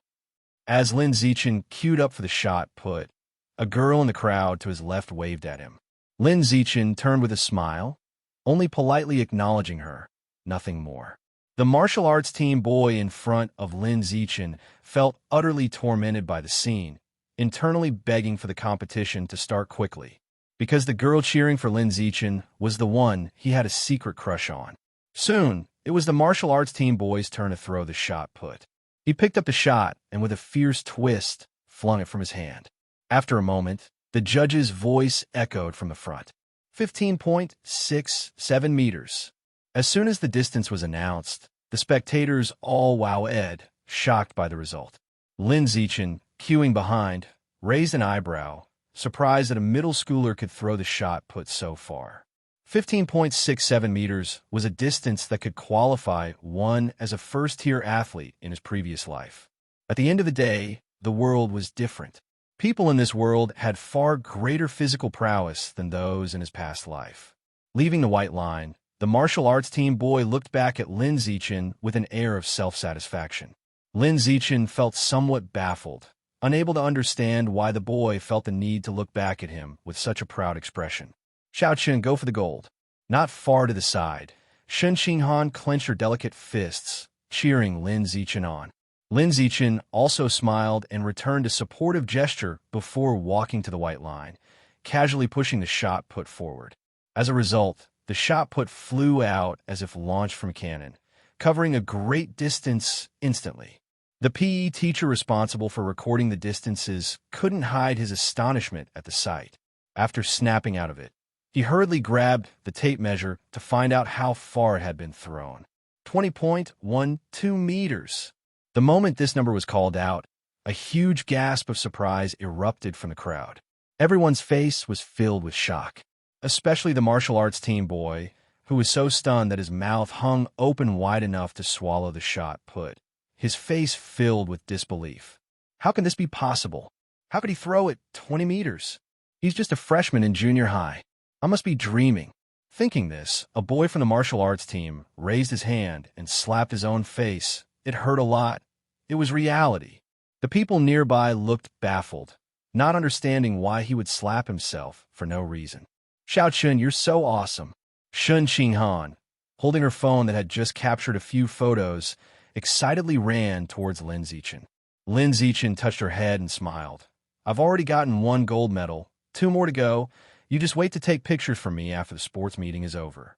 Speaker 1: As Lin Zichen queued up for the shot put, a girl in the crowd to his left waved at him. Lin Zichen turned with a smile, only politely acknowledging her, nothing more. The martial arts team boy in front of Lin Zichen felt utterly tormented by the scene, internally begging for the competition to start quickly, because the girl cheering for Lin Zichen was the one he had a secret crush on. Soon, it was the martial arts team boy's turn to throw the shot put. He picked up the shot and with a fierce twist, flung it from his hand. After a moment, the judge's voice echoed from the front. 15.67 meters. As soon as the distance was announced, the spectators all wowed, shocked by the result. Lin Zichen, queuing behind, raised an eyebrow, surprised that a middle schooler could throw the shot put so far. 15.67 meters was a distance that could qualify one as a first-tier athlete in his previous life. At the end of the day, the world was different. People in this world had far greater physical prowess than those in his past life. Leaving the white line, The martial arts team boy looked back at Lin Zichen with an air of self-satisfaction. Lin Zichen felt somewhat baffled, unable to understand why the boy felt the need to look back at him with such a proud expression. Xiao Chen, go for the gold. Not far to the side, Shen Qinghan clenched her delicate fists, cheering Lin Zichen on. Lin Zichen also smiled and returned a supportive gesture before walking to the white line, casually pushing the shot put forward. As a result, the shot put flew out as if launched from a cannon, covering a great distance instantly. The PE teacher responsible for recording the distances couldn't hide his astonishment at the sight. After snapping out of it, he hurriedly grabbed the tape measure to find out how far it had been thrown. 20.12 meters. The moment this number was called out, a huge gasp of surprise erupted from the crowd. Everyone's face was filled with shock, especially the martial arts team boy, who was so stunned that his mouth hung open wide enough to swallow the shot put, his face filled with disbelief. How can this be possible? How could he throw it 20 meters? He's just a freshman in junior high. I must be dreaming. Thinking this, a boy from the martial arts team raised his hand and slapped his own face. It hurt a lot. It was reality. The people nearby looked baffled, not understanding why he would slap himself for no reason. Xiao Chun, you're so awesome. Shen Qinghan, holding her phone that had just captured a few photos, excitedly ran towards Lin Zichen. Lin Zichen touched her head and smiled. I've already gotten 1 gold medal, 2 more to go. You just wait to take pictures from me after the sports meeting is over.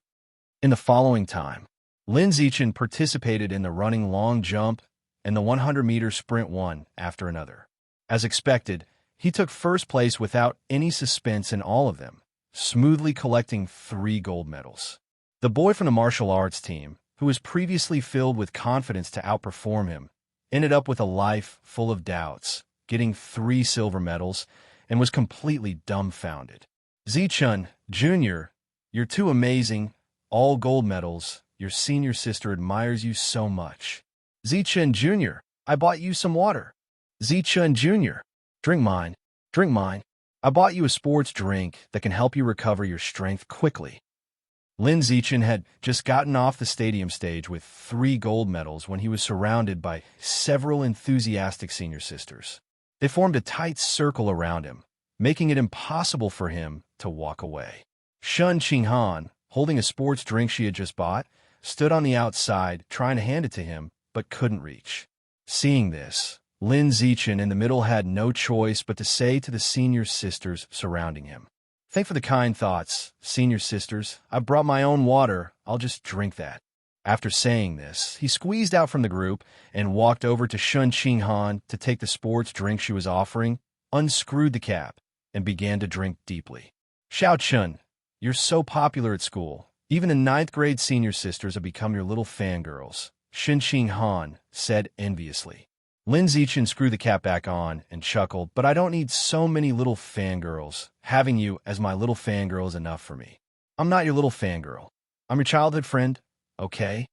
Speaker 1: In the following time, Lin Zichen participated in the running long jump and the 100-meter sprint one after another. As expected, he took first place without any suspense in all of them, smoothly collecting 3 gold medals. The boy from the martial arts team, who was previously filled with confidence to outperform him, ended up with a life full of doubts, getting 3 silver medals, and was completely dumbfounded. Zichun, Jr., you're too amazing. All gold medals. Your senior sister admires you so much. Zichun, Jr., I bought you some water. Zichun, Jr., drink mine. Drink mine. I bought you a sports drink that can help you recover your strength quickly. Lin Zichen had just gotten off the stadium stage with 3 gold medals when he was surrounded by several enthusiastic senior sisters. They formed a tight circle around him, making it impossible for him to walk away. Shen Qinghan, holding a sports drink she had just bought, stood on the outside trying to hand it to him, but couldn't reach. Seeing this, Lin Zichen in the middle had no choice but to say to the senior sisters surrounding him, "Thank for the kind thoughts, senior sisters. I brought my own water. I'll just drink that." After saying this, he squeezed out from the group and walked over to Shen Qinghan to take the sports drink she was offering, unscrewed the cap, and began to drink deeply. Xiao Chun, you're so popular at school. Even the 9th grade senior sisters have become your little fangirls, Shen Qinghan said enviously. Lin Zichen screwed the cap back on and chuckled, but I don't need so many little fangirls. Having you as my little fangirl is enough for me. I'm not your little fangirl. I'm your childhood friend, okay?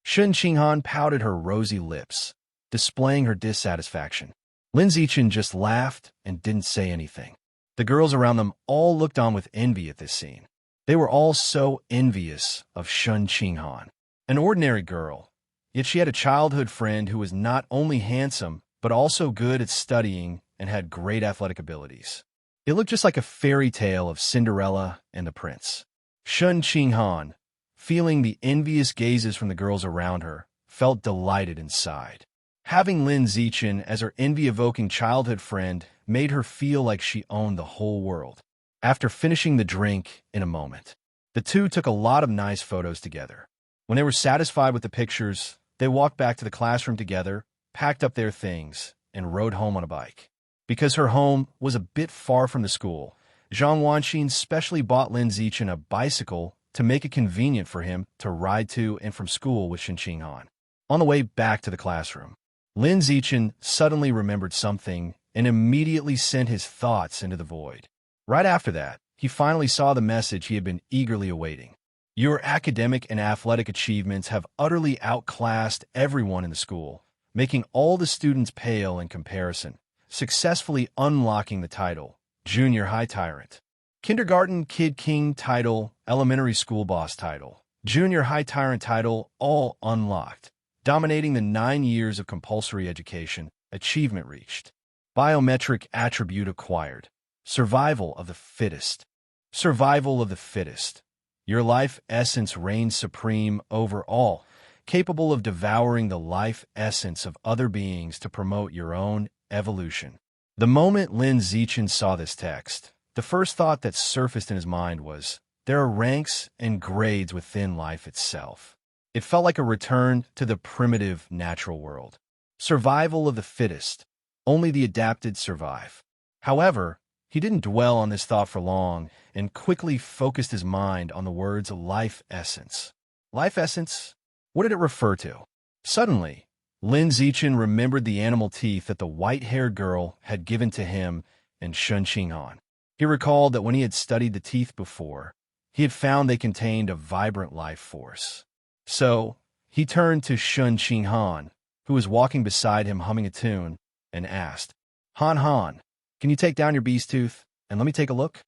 Speaker 1: Shen Qinghan pouted her rosy lips, displaying her dissatisfaction. Lin Zichen just laughed and didn't say anything. The girls around them all looked on with envy at this scene. They were all so envious of Shen Qinghan, an ordinary girl, yet she had a childhood friend who was not only handsome, but also good at studying and had great athletic abilities. It looked just like a fairy tale of Cinderella and the prince. Shen Qinghan, feeling the envious gazes from the girls around her, felt delighted inside. Having Lin Zichen as her envy-evoking childhood friend made her feel like she owned the whole world. After finishing the drink in a moment, the two took a lot of nice photos together. When they were satisfied with the pictures, they walked back to the classroom together, packed up their things, and rode home on a bike. Because her home was a bit far from the school, Zhang Wanxin specially bought Lin Zichen a bicycle to make it convenient for him to ride to and from school with Shen Qinghan. On the way back to the classroom, Lin Zichen suddenly remembered something and immediately sent his thoughts into the void. Right after that, he finally saw the message he had been eagerly awaiting. Your academic and athletic achievements have utterly outclassed everyone in the school, making all the students pale in comparison, successfully unlocking the title, Junior High Tyrant, Kindergarten Kid King title, Elementary School Boss title, junior high tyrant title, all unlocked. Dominating the 9 years of compulsory education, achievement reached. Biometric attribute acquired. Survival of the fittest. Survival of the fittest. Your life essence reigns supreme over all, capable of devouring the life essence of other beings to promote your own evolution. The moment Lin Zichen saw this text, the first thought that surfaced in his mind was, there are ranks and grades within life itself. It felt like a return to the primitive natural world. Survival of the fittest. Only the adapted survive. However, he didn't dwell on this thought for long and quickly focused his mind on the words life essence. Life essence? What did it refer to? Suddenly, Lin Zichen remembered the animal teeth that the white-haired girl had given to him and Shun Qinghan. He recalled that when he had studied the teeth before, he had found they contained a vibrant life force. So, he turned to Shun Qinghan, who was walking beside him humming a tune, and asked, Han Han, can you take down your beast tooth and let me take a look?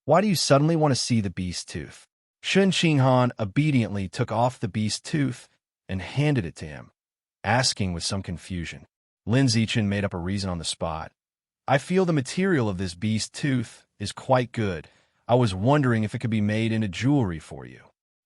Speaker 1: Why do you suddenly want to see the beast tooth? Shun Qinghan obediently took off the beast tooth and handed it to him, asking with some confusion. Lin Zichen made up a reason on the spot. I feel the material of this beast tooth is quite good. I was wondering if it could be made into jewelry for you.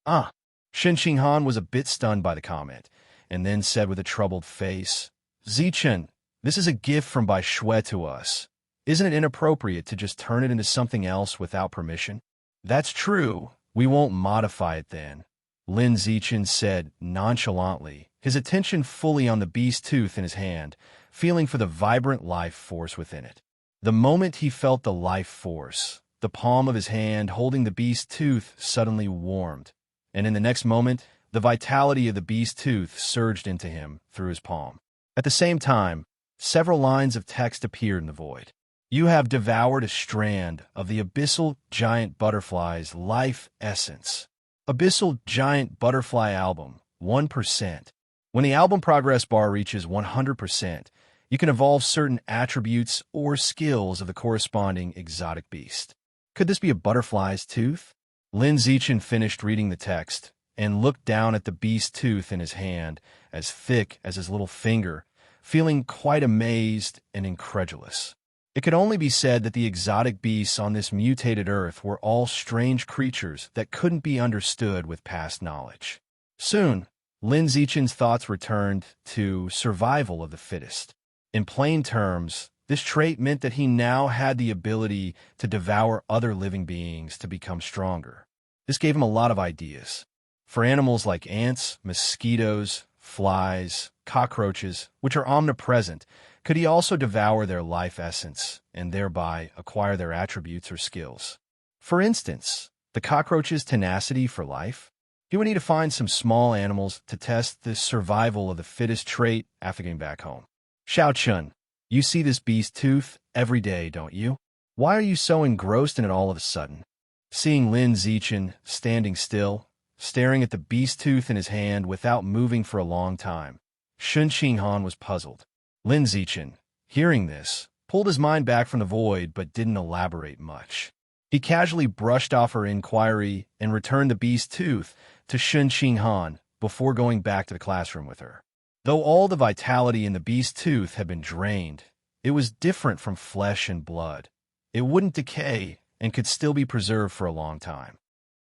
Speaker 1: Ah. Shun Qinghan was a bit stunned by the comment, and then said with a troubled face, Zichen, this is a gift from Bai Shui to us. Isn't it inappropriate to just turn it into something else without permission? That's true. We won't modify it then, Lin Zichen said nonchalantly, his attention fully on the beast tooth in his hand, feeling for the vibrant life force within it. The moment he felt the life force, the palm of his hand holding the beast tooth suddenly warmed, and in the next moment, the vitality of the beast tooth surged into him through his palm. At the same time, several lines of text appeared in the void. You have devoured a strand of the abyssal giant butterfly's life essence. Abyssal giant butterfly album, 1%. When the album progress bar reaches 100%, you can evolve certain attributes or skills of the corresponding exotic beast. Could this be a butterfly's tooth? Lin Zichen finished reading the text and looked down at the beast tooth in his hand, as thick as his little finger, feeling quite amazed and incredulous. It could only be said that the exotic beasts on this mutated earth were all strange creatures that couldn't be understood with past knowledge. Soon, Lin Zichen's thoughts returned to survival of the fittest. In plain terms, this trait meant that he now had the ability to devour other living beings to become stronger. This gave him a lot of ideas. For animals like ants, mosquitoes, flies, cockroaches, which are omnipresent, could he also devour their life essence and thereby acquire their attributes or skills? For instance, the cockroach's tenacity for life? He would need to find some small animals to test the survival of the fittest trait after getting back home. Xiao Chun, you see this beast tooth every day, don't you? Why are you so engrossed in it all of a sudden? Seeing Lin Zichen standing still, staring at the beast tooth in his hand without moving for a long time, Shun Qinghan was puzzled. Lin Zichen, hearing this, pulled his mind back from the void but didn't elaborate much. He casually brushed off her inquiry and returned the beast tooth to Shun Qinghan before going back to the classroom with her. Though all the vitality in the beast tooth had been drained, it was different from flesh and blood. It wouldn't decay and could still be preserved for a long time.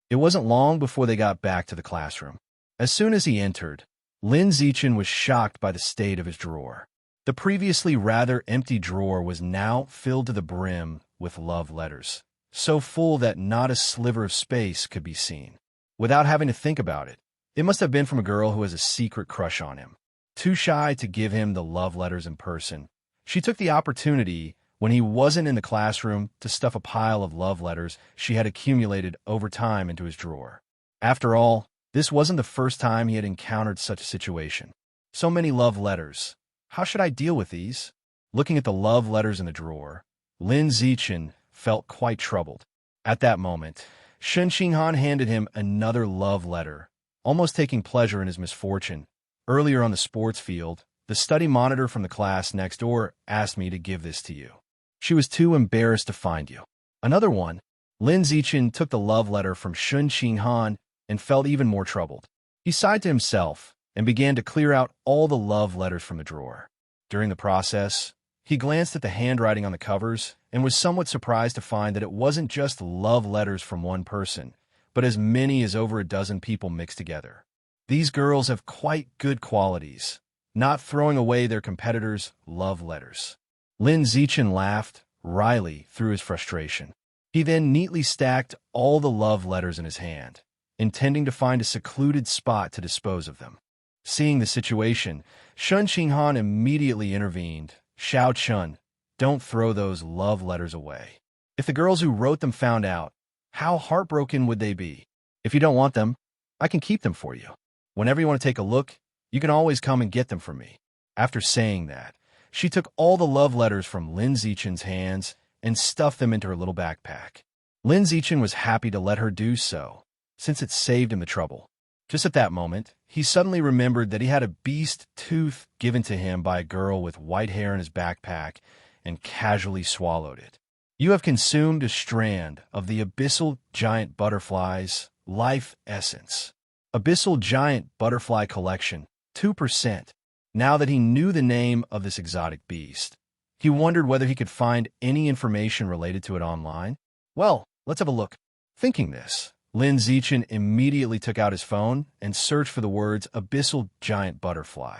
Speaker 1: It wasn't long before they got back to the classroom. As soon as he entered, Lin Zichen was shocked by the state of his drawer. The previously rather empty drawer was now filled to the brim with love letters, so full that not a sliver of space could be seen. Without having to think about it, it must have been from a girl who has a secret crush on him. Too shy to give him the love letters in person, she took the opportunity when he wasn't in the classroom to stuff a pile of love letters she had accumulated over time into his drawer. After all, this wasn't the first time he had encountered such a situation. So many love letters. How should I deal with these? Looking at the love letters in the drawer, Lin Zichen felt quite troubled. At that moment, Shun Qinghan handed him another love letter, almost taking pleasure in his misfortune. Earlier on the sports field, the study monitor from the class next door asked me to give this to you. She was too embarrassed to find you. Another one, Lin Zichen took the love letter from Shun Qinghan and felt even more troubled. He sighed to himself and began to clear out all the love letters from the drawer. During the process, he glanced at the handwriting on the covers and was somewhat surprised to find that it wasn't just love letters from one person, but as many as over a dozen people mixed together. These girls have quite good qualities, not throwing away their competitors' love letters. Lin Zichen laughed wryly through his frustration. He then neatly stacked all the love letters in his hand, intending to find a secluded spot to dispose of them. Seeing the situation, Shun Qinghan immediately intervened. Xiao Chun, don't throw those love letters away. If the girls who wrote them found out, how heartbroken would they be? If you don't want them, I can keep them for you. Whenever you want to take a look, you can always come and get them from me. After saying that, she took all the love letters from Lin Zichen's hands and stuffed them into her little backpack. Lin Zichen was happy to let her do so, since it saved him the trouble. Just at that moment, he suddenly remembered that he had a beast tooth given to him by a girl with white hair in his backpack and casually swallowed it. You have consumed a strand of the Abyssal Giant Butterfly's life essence. Abyssal Giant Butterfly Collection, 2%. Now that he knew the name of this exotic beast, he wondered whether he could find any information related to it online. Well, let's have a look. Thinking this, Lin Zichen immediately took out his phone and searched for the words Abyssal Giant Butterfly.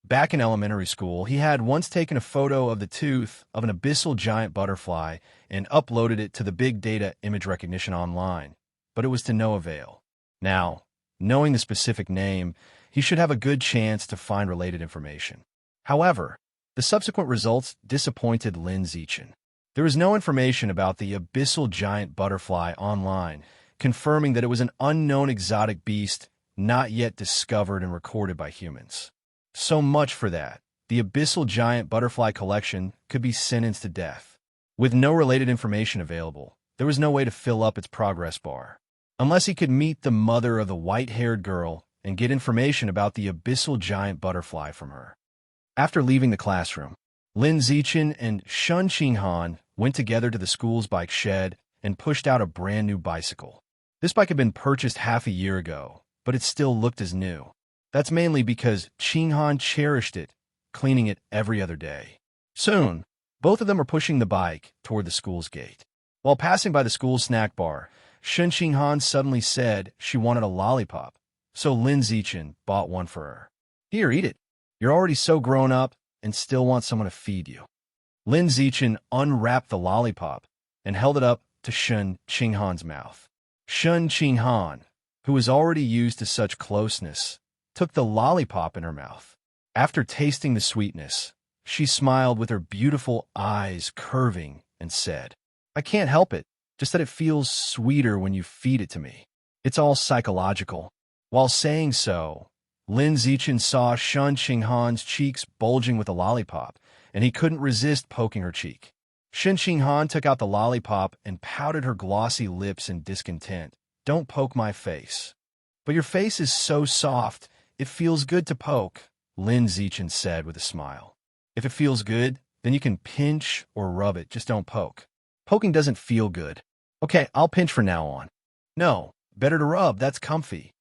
Speaker 1: Back in elementary school, he had once taken a photo of the tooth of an abyssal giant butterfly and uploaded it to the big data image recognition online, but it was to no avail. Now, knowing the specific name, he should have a good chance to find related information. However, the subsequent results disappointed Lin Zichen. There was no information about the abyssal giant butterfly online, confirming that it was an unknown exotic beast not yet discovered and recorded by humans. So much for that. The Abyssal Giant Butterfly Collection could be sentenced to death. With no related information available, there was no way to fill up its progress bar. Unless he could meet the mother of the white-haired girl and get information about the Abyssal Giant Butterfly from her. After leaving the classroom, Lin Zichen and Shun Qinghan went together to the school's bike shed and pushed out a brand new bicycle. This bike had been purchased half a year ago, but it still looked as new. That's mainly because Qinghan cherished it, cleaning it every other day. Soon, both of them were pushing the bike toward the school's gate. While passing by the school's snack bar, Shun Qinghan suddenly said she wanted a lollipop, so Lin Zichen bought one for her. Here, eat it. You're already so grown up and still want someone to feed you. Lin Zichen unwrapped the lollipop and held it up to Shun Qinghan's mouth. Shun Qinghan, who was already used to such closeness, took the lollipop in her mouth. After tasting the sweetness, she smiled with her beautiful eyes curving and said, I can't help it, just that it feels sweeter when you feed it to me. It's all psychological. While saying so, Lin Zichen saw Shun Qinghan's cheeks bulging with the lollipop, and he couldn't resist poking her cheek. Shun Qinghan took out the lollipop and pouted her glossy lips in discontent. Don't poke my face. But your face is so soft, it feels good to poke, Lin Zichen said with a smile. If it feels good, then you can pinch or rub it, just don't poke. Poking doesn't feel good. Okay, I'll pinch from now on. No, better to rub, that's comfy.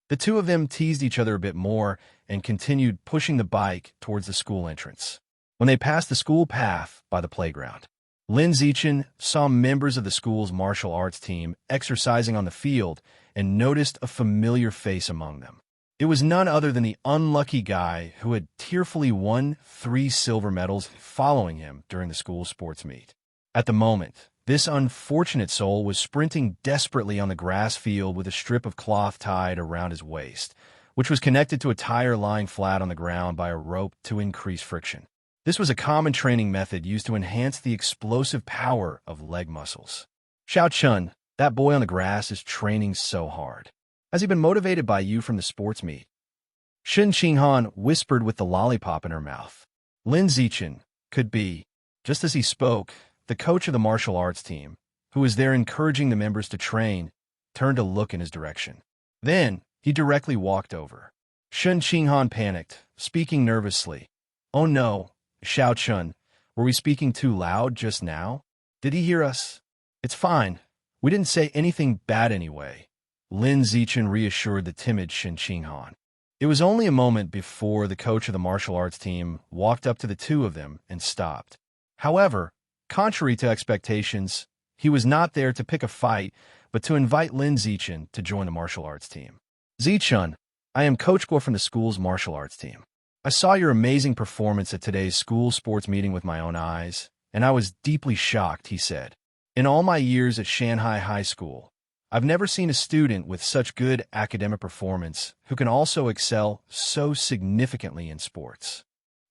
Speaker 1: The two of them teased each other a bit more and continued pushing the bike towards the school entrance. When they passed the school path by the playground, Lin Zichen saw members of the school's martial arts team exercising on the field and noticed a familiar face among them. It was none other than the unlucky guy who had tearfully won 3 silver medals following him during the school sports meet. At the moment, this unfortunate soul was sprinting desperately on the grass field with a strip of cloth tied around his waist, which was connected to a tire lying flat on the ground by a rope to increase friction. This was a common training method used to enhance the explosive power of leg muscles. Xiao Chun, that boy on the grass is training so hard. Has he been motivated by you from the sports meet? Shun Qinghan whispered with the lollipop in her mouth. Lin Zichen could be. Just as he spoke, the coach of the martial arts team, who was there encouraging the members to train, turned to look in his direction. Then, he directly walked over. Shun Qinghan panicked, speaking nervously. Oh no, Xiao Chun, were we speaking too loud just now? Did he hear us? It's fine. We didn't say anything bad anyway. Lin Zichen reassured the timid Shen Qinghan. It was only a moment before the coach of the martial arts team walked up to the two of them and stopped. However, contrary to expectations, he was not there to pick a fight, but to invite Lin Zichen to join the martial arts team. Zichen, I am Coach Guo from the school's martial arts team. I saw your amazing performance at today's school sports meeting with my own eyes, and I was deeply shocked, he said. In all my years at Shanghai High School, I've never seen a student with such good academic performance who can also excel so significantly in sports.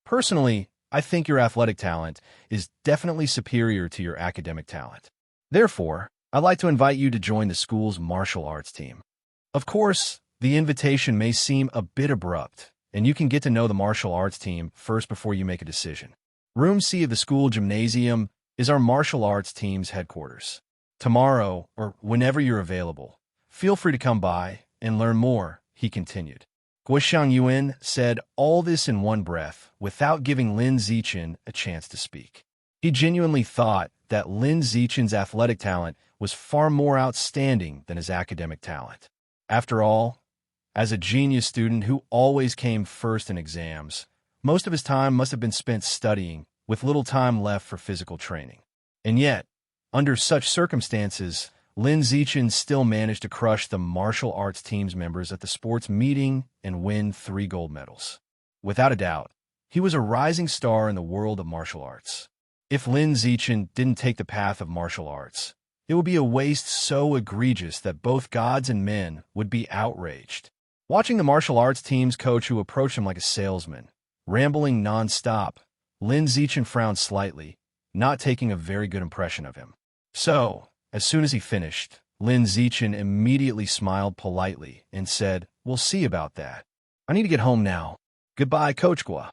Speaker 1: Personally, I think your athletic talent is definitely superior to your academic talent. Therefore, I'd like to invite you to join the school's martial arts team. Of course, the invitation may seem a bit abrupt, and you can get to know the martial arts team first before you make a decision. Room C of the school gymnasium is our martial arts team's headquarters. Tomorrow, or whenever you're available, feel free to come by and learn more, he continued. Guo Xiangyuan said all this in one breath, without giving Lin Zichen a chance to speak. He genuinely thought that Lin Zichen's athletic talent was far more outstanding than his academic talent. After all, as a genius student who always came first in exams, most of his time must have been spent studying, with little time left for physical training. And yet, under such circumstances, Lin Zichen still managed to crush the martial arts team's members at the sports meeting and win 3 gold medals. Without a doubt, he was a rising star in the world of martial arts. If Lin Zichen didn't take the path of martial arts, it would be a waste so egregious that both gods and men would be outraged. Watching the martial arts team's coach who approached him like a salesman, rambling non-stop, Lin Zichen frowned slightly, not taking a very good impression of him. So, as soon as he finished, Lin Zichen immediately smiled politely and said, "We'll see about that. I need to get home now. Goodbye, Coach Guo."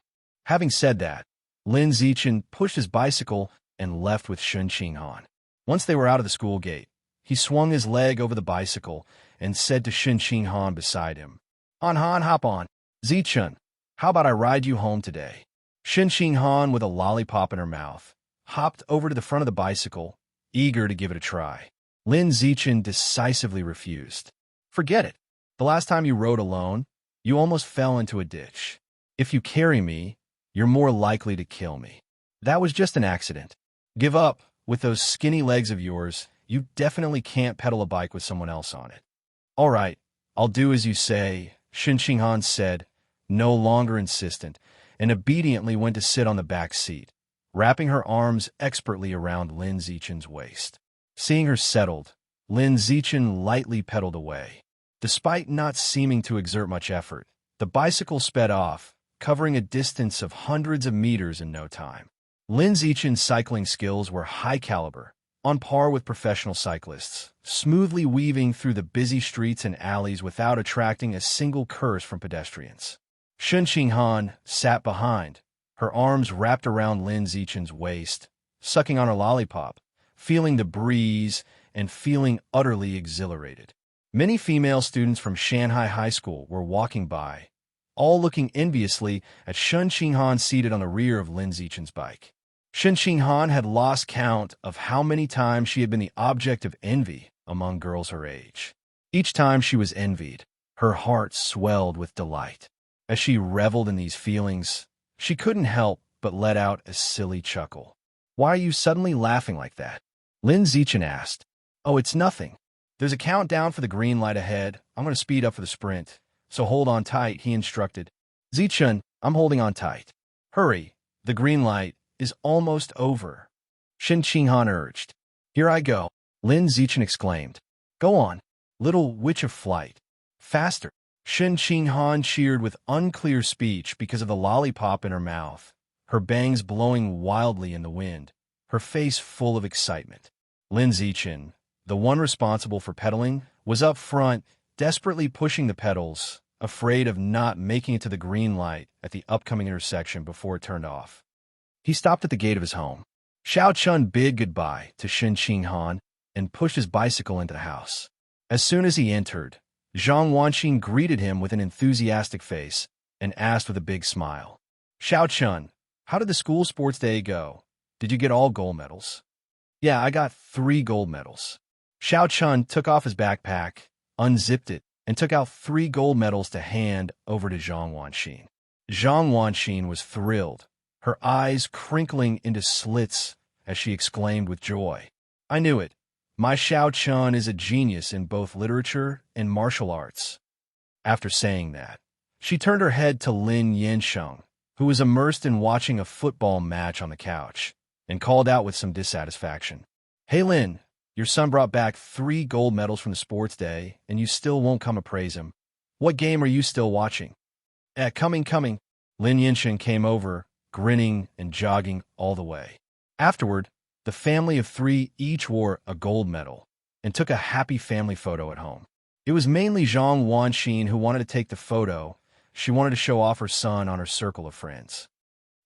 Speaker 1: Having said that, Lin Zichen pushed his bicycle and left with Shen Qinghan. Once they were out of the school gate, he swung his leg over the bicycle and said to Shen Qinghan beside him, "Han, hop on. Zichen, how about I ride you home today?" Shen Qinghan, with a lollipop in her mouth, hopped over to the front of the bicycle, eager to give it a try. Lin Zichen decisively refused. "Forget it. The last time you rode alone, you almost fell into a ditch. If you carry me, you're more likely to kill me. That was just an accident. Give up. With those skinny legs of yours, you definitely can't pedal a bike with someone else on it." "All right, I'll do as you say," Shen Qinghan said, no longer insistent, and obediently went to sit on the back seat, wrapping her arms expertly around Lin Zichen's waist. Seeing her settled, Lin Zichen lightly pedaled away. Despite not seeming to exert much effort, the bicycle sped off, covering a distance of hundreds of meters in no time. Lin Zichen's cycling skills were high caliber, on par with professional cyclists, smoothly weaving through the busy streets and alleys without attracting a single curse from pedestrians. Shen Qinghan sat behind, her arms wrapped around Lin Zichen's waist, sucking on her lollipop, feeling the breeze and feeling utterly exhilarated. Many female students from Shanghai High School were walking by, all looking enviously at Shen Qinghan seated on the rear of Lin Zichen's bike. Shen Qinghan had lost count of how many times she had been the object of envy among girls her age. Each time she was envied, her heart swelled with delight. As she reveled in these feelings, she couldn't help but let out a silly chuckle. "Why are you suddenly laughing like that?" Lin Zichen asked. "Oh, it's nothing. There's a countdown for the green light ahead. I'm going to speed up for the sprint. So hold on tight," he instructed. "Zichen, I'm holding on tight. Hurry, the green light is almost over," Shen Qinghan urged. "Here I go," Lin Zichen exclaimed. "Go on, little witch of flight. Faster." Shen Qinghan cheered with unclear speech because of the lollipop in her mouth, her bangs blowing wildly in the wind, her face full of excitement. Lin Zichen, the one responsible for pedaling, was up front, desperately pushing the pedals, afraid of not making it to the green light at the upcoming intersection before it turned off. He stopped at the gate of his home. Xiao Chun bid goodbye to Shen Qinghan and pushed his bicycle into the house. As soon as he entered, Zhang Wanxin greeted him with an enthusiastic face and asked with a big smile, "Xiao Chun, how did the school sports day go? Did you get all gold medals?" "Yeah, I got 3 gold medals." Xiao Chun took off his backpack, unzipped it, and took out 3 gold medals to hand over to Zhang Wanxin. Zhang Wanxin was thrilled, her eyes crinkling into slits as she exclaimed with joy, "I knew it. My Xiao Chun is a genius in both literature and martial arts." After saying that, she turned her head to Lin Yansheng, who was immersed in watching a football match on the couch, and called out with some dissatisfaction, "Hey Lin, your son brought back 3 gold medals from the sports day, and you still won't come to praise him. What game are you still watching?" Coming. Lin Yansheng came over, grinning and jogging all the way. Afterward, the family of 3 each wore a gold medal and took a happy family photo at home. It was mainly Zhang Wanxin who wanted to take the photo. She wanted to show off her son on her circle of friends.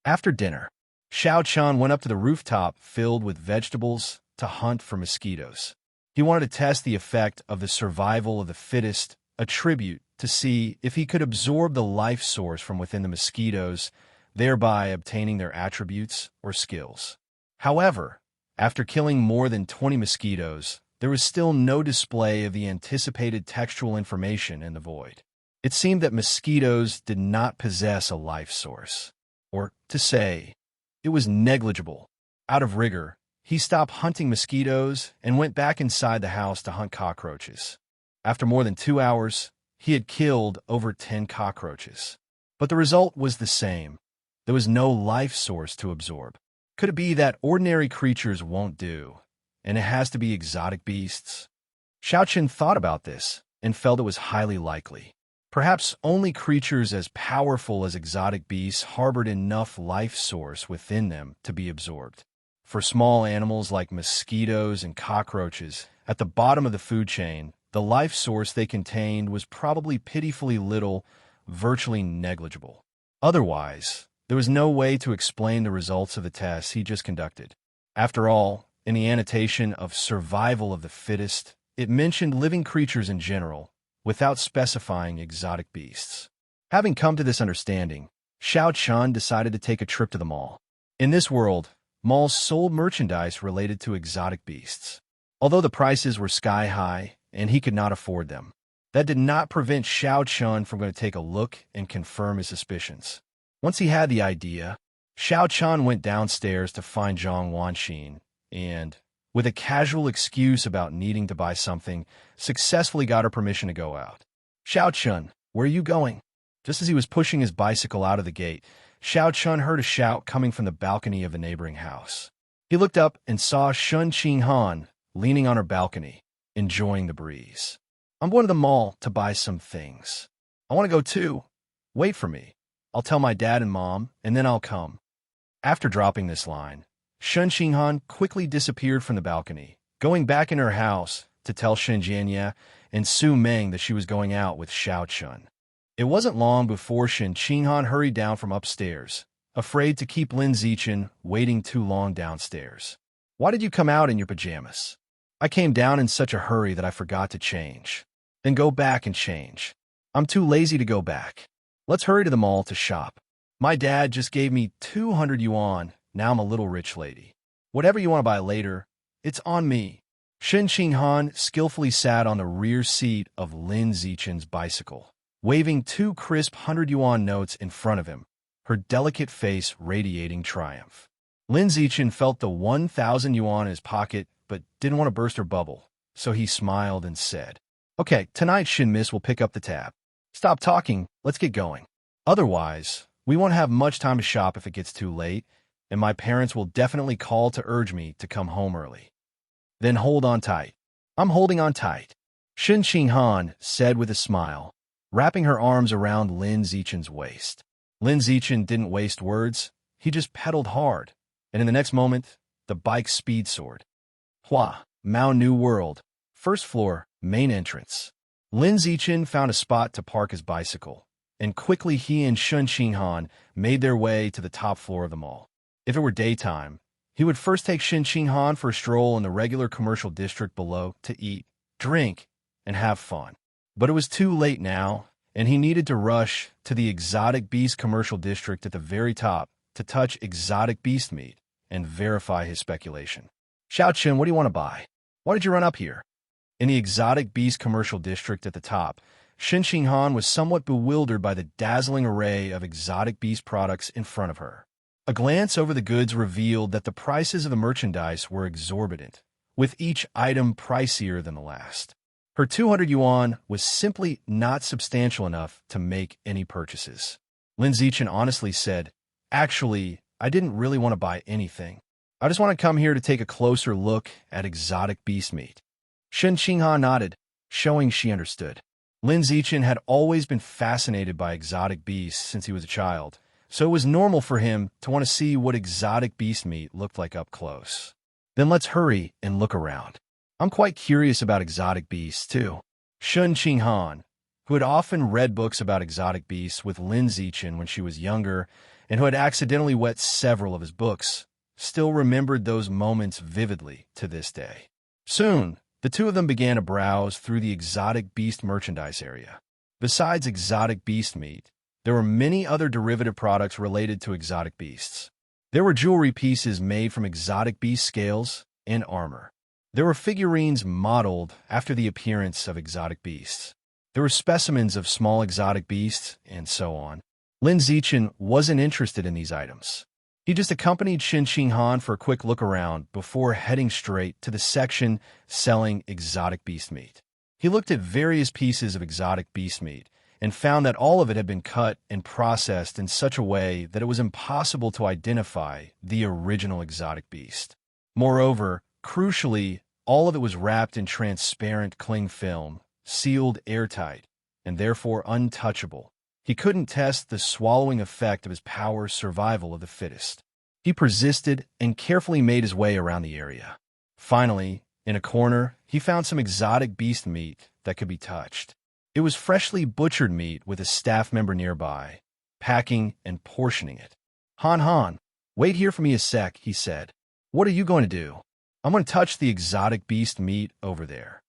Speaker 1: After dinner, Xiao Chun went up to the rooftop filled with vegetables to hunt for mosquitoes. He wanted to test the effect of the survival of the fittest, a tribute to see if he could absorb the life source from within the mosquitoes, thereby obtaining their attributes or skills. However, after killing more than 20 mosquitoes, there was still no display of the anticipated textual information in the void. It seemed that mosquitoes did not possess a life source, or, to say, it was negligible. Out of rigor, he stopped hunting mosquitoes and went back inside the house to hunt cockroaches. After more than 2 hours, he had killed over 10 cockroaches. But the result was the same. There was no life source to absorb. Could it be that ordinary creatures won't do, and it has to be exotic beasts? Xiao Chun thought about this and felt it was highly likely. Perhaps only creatures as powerful as exotic beasts harbored enough life source within them to be absorbed. For small animals like mosquitoes and cockroaches, at the bottom of the food chain, the life source they contained was probably pitifully little, virtually negligible. Otherwise, there was no way to explain the results of the tests he just conducted. After all, in the annotation of survival of the fittest, it mentioned living creatures in general, without specifying exotic beasts. Having come to this understanding, Xiao Chun decided to take a trip to the mall. In this world, malls sold merchandise related to exotic beasts. Although the prices were sky-high and he could not afford them, that did not prevent Xiao Chun from going to take a look and confirm his suspicions. Once he had the idea, Xiao Chun went downstairs to find Zhang Wanxin and, with a casual excuse about needing to buy something, successfully got her permission to go out. "Xiao Chun, where are you going?" Just as he was pushing his bicycle out of the gate, Xiao Chun heard a shout coming from the balcony of the neighboring house. He looked up and saw Shun Qinghan leaning on her balcony, enjoying the breeze. "I'm going to the mall to buy some things. I want to go too. Wait for me. I'll tell my dad and mom, and then I'll come." After dropping this line, Shun Qinghan quickly disappeared from the balcony, going back in her house to tell Shen Jianye and Su Meng that she was going out with Xiao Chun. It wasn't long before Shen Qinghan hurried down from upstairs, afraid to keep Lin Zichen waiting too long downstairs. "Why did you come out in your pajamas?" "I came down in such a hurry that I forgot to change." "Then go back and change." "I'm too lazy to go back." "Let's hurry to the mall to shop. My dad just gave me 200 yuan. Now I'm a little rich lady. Whatever you want to buy later, it's on me." Shen Qinghan skillfully sat on the rear seat of Lin Zichen's bicycle, waving 2 crisp 100 yuan notes in front of him, her delicate face radiating triumph. Lin Zichen felt the 1,000 yuan in his pocket, but didn't want to burst her bubble, so he smiled and said, "Okay, tonight Shin Miss will pick up the tab. Stop talking, let's get going. Otherwise, we won't have much time to shop if it gets too late, and my parents will definitely call to urge me to come home early." "Then hold on tight." "I'm holding on tight," Shen Qinghan said with a smile, wrapping her arms around Lin Zichen's waist. Lin Zichen didn't waste words, he just pedaled hard, and in the next moment, the bike speed soared. Hua, Mao New World, first floor, main entrance. Lin Zichen found a spot to park his bicycle, and quickly he and Shun Qinghan made their way to the top floor of the mall. If it were daytime, he would first take Shen Qinghan for a stroll in the regular commercial district below to eat, drink, and have fun. But it was too late now, and he needed to rush to the exotic beast commercial district at the very top to touch exotic beast meat and verify his speculation. "Xiao Chun, what do you want to buy? Why did you run up here?" In the exotic beast commercial district at the top, Shen Qinghan was somewhat bewildered by the dazzling array of exotic beast products in front of her. A glance over the goods revealed that the prices of the merchandise were exorbitant, with each item pricier than the last. Her 200 yuan was simply not substantial enough to make any purchases. Lin Zichen honestly said, "Actually, I didn't really want to buy anything. I just want to come here to take a closer look at exotic beast meat." Shen Qinghan nodded, showing she understood. Lin Zichen had always been fascinated by exotic beasts since he was a child, so it was normal for him to want to see what exotic beast meat looked like up close. "Then let's hurry and look around. I'm quite curious about exotic beasts, too." Shen Qinghan, who had often read books about exotic beasts with Lin Zichen when she was younger and who had accidentally wet several of his books, still remembered those moments vividly to this day. Soon, the two of them began to browse through the exotic beast merchandise area. Besides exotic beast meat, there were many other derivative products related to exotic beasts. There were jewelry pieces made from exotic beast scales and armor. There were figurines modeled after the appearance of exotic beasts. There were specimens of small exotic beasts, and so on. Lin Zichen wasn't interested in these items. He just accompanied Shen Qinghan for a quick look around before heading straight to the section selling exotic beast meat. He looked at various pieces of exotic beast meat and found that all of it had been cut and processed in such a way that it was impossible to identify the original exotic beast. Moreover, crucially, all of it was wrapped in transparent cling film, sealed airtight, and therefore untouchable. He couldn't test the swallowing effect of his power survival of the fittest. He persisted and carefully made his way around the area. Finally, in a corner, he found some exotic beast meat that could be touched. It was freshly butchered meat with a staff member nearby, packing and portioning it. Han, wait here for me a sec," he said. "What are you going to do?" "I'm going to touch the exotic beast meat over there."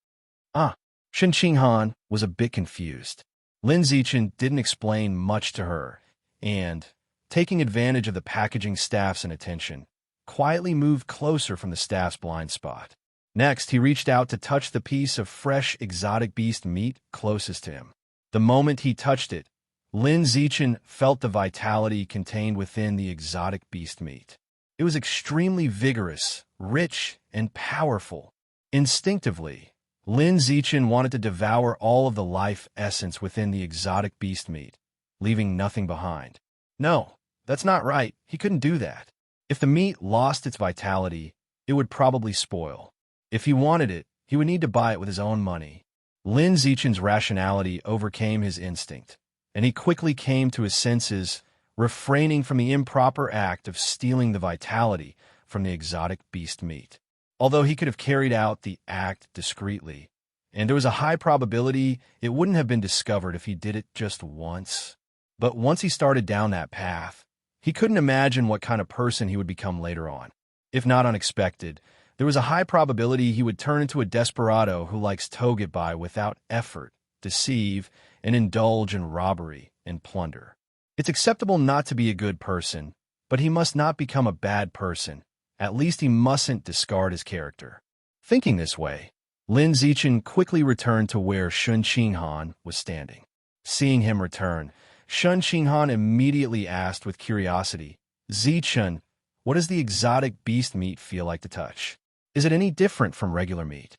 Speaker 1: "Ah." Shen Qinghan was a bit confused. Lin Zichen didn't explain much to her, and, taking advantage of the packaging staff's inattention, quietly moved closer from the staff's blind spot. Next, he reached out to touch the piece of fresh exotic beast meat closest to him. The moment he touched it, Lin Zichen felt the vitality contained within the exotic beast meat. It was extremely vigorous, rich, and powerful. Instinctively, Lin Zichen wanted to devour all of the life essence within the exotic beast meat, leaving nothing behind. No, that's not right. He couldn't do that. If the meat lost its vitality, it would probably spoil. If he wanted it, he would need to buy it with his own money. Lin Zichen's rationality overcame his instinct, and he quickly came to his senses, refraining from the improper act of stealing the vitality from the exotic beast meat. Although he could have carried out the act discreetly, and there was a high probability it wouldn't have been discovered if he did it just once. But once he started down that path, he couldn't imagine what kind of person he would become later on. If not unexpected, there was a high probability he would turn into a desperado who likes to get by without effort, deceive, and indulge in robbery and plunder. It's acceptable not to be a good person, but he must not become a bad person. At least he mustn't discard his character. Thinking this way, Lin Zichen quickly returned to where Shen Qinghan was standing. Seeing him return, Shen Qinghan immediately asked with curiosity, "Zichen, what does the exotic beast meat feel like to touch? Is it any different from regular meat?"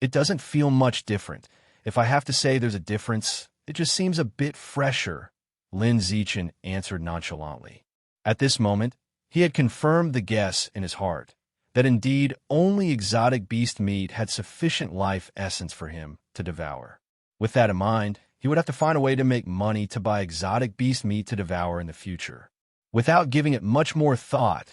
Speaker 1: "It doesn't feel much different. If I have to say there's a difference, it just seems a bit fresher," Lin Zichen answered nonchalantly. At this moment, he had confirmed the guess in his heart, that indeed only exotic beast meat had sufficient life essence for him to devour. With that in mind, he would have to find a way to make money to buy exotic beast meat to devour in the future. Without giving it much more thought,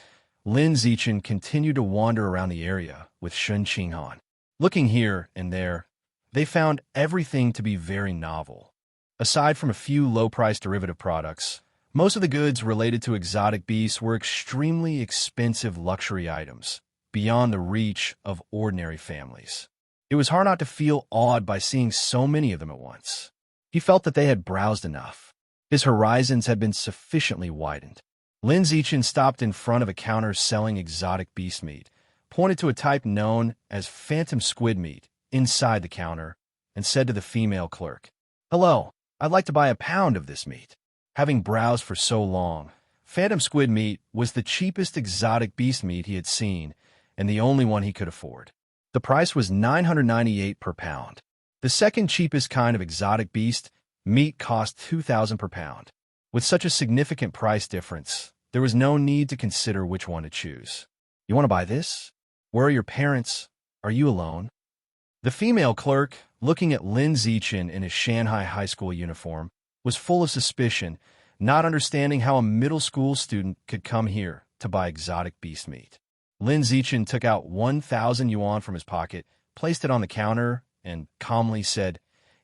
Speaker 1: Lin Zichen continued to wander around the area with Shen Qinghan. Looking here and there, they found everything to be very novel. Aside from a few low-priced derivative products, most of the goods related to exotic beasts were extremely expensive luxury items, beyond the reach of ordinary families. It was hard not to feel awed by seeing so many of them at once. He felt that they had browsed enough. His horizons had been sufficiently widened. Lin Zichen stopped in front of a counter selling exotic beast meat, pointed to a type known as phantom squid meat, inside the counter and said to the female clerk, "Hello, I'd like to buy a pound of this meat." Having browsed for so long, phantom squid meat was the cheapest exotic beast meat he had seen and the only one he could afford. The price was $998 per pound. The second cheapest kind of exotic beast meat cost $2,000 per pound. With such a significant price difference, there was no need to consider which one to choose. "You want to buy this? Where are your parents? Are you alone?" The female clerk, looking at Lin Zichen in his Shanghai high school uniform, was full of suspicion, not understanding how a middle school student could come here to buy exotic beast meat. Lin Zichen took out 1,000 yuan from his pocket, placed it on the counter, and calmly said,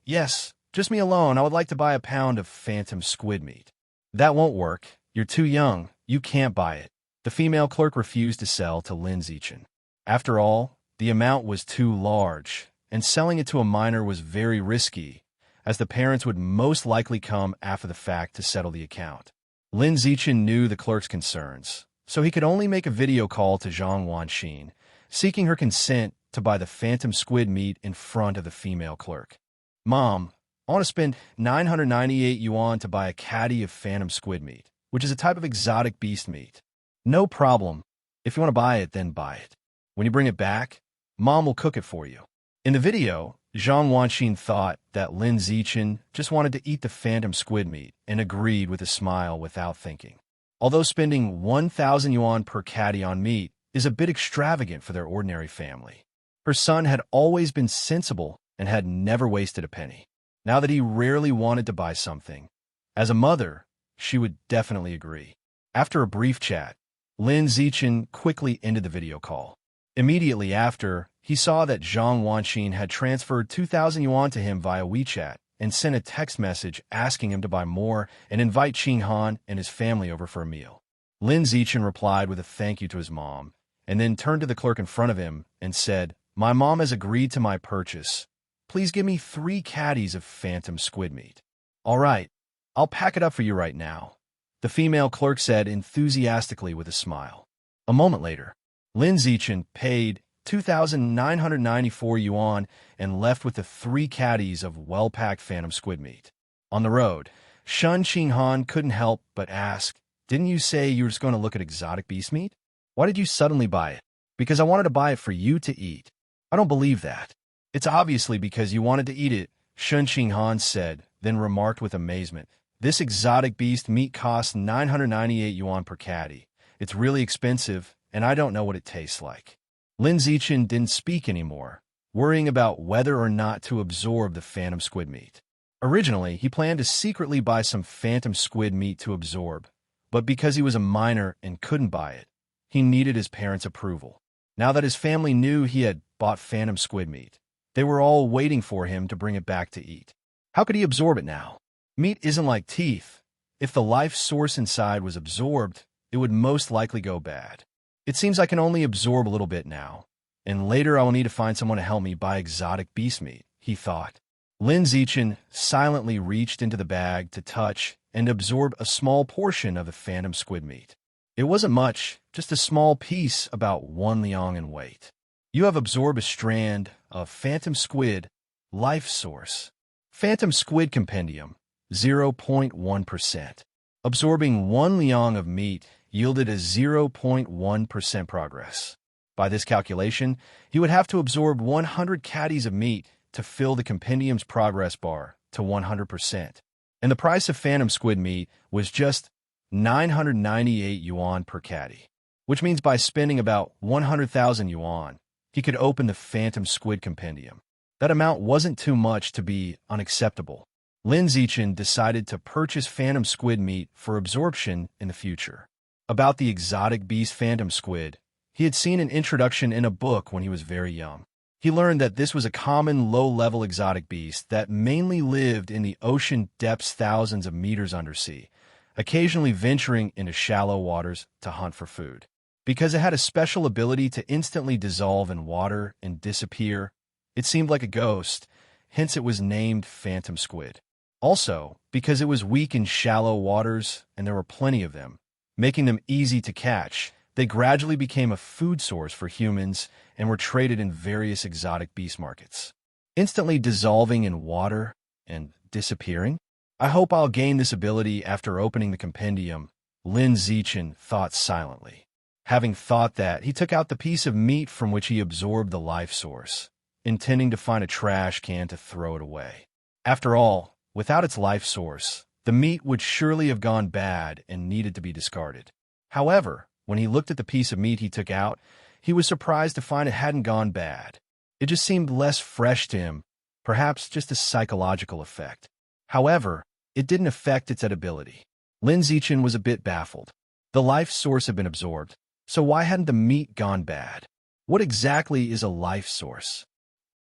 Speaker 1: "Yes, just me alone. I would like to buy a pound of phantom squid meat." "That won't work. You're too young. You can't buy it." The female clerk refused to sell to Lin Zichen. After all, the amount was too large, and selling it to a minor was very risky, as the parents would most likely come after the fact to settle the account. Lin Zichen knew the clerk's concerns, so he could only make a video call to Zhang Wanxin, seeking her consent to buy the phantom squid meat in front of the female clerk. "Mom, I want to spend 998 yuan to buy a caddy of phantom squid meat, which is a type of exotic beast meat." "No problem. If you want to buy it, then buy it. When you bring it back, Mom will cook it for you." In the video, Zhang Wanxin thought that Lin Zichen just wanted to eat the phantom squid meat and agreed with a smile without thinking. Although spending 1,000 yuan per caddy on meat is a bit extravagant for their ordinary family, her son had always been sensible and had never wasted a penny. Now that he rarely wanted to buy something, as a mother, she would definitely agree. After a brief chat, Lin Zichen quickly ended the video call. Immediately after, he saw that Zhang Wanxin had transferred 2,000 yuan to him via WeChat and sent a text message asking him to buy more and invite Qing Han and his family over for a meal. Lin Zichen replied with a thank you to his mom, and then turned to the clerk in front of him and said, "My mom has agreed to my purchase. Please give me 3 caddies of phantom squid meat." "All right, I'll pack it up for you right now," the female clerk said enthusiastically with a smile. A moment later, Lin Zichen paid 2,994 yuan and left with the 3 caddies of well-packed phantom squid meat. On the road, Shun Qinghan couldn't help but ask, "Didn't you say you were just going to look at exotic beast meat? Why did you suddenly buy it?" "Because I wanted to buy it for you to eat." "I don't believe that." "It's obviously because you wanted to eat it," Shun Qinghan said, then remarked with amazement, "This exotic beast meat costs 998 yuan per caddy. It's really expensive, and I don't know what it tastes like." Lin Zichen didn't speak anymore, worrying about whether or not to absorb the phantom squid meat. Originally, he planned to secretly buy some phantom squid meat to absorb, but because he was a minor and couldn't buy it, he needed his parents' approval. Now that his family knew he had bought phantom squid meat, they were all waiting for him to bring it back to eat. How could he absorb it now? Meat isn't like teeth. If the life source inside was absorbed, it would most likely go bad. "It seems I can only absorb a little bit now, and later I will need to find someone to help me buy exotic beast meat," he thought. Lin Zichen silently reached into the bag to touch and absorb a small portion of the phantom squid meat. It wasn't much, just a small piece about 1 liang in weight. "You have absorbed a strand of phantom squid life source. Phantom squid compendium, 0.1%. Absorbing 1 liang of meat yielded a 0.1% progress. By this calculation, he would have to absorb 100 caddies of meat to fill the compendium's progress bar to 100%. And the price of phantom squid meat was just 998 yuan per caddy, which means by spending about 100,000 yuan, he could open the phantom squid compendium. That amount wasn't too much to be unacceptable. Lin Zichen decided to purchase phantom squid meat for absorption in the future. About the exotic beast phantom squid, he had seen an introduction in a book when he was very young. He learned that this was a common low-level exotic beast that mainly lived in the ocean depths thousands of meters undersea, occasionally venturing into shallow waters to hunt for food. Because it had a special ability to instantly dissolve in water and disappear, it seemed like a ghost, hence it was named phantom squid. Also, because it was weak in shallow waters and there were plenty of them, making them easy to catch, they gradually became a food source for humans and were traded in various exotic beast markets. instantly dissolving in water and disappearing? I hope I'll gain this ability after opening the compendium, Lin Zichen thought silently. Having thought that, he took out the piece of meat from which he absorbed the life source, intending to find a trash can to throw it away. After all, without its life source, the meat would surely have gone bad and needed to be discarded. However, when he looked at the piece of meat he took out, he was surprised to find it hadn't gone bad. It just seemed less fresh to him, perhaps just a psychological effect. However, it didn't affect its edibility. Lin Zichen was a bit baffled. The life source had been absorbed, so why hadn't the meat gone bad? What exactly is a life source?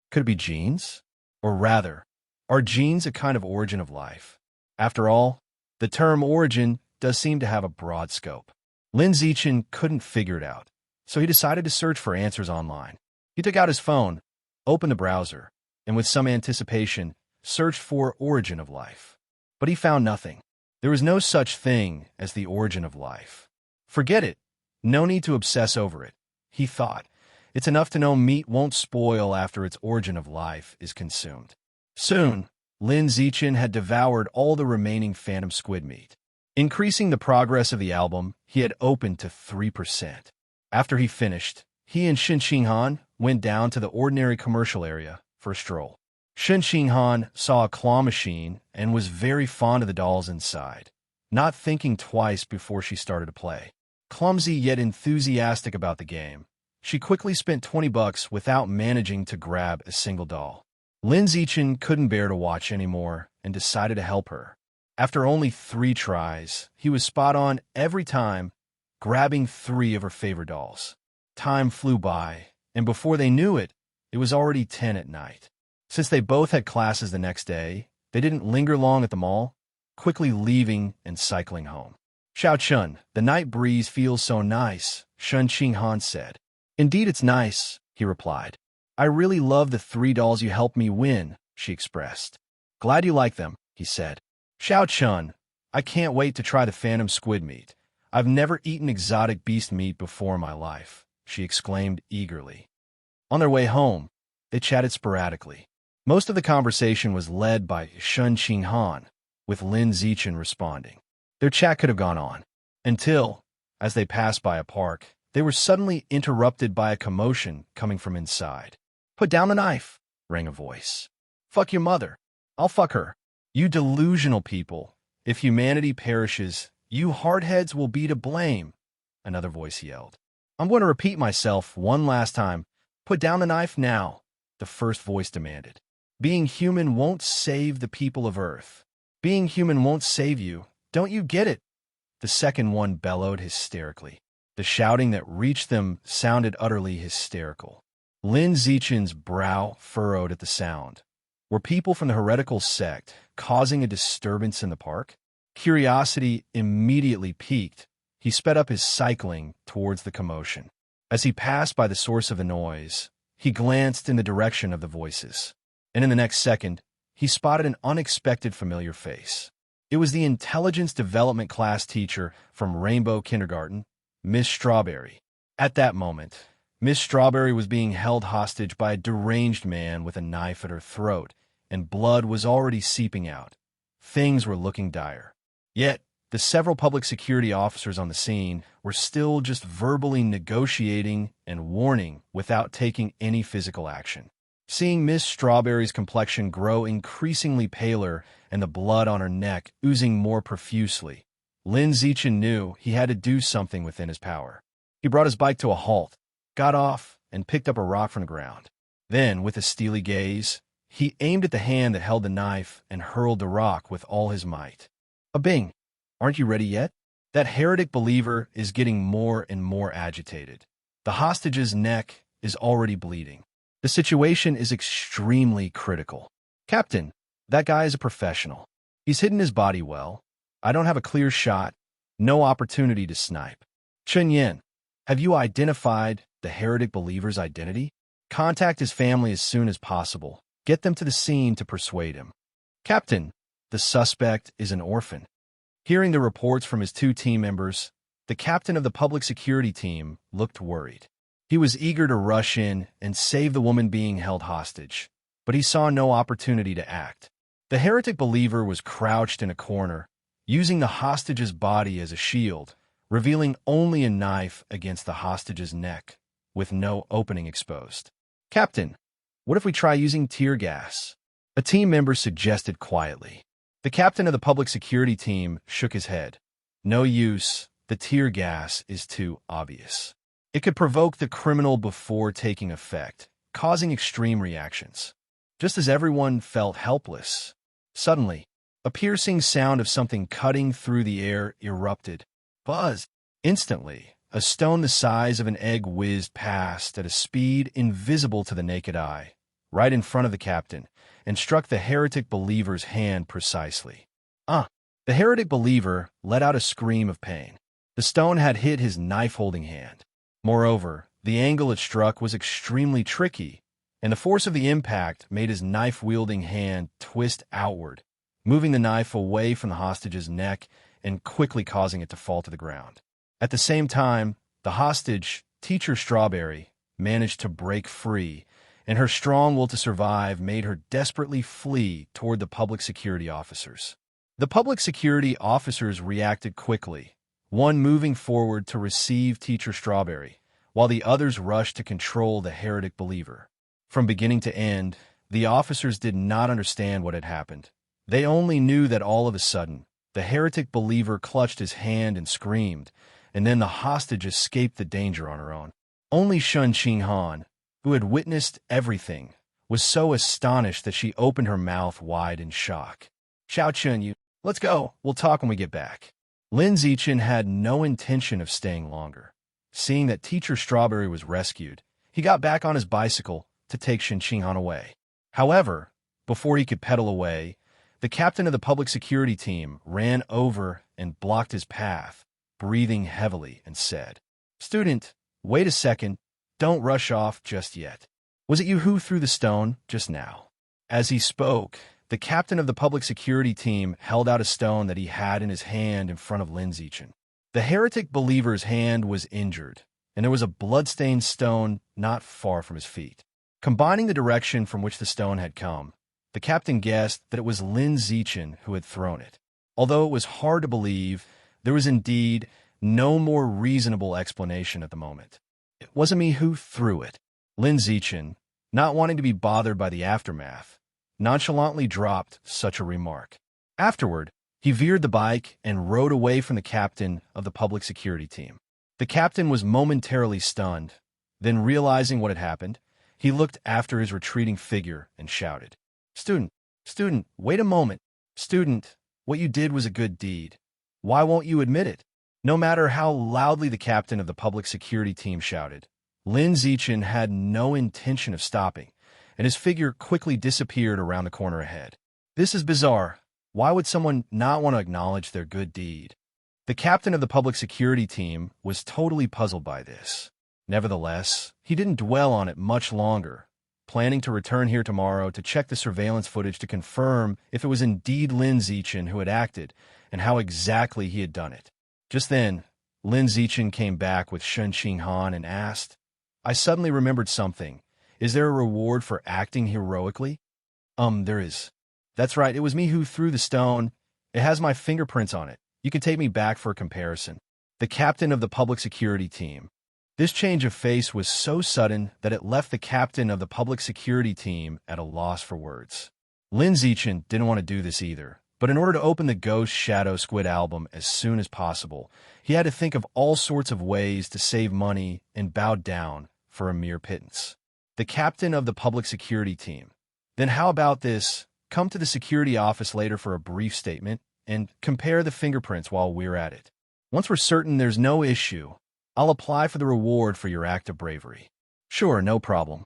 Speaker 1: Could it be genes? Or rather, are genes a kind of origin of life? After all, the term origin does seem to have a broad scope. Lin Zichen couldn't figure it out, so he decided to search for answers online. He took out his phone, opened the browser, and with some anticipation, searched for origin of life. But he found nothing. There was no such thing as the origin of life. Forget it. No need to obsess over it, he thought. It's enough to know meat won't spoil after its origin of life is consumed. Soon, Lin Zichen had devoured all the remaining phantom squid meat. Increasing the progress of the album, he had opened to 3%. After he finished, he and Shen Xinghan went down to the ordinary commercial area for a stroll. Shen Xinghan saw a claw machine and was very fond of the dolls inside, not thinking twice before she started to play. Clumsy yet enthusiastic about the game, she quickly spent $20 without managing to grab a single doll. Lin Zichen couldn't bear to watch anymore and decided to help her. After only 3 tries, he was spot on every time, grabbing 3 of her favorite dolls. Time flew by, and before they knew it, it was already 10 at night. Since they both had classes the next day, they didn't linger long at the mall, quickly leaving and cycling home. Xiao Chun, the night breeze feels so nice, Shen Xinghan said. Indeed it's nice, he replied. I really love the 3 dolls you helped me win, she expressed. Glad you like them, he said. Xiao Chun, I can't wait to try the phantom squid meat. I've never eaten exotic beast meat before in my life, she exclaimed eagerly. On their way home, they chatted sporadically. Most of the conversation was led by Shen Xinghan, with Lin Zichen responding. Their chat could have gone on, until, as they passed by a park, they were suddenly interrupted by a commotion coming from inside. Put down the knife, rang a voice. Fuck your mother. I'll fuck her. You delusional people. If humanity perishes, you hardheads will be to blame, another voice yelled. I'm going to repeat myself one last time. Put down the knife now, the first voice demanded. Being human won't save the people of Earth. Being human won't save you. Don't you get it? The second one bellowed hysterically. The shouting that reached them sounded utterly hysterical. Lin Zichen's brow furrowed at the sound. Were people from the heretical sect causing a disturbance in the park? Curiosity immediately piqued. He sped up his cycling towards the commotion. As he passed by the source of the noise, he glanced in the direction of the voices. And in the next second, he spotted an unexpected familiar face. It was the intelligence development class teacher from Rainbow Kindergarten, Miss Strawberry. At that moment, Miss Strawberry was being held hostage by a deranged man with a knife at her throat, and blood was already seeping out. Things were looking dire. Yet, the several public security officers on the scene were still just verbally negotiating and warning without taking any physical action. Seeing Miss Strawberry's complexion grow increasingly paler and the blood on her neck oozing more profusely, Lin Zichen knew he had to do something within his power. He brought his bike to a halt, got off, and picked up a rock from the ground. Then, with a steely gaze, he aimed at the hand that held the knife and hurled the rock with all his might. A bing! Aren't you ready yet? That heretic believer is getting more and more agitated. The hostage's neck is already bleeding. The situation is extremely critical. Captain, that guy is a professional. He's hidden his body well. I don't have a clear shot. No opportunity to snipe. Chen Yin, have you identified the heretic believer's identity? Contact his family as soon as possible. Get them to the scene to persuade him. Captain, the suspect is an orphan. Hearing the reports from his 2 team members, the captain of the public security team looked worried. He was eager to rush in and save the woman being held hostage, but but he saw no opportunity to act. The heretic believer was crouched in a corner, using the hostage's body as a shield, revealing only a knife against the hostage's neck, with no opening exposed. "Captain, what if we try using tear gas?" a team member suggested quietly. The captain of the public security team shook his head. "No use. The tear gas is too obvious. It could provoke the criminal before taking effect, causing extreme reactions." Just as everyone felt helpless, suddenly, a piercing sound of something cutting through the air erupted. Buzz! Instantly, a stone the size of an egg whizzed past at a speed invisible to the naked eye, right in front of the captain, and struck the heretic believer's hand precisely. The heretic believer let out a scream of pain. The stone had hit his knife-holding hand. Moreover, the angle it struck was extremely tricky, and the force of the impact made his knife-wielding hand twist outward, moving the knife away from the hostage's neck and quickly causing it to fall to the ground. At the same time, the hostage, Teacher Strawberry, managed to break free, and her strong will to survive made her desperately flee toward the public security officers. The public security officers reacted quickly, one moving forward to receive Teacher Strawberry, while the others rushed to control the heretic believer. From beginning to end, the officers did not understand what had happened. They only knew that all of a sudden, the heretic believer clutched his hand and screamed, and then the hostage escaped the danger on her own. Only Shun Qing Han, who had witnessed everything, was so astonished that she opened her mouth wide in shock. "Xiao Chun, let's go. We'll talk when we get back." Lin Zichen had no intention of staying longer. Seeing that Teacher Strawberry was rescued, he got back on his bicycle to take Shen Qinghan away. However, before he could pedal away, the captain of the public security team ran over and blocked his path, breathing heavily, and said, "Student, wait a second. Don't rush off just yet. Was it you who threw the stone just now?" As he spoke, the captain of the public security team held out a stone that he had in his hand in front of Lin Zichen. The heretic believer's hand was injured, and there was a blood-stained stone not far from his feet. Combining the direction from which the stone had come, the captain guessed that it was Lin Zichen who had thrown it. Although it was hard to believe, there was indeed no more reasonable explanation at the moment. "It wasn't me who threw it." Lin Zichen, not wanting to be bothered by the aftermath, nonchalantly dropped such a remark. Afterward, he veered the bike and rode away from the captain of the public security team. The captain was momentarily stunned. Then, realizing what had happened, he looked after his retreating figure and shouted, Student, wait a moment. Student, what you did was a good deed. Why won't you admit it?" No matter how loudly the captain of the public security team shouted, Lin Zichen had no intention of stopping, and his figure quickly disappeared around the corner ahead. "This is bizarre. Why would someone not want to acknowledge their good deed?" The captain of the public security team was totally puzzled by this. Nevertheless, he didn't dwell on it much longer, planning to return here tomorrow to check the surveillance footage to confirm if it was indeed Lin Zichen who had acted and how exactly he had done it. Just then, Lin Zichen came back with Shen Qinghan and asked, "I suddenly remembered something. Is there a reward for acting heroically?" There is. That's right, it was me who threw the stone. It has my fingerprints on it. You can take me back for a comparison." The captain of the public security team. This change of face was so sudden that it left the captain of the public security team at a loss for words. Lin Zichen didn't want to do this either, but in order to open the Ghost Shadow Squid album as soon as possible, he had to think of all sorts of ways to save money and bowed down for a mere pittance. The captain of the public security team. "Then how about this? Come to the security office later for a brief statement and compare the fingerprints while we're at it. Once we're certain there's no issue, I'll apply for the reward for your act of bravery." "Sure, no problem."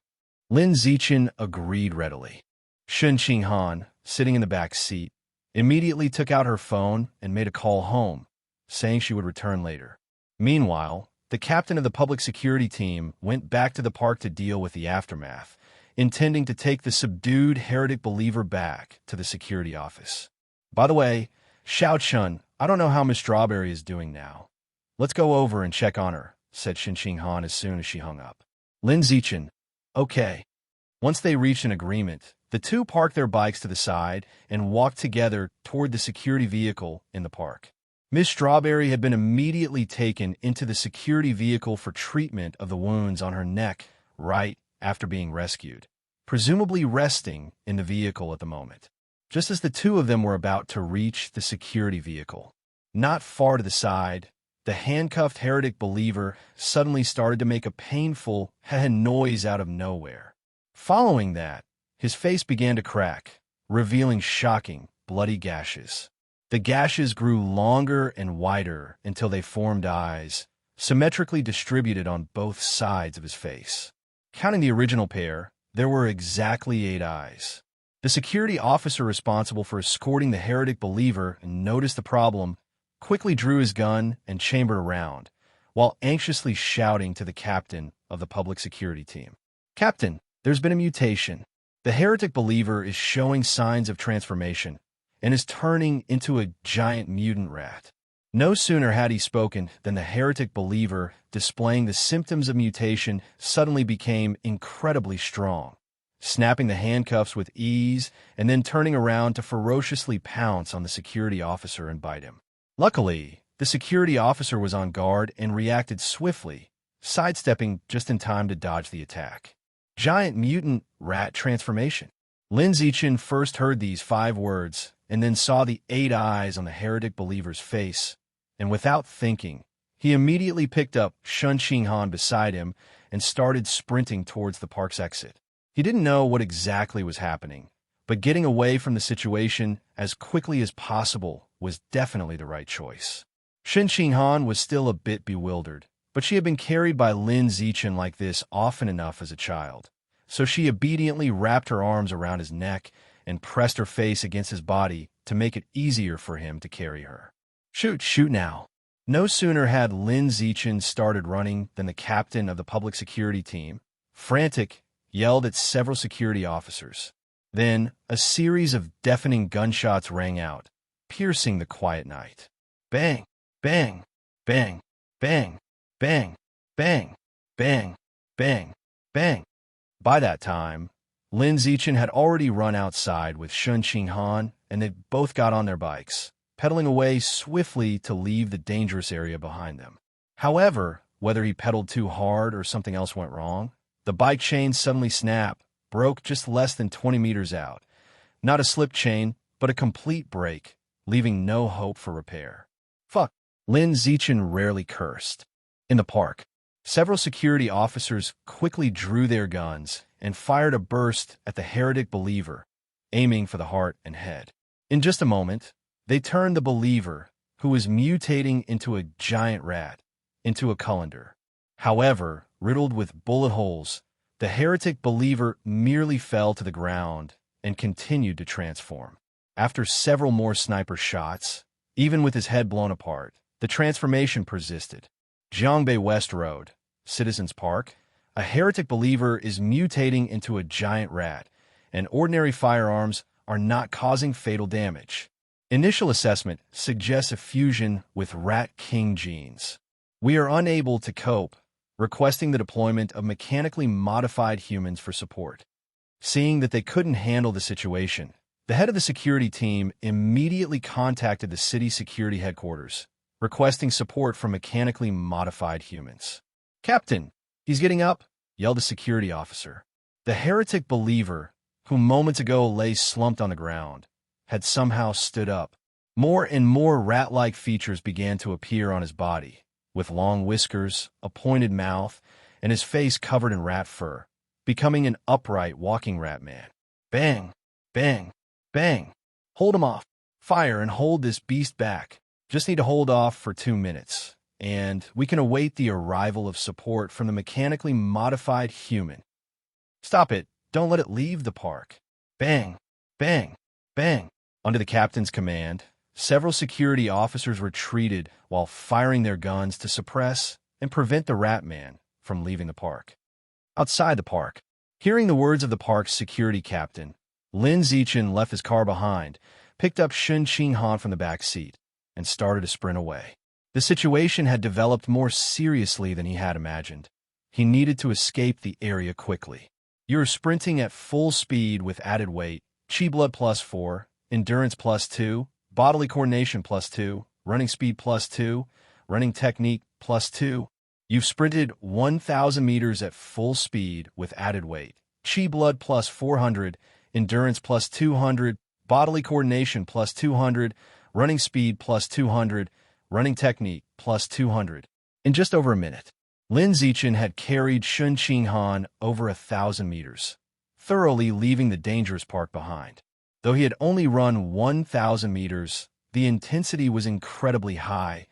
Speaker 1: Lin Zichen agreed readily. Shen Qinghan, sitting in the back seat, immediately took out her phone and made a call home, saying she would return later. Meanwhile, the captain of the public security team went back to the park to deal with the aftermath, intending to take the subdued heretic believer back to the security office. "By the way, Xiao Chun, I don't know how Miss Strawberry is doing now. Let's go over and check on her," said Shen Qinghan as soon as she hung up. Lin Zichen, "Okay." Once they reached an agreement, The two parked their bikes to the side and walked together toward the security vehicle in the park. Miss Strawberry had been immediately taken into the security vehicle for treatment of the wounds on her neck right after being rescued, presumably resting in the vehicle at the moment. Just as the two of them were about to reach the security vehicle, not far to the side, the handcuffed heretic believer suddenly started to make a painful noise out of nowhere. Following that, his face began to crack, revealing shocking, bloody gashes. The gashes grew longer and wider until they formed eyes, symmetrically distributed on both sides of his face. Counting the original pair, there were exactly 8 eyes. The security officer responsible for escorting the heretic believer noticed the problem, quickly drew his gun and chambered a round, while anxiously shouting to the captain of the public security team. "Captain, there's been a mutation. The heretic believer is showing signs of transformation and is turning into a giant mutant rat." No sooner had he spoken than the heretic believer, displaying the symptoms of mutation, suddenly became incredibly strong, snapping the handcuffs with ease and then turning around to ferociously pounce on the security officer and bite him. Luckily, the security officer was on guard and reacted swiftly, sidestepping just in time to dodge the attack. Giant mutant rat transformation. Lin Zichen first heard these 5 words and then saw the 8 eyes on the heretic believer's face, and without thinking, he immediately picked up Shun Qinghan beside him and started sprinting towards the park's exit. He didn't know what exactly was happening, but getting away from the situation as quickly as possible was definitely the right choice. Shun Qinghan was still a bit bewildered, but she had been carried by Lin Zichen like this often enough as a child, so she obediently wrapped her arms around his neck and pressed her face against his body to make it easier for him to carry her. Shoot now." No sooner had Lin Zichen started running than the captain of the public security team, frantic, yelled at several security officers. Then, a series of deafening gunshots rang out, piercing the quiet night. Bang, bang, bang, bang, bang, bang, bang, bang, bang. By that time, Lin Zichen had already run outside with Shun Qinghan, and they both got on their bikes, pedaling away swiftly to leave the dangerous area behind them. However, whether he pedaled too hard or something else went wrong, the bike chain suddenly snapped, broke just less than 20 meters out. Not a slip chain, but a complete break, leaving no hope for repair. Fuck. Lin Zichen rarely cursed. In the park, several security officers quickly drew their guns and fired a burst at the heretic believer, aiming for the heart and head. In just a moment, they turned the believer, who was mutating into a giant rat, into a colander. However, riddled with bullet holes, the heretic believer merely fell to the ground and continued to transform. After several more sniper shots, even with his head blown apart, the transformation persisted. Jiangbei West Road, Citizens Park, a heretic believer is mutating into a giant rat, and ordinary firearms are not causing fatal damage. Initial assessment suggests a fusion with Rat King genes. We are unable to cope, requesting the deployment of mechanically modified humans for support. Seeing that they couldn't handle the situation, the head of the security team immediately contacted the city security headquarters, requesting support from mechanically modified humans. "Captain, he's getting up," yelled the security officer. The heretic believer, who moments ago lay slumped on the ground, had somehow stood up. More and more rat-like features began to appear on his body, with long whiskers, a pointed mouth, and his face covered in rat fur, becoming an upright walking rat man. Bang, bang, bang. Hold him off. Fire and hold this beast back. Just need to hold off for 2 minutes, and we can await the arrival of support from the mechanically modified human. Stop it. Don't let it leave the park. Bang, bang, bang. Under the captain's command, several security officers retreated while firing their guns to suppress and prevent the rat man from leaving the park. Outside the park, hearing the words of the park's security captain, Lin Zichen left his car behind, picked up Shun Qinghan from the back seat, and started to sprint away. The situation had developed more seriously than he had imagined. He needed to escape the area quickly. You are sprinting at full speed with added weight, chi blood +4, endurance +2, bodily coordination +2, running speed +2, running technique +2. You've sprinted 1,000 meters at full speed with added weight, chi blood +400, endurance +200, bodily coordination +200, running speed +200, running technique +200. In just over a minute, Lin Zichen had carried Sun Qinghan over 1,000 meters, thoroughly leaving the dangerous park behind. Though he had only run 1,000 meters, the intensity was incredibly high,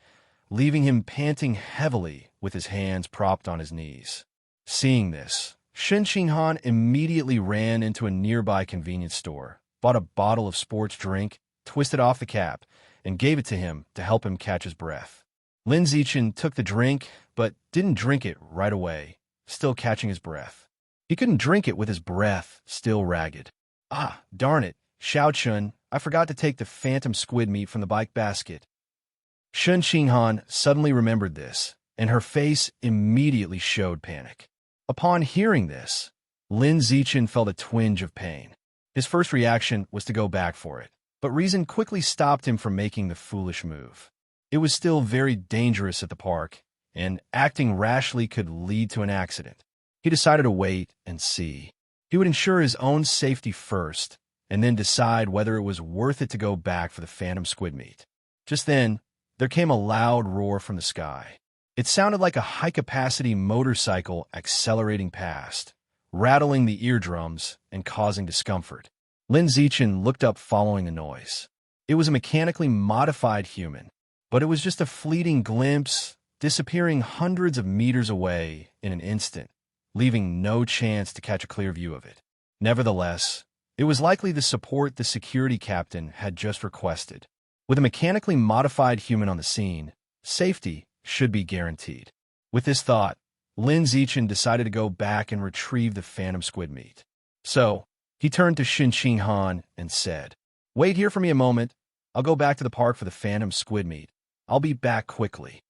Speaker 1: leaving him panting heavily with his hands propped on his knees. Seeing this, Sun Qinghan immediately ran into a nearby convenience store, bought a bottle of sports drink, twisted off the cap, and gave it to him to help him catch his breath. Lin Zichen took the drink, but didn't drink it right away, still catching his breath. He couldn't drink it with his breath still ragged. Ah, darn it, Xiaochun, I forgot to take the phantom squid meat from the bike basket. Sun Qinghan suddenly remembered this, and her face immediately showed panic. Upon hearing this, Lin Zichen felt a twinge of pain. His first reaction was to go back for it, but reason quickly stopped him from making the foolish move. It was still very dangerous at the park, and acting rashly could lead to an accident. He decided to wait and see. He would ensure his own safety first, and then decide whether it was worth it to go back for the phantom squid meat. Just then, there came a loud roar from the sky. It sounded like a high-capacity motorcycle accelerating past, rattling the eardrums and causing discomfort. Lin Zichen looked up following the noise. It was a mechanically modified human, but it was just a fleeting glimpse, disappearing hundreds of meters away in an instant, leaving no chance to catch a clear view of it. Nevertheless, it was likely the support the security captain had just requested. With a mechanically modified human on the scene, safety should be guaranteed. With this thought, Lin Zichen decided to go back and retrieve the phantom squid meat. So, he turned to Sun Qinghan and said, "Wait here for me a moment. I'll go back to the park for the phantom squid meat. I'll be back quickly."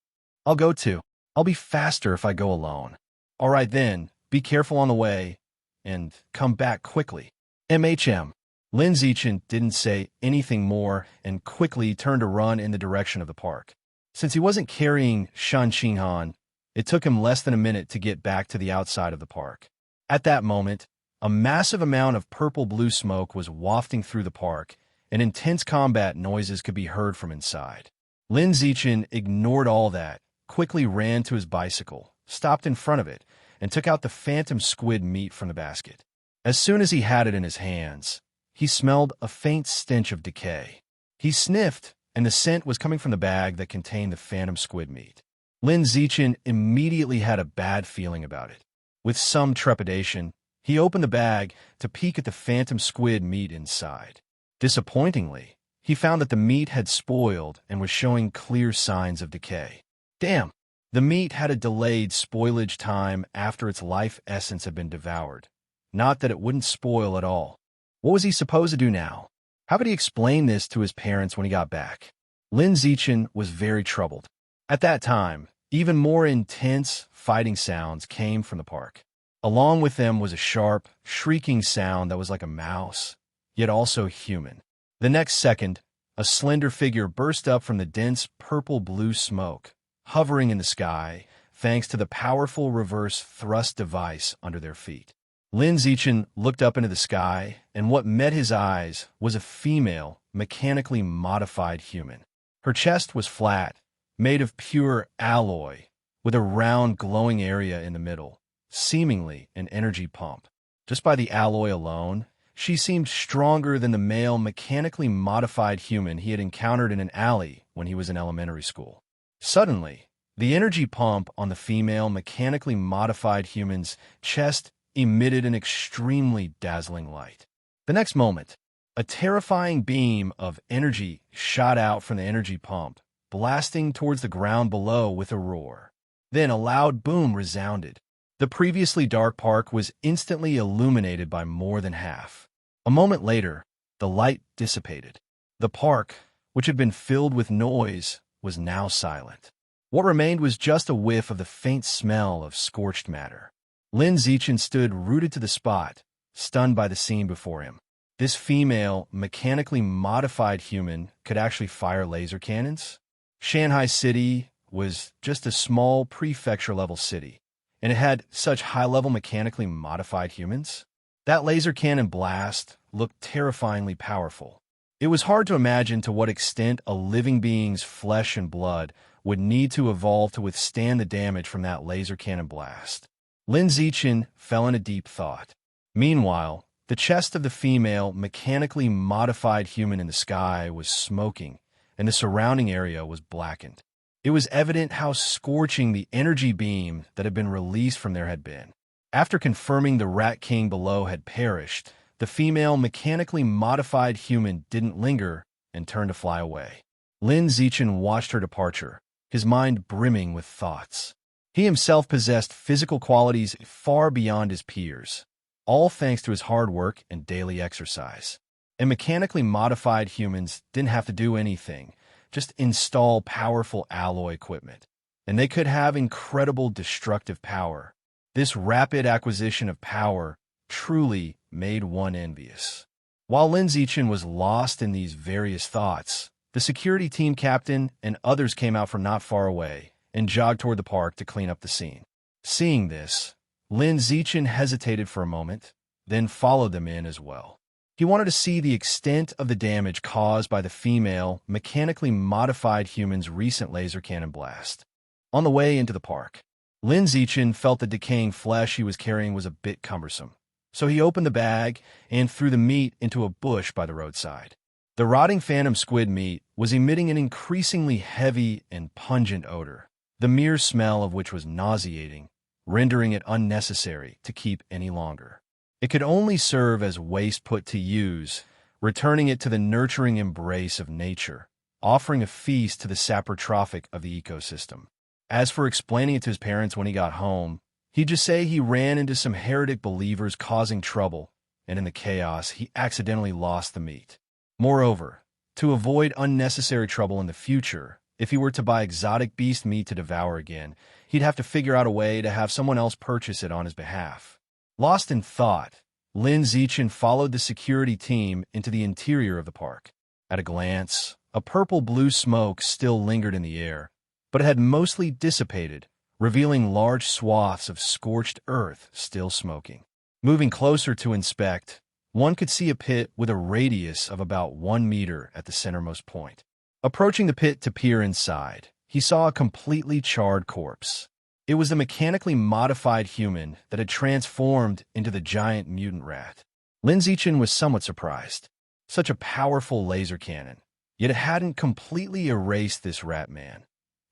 Speaker 1: I'll be faster if I go alone." "All right then, be careful on the way, and come back quickly." MHM. Lin Zichen didn't say anything more and quickly turned to run in the direction of the park. Since he wasn't carrying Sun Qinghan, it took him less than a minute to get back to the outside of the park. At that moment, a massive amount of purple-blue smoke was wafting through the park, and intense combat noises could be heard from inside. Lin Zichen ignored all that, quickly ran to his bicycle, stopped in front of it, and took out the phantom squid meat from the basket. As soon as he had it in his hands, he smelled a faint stench of decay. He sniffed, and the scent was coming from the bag that contained the phantom squid meat. Lin Zichen immediately had a bad feeling about it. With some trepidation, he opened the bag to peek at the phantom squid meat inside. Disappointingly, he found that the meat had spoiled and was showing clear signs of decay. Damn! The meat had a delayed spoilage time after its life essence had been devoured. Not that it wouldn't spoil at all. What was he supposed to do now? How could he explain this to his parents when he got back? Lin Zichen was very troubled. At that time, even more intense fighting sounds came from the park. Along with them was a sharp, shrieking sound that was like a mouse, yet also human. The next second, a slender figure burst up from the dense purple-blue smoke, hovering in the sky thanks to the powerful reverse thrust device under their feet. Lin Zichen looked up into the sky, and what met his eyes was a female, mechanically modified human. Her chest was flat, made of pure alloy, with a round glowing area in the middle, seemingly an energy pump. Just by the alloy alone, she seemed stronger than the male mechanically modified human he had encountered in an alley when he was in elementary school. Suddenly, the energy pump on the female mechanically modified human's chest emitted an extremely dazzling light. The next moment, a terrifying beam of energy shot out from the energy pump, blasting towards the ground below with a roar. Then a loud boom resounded. The previously dark park was instantly illuminated by more than half. A moment later, the light dissipated. The park, which had been filled with noise, was now silent. What remained was just a whiff of the faint smell of scorched matter. Lin Zichen stood rooted to the spot, stunned by the scene before him. This female, mechanically modified human could actually fire laser cannons? Shanghai City was just a small prefecture-level city, and it had such high-level mechanically modified humans? That laser cannon blast looked terrifyingly powerful. It was hard to imagine to what extent a living being's flesh and blood would need to evolve to withstand the damage from that laser cannon blast. Lin Zichen fell into deep thought. Meanwhile, the chest of the female, mechanically modified human in the sky was smoking, and the surrounding area was blackened. It was evident how scorching the energy beam that had been released from there had been. After confirming the Rat King below had perished, the female, mechanically modified human didn't linger and turned to fly away. Lin Zichen watched her departure, his mind brimming with thoughts. He himself possessed physical qualities far beyond his peers, all thanks to his hard work and daily exercise. And mechanically modified humans didn't have to do anything, just install powerful alloy equipment. And they could have incredible destructive power. This rapid acquisition of power truly made one envious. While Lin Zichen was lost in these various thoughts, the security team captain and others came out from not far away and jogged toward the park to clean up the scene. Seeing this, Lin Zichen hesitated for a moment, then followed them in as well. He wanted to see the extent of the damage caused by the female, mechanically modified human's recent laser cannon blast. On the way into the park, Lin Zichen felt the decaying flesh he was carrying was a bit cumbersome, so he opened the bag and threw the meat into a bush by the roadside. The rotting phantom squid meat was emitting an increasingly heavy and pungent odor, the mere smell of which was nauseating, rendering it unnecessary to keep any longer. It could only serve as waste put to use, returning it to the nurturing embrace of nature, offering a feast to the saprotrophic of the ecosystem. As for explaining it to his parents when he got home, he'd just say he ran into some heretic believers causing trouble, and in the chaos, he accidentally lost the meat. Moreover, to avoid unnecessary trouble in the future, if he were to buy exotic beast meat to devour again, he'd have to figure out a way to have someone else purchase it on his behalf. Lost in thought, Lin Zichen followed the security team into the interior of the park. At a glance, a purple-blue smoke still lingered in the air, but it had mostly dissipated, revealing large swaths of scorched earth still smoking. Moving closer to inspect, one could see a pit with a radius of about 1 meter at the centermost point. Approaching the pit to peer inside, he saw a completely charred corpse. It was the mechanically modified human that had transformed into the giant mutant rat. Lin Zichen was somewhat surprised. Such a powerful laser cannon, yet it hadn't completely erased this rat man,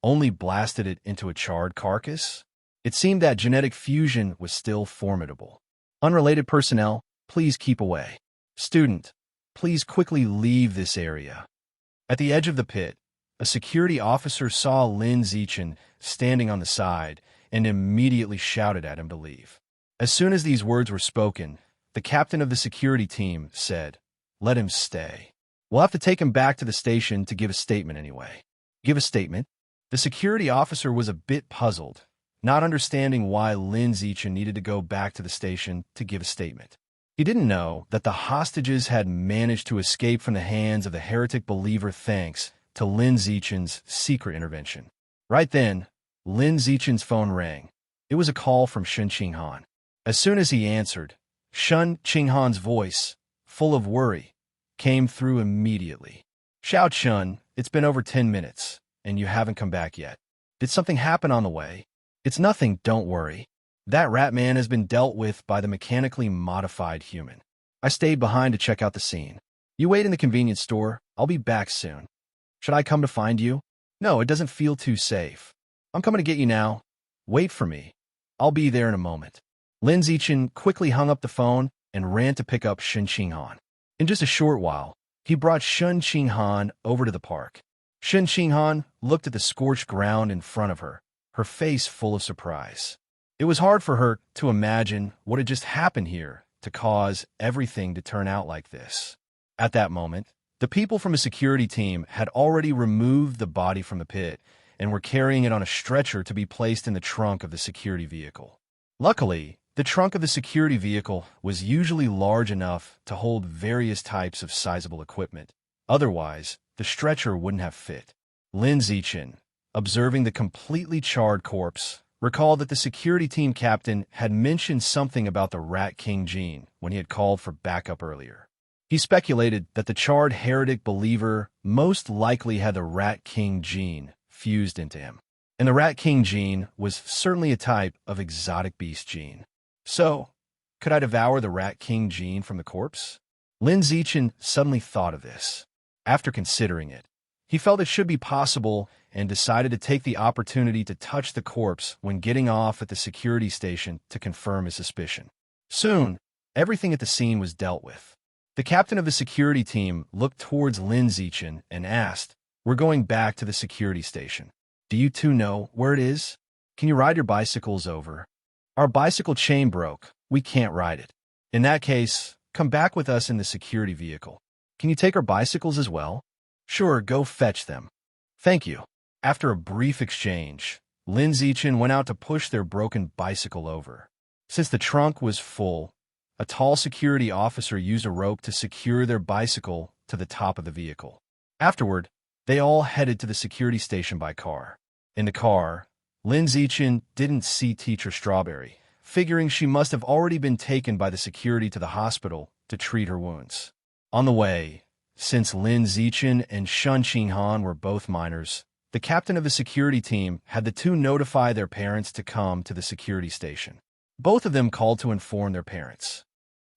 Speaker 1: only blasted it into a charred carcass. It seemed that genetic fusion was still formidable. Unrelated personnel, please keep away. Student, please quickly leave this area. At the edge of the pit, a security officer saw Lin Zichen standing on the side and immediately shouted at him to leave. As soon as these words were spoken, the captain of the security team said, "Let him stay. We'll have to take him back to the station to give a statement anyway." Give a statement? The security officer was a bit puzzled, not understanding why Lin Zichen needed to go back to the station to give a statement. He didn't know that the hostages had managed to escape from the hands of the heretic believer thanks to Lin Zichen's secret intervention. Right then, Lin Zichen's phone rang. It was a call from Shen Qinghan. As soon as he answered, Shen Qinghan's voice, full of worry, came through immediately. "Xiao Chun, it's been over 10 minutes, and you haven't come back yet. Did something happen on the way?" "It's nothing, don't worry. That rat man has been dealt with by the mechanically modified human. I stayed behind to check out the scene. You wait in the convenience store. I'll be back soon. Should I come to find you?" "No, it doesn't feel too safe. I'm coming to get you now. Wait for me. I'll be there in a moment." Lin Zichen quickly hung up the phone and ran to pick up Shen Qinghan. In just a short while, he brought Shen Qinghan over to the park. Shen Qinghan looked at the scorched ground in front of her, her face full of surprise. It was hard for her to imagine what had just happened here to cause everything to turn out like this. At that moment, the people from a security team had already removed the body from the pit and were carrying it on a stretcher to be placed in the trunk of the security vehicle. Luckily, The trunk of the security vehicle was usually large enough to hold various types of sizable equipment. Otherwise, the stretcher wouldn't have fit. Lin Zichen, observing the completely charred corpse, recalled that the security team captain had mentioned something about the Rat King gene when he had called for backup earlier. He speculated that the charred heretic believer most likely had the Rat King gene fused into him. And the Rat King gene was certainly a type of exotic beast gene. So, could I devour the Rat King gene from the corpse? Lin Zichen suddenly thought of this. After considering it, he felt it should be possible and decided to take the opportunity to touch the corpse when getting off at the security station to confirm his suspicion. Soon, everything at the scene was dealt with. The captain of the security team looked towards Lin Zichen and asked, "We're going back to the security station. Do you two know where it is? Can you ride your bicycles over? Our bicycle chain broke. We can't ride it. In that case, come back with us in the security vehicle. Can you take our bicycles as well?" "Sure, go fetch them." "Thank you." After a brief exchange, Lin Zichen went out to push their broken bicycle over. Since the trunk was full, a tall security officer used a rope to secure their bicycle to the top of the vehicle. Afterward, they all headed to the security station by car. In the car, Lin Zichen didn't see Teacher Strawberry, figuring she must have already been taken by the security to the hospital to treat her wounds. On the way, since Lin Zichen and Shun Qinghan were both minors, the captain of the security team had the two notify their parents to come to the security station. Both of them called to inform their parents.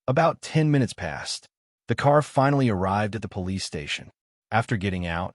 Speaker 1: About 10 minutes passed. The car finally arrived at the police station. After getting out,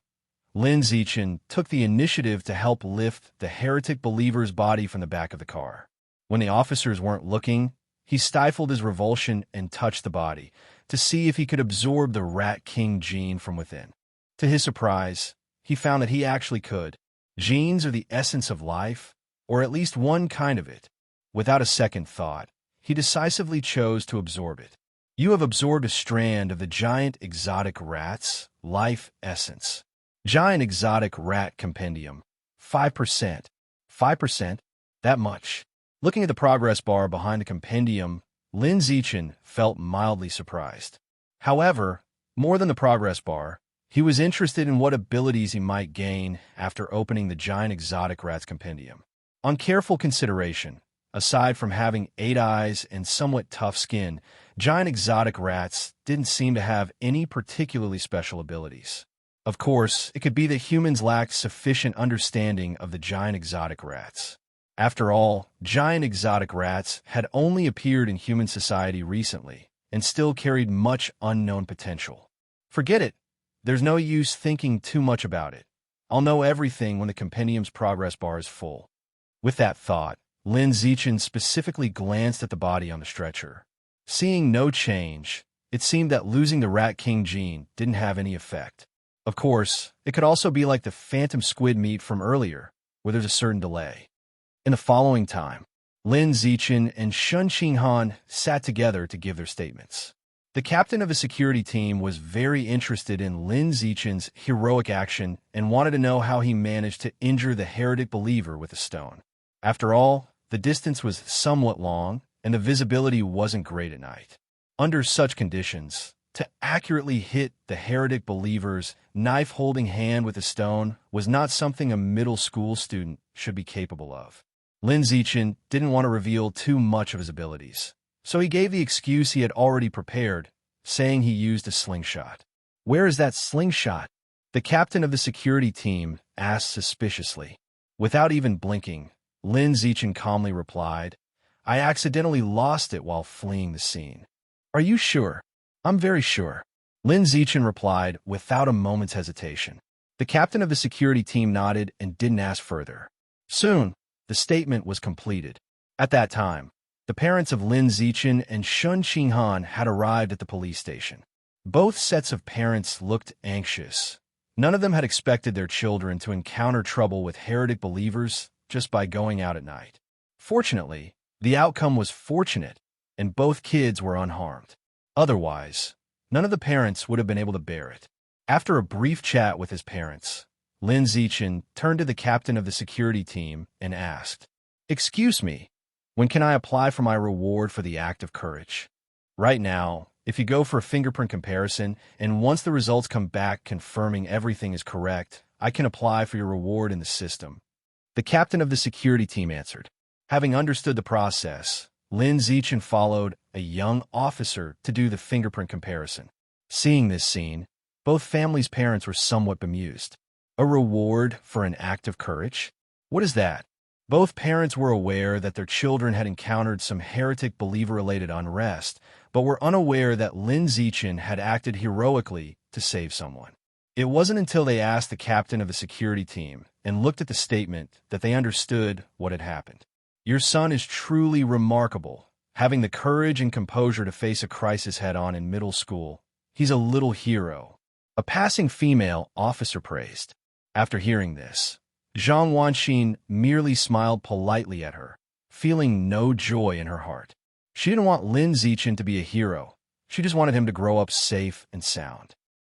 Speaker 1: Lin Zichen took the initiative to help lift the heretic believer's body from the back of the car. When the officers weren't looking, he stifled his revulsion and touched the body to see if he could absorb the Rat King gene from within. To his surprise, he found that he actually could. Genes are the essence of life, or at least one kind of it. Without a second thought, he decisively chose to absorb it. You have absorbed a strand of the giant exotic rat's life essence. Giant exotic rat compendium. 5%. 5%? That much. Looking at the progress bar behind the compendium, Lin Zichen felt mildly surprised. However, more than the progress bar, he was interested in what abilities he might gain after opening the giant exotic rat's compendium. On careful consideration, aside from having 8 eyes and somewhat tough skin, giant exotic rats didn't seem to have any particularly special abilities. Of course, it could be that humans lacked sufficient understanding of the giant exotic rats. After all, giant exotic rats had only appeared in human society recently and still carried much unknown potential. Forget it. There's no use thinking too much about it. I'll know everything when the compendium's progress bar is full. With that thought, Lin Zichen specifically glanced at the body on the stretcher. Seeing no change, it seemed that losing the Rat King gene didn't have any effect. Of course, it could also be like the phantom squid meat from earlier, where there's a certain delay. In the following time, Lin Zichen and Shun Qinghan sat together to give their statements. The captain of the security team was very interested in Lin Zichen's heroic action and wanted to know how he managed to injure the heretic believer with a stone. After all, the distance was somewhat long, and the visibility wasn't great at night. Under such conditions, to accurately hit the heretic believer's knife-holding hand with a stone was not something a middle school student should be capable of. Lin Zichen didn't want to reveal too much of his abilities, so he gave the excuse he had already prepared, saying he used a slingshot. "Where is that slingshot?" the captain of the security team asked suspiciously. Without even blinking, Lin Zichen calmly replied, "I accidentally lost it while fleeing the scene." "Are you sure?" "I'm very sure," Lin Zichen replied without a moment's hesitation. The captain of the security team nodded and didn't ask further. Soon, the statement was completed. At that time, the parents of Lin Zichen and Shun Qinghan had arrived at the police station. Both sets of parents looked anxious. None of them had expected their children to encounter trouble with heretic believers just by going out at night. Fortunately, the outcome was fortunate, and both kids were unharmed. Otherwise, none of the parents would have been able to bear it. After a brief chat with his parents, Lin Zichen turned to the captain of the security team and asked, "Excuse me, When can I apply for my reward for the act of courage? Right now, if you go for a fingerprint comparison, and once the results come back confirming everything is correct, I can apply for your reward in the system. The captain of the security team answered. Having understood the process, Lin Zichen followed a young officer to do the fingerprint comparison. Seeing this scene, both families' parents were somewhat bemused. A reward for an act of courage? What is that? Both parents were aware that their children had encountered some heretic believer-related unrest, but were unaware that Lin Zichen had acted heroically to save someone. It wasn't until they asked the captain of the security team and looked at the statement that they understood what had happened. Your son is truly remarkable, having the courage and composure to face a crisis head-on in middle school. He's a little hero. A passing female officer praised. After hearing this, Zhang Wanxin merely smiled politely at her, feeling no joy in her heart. She didn't want Lin Zichen to be a hero. She just wanted him to grow up safe and sound.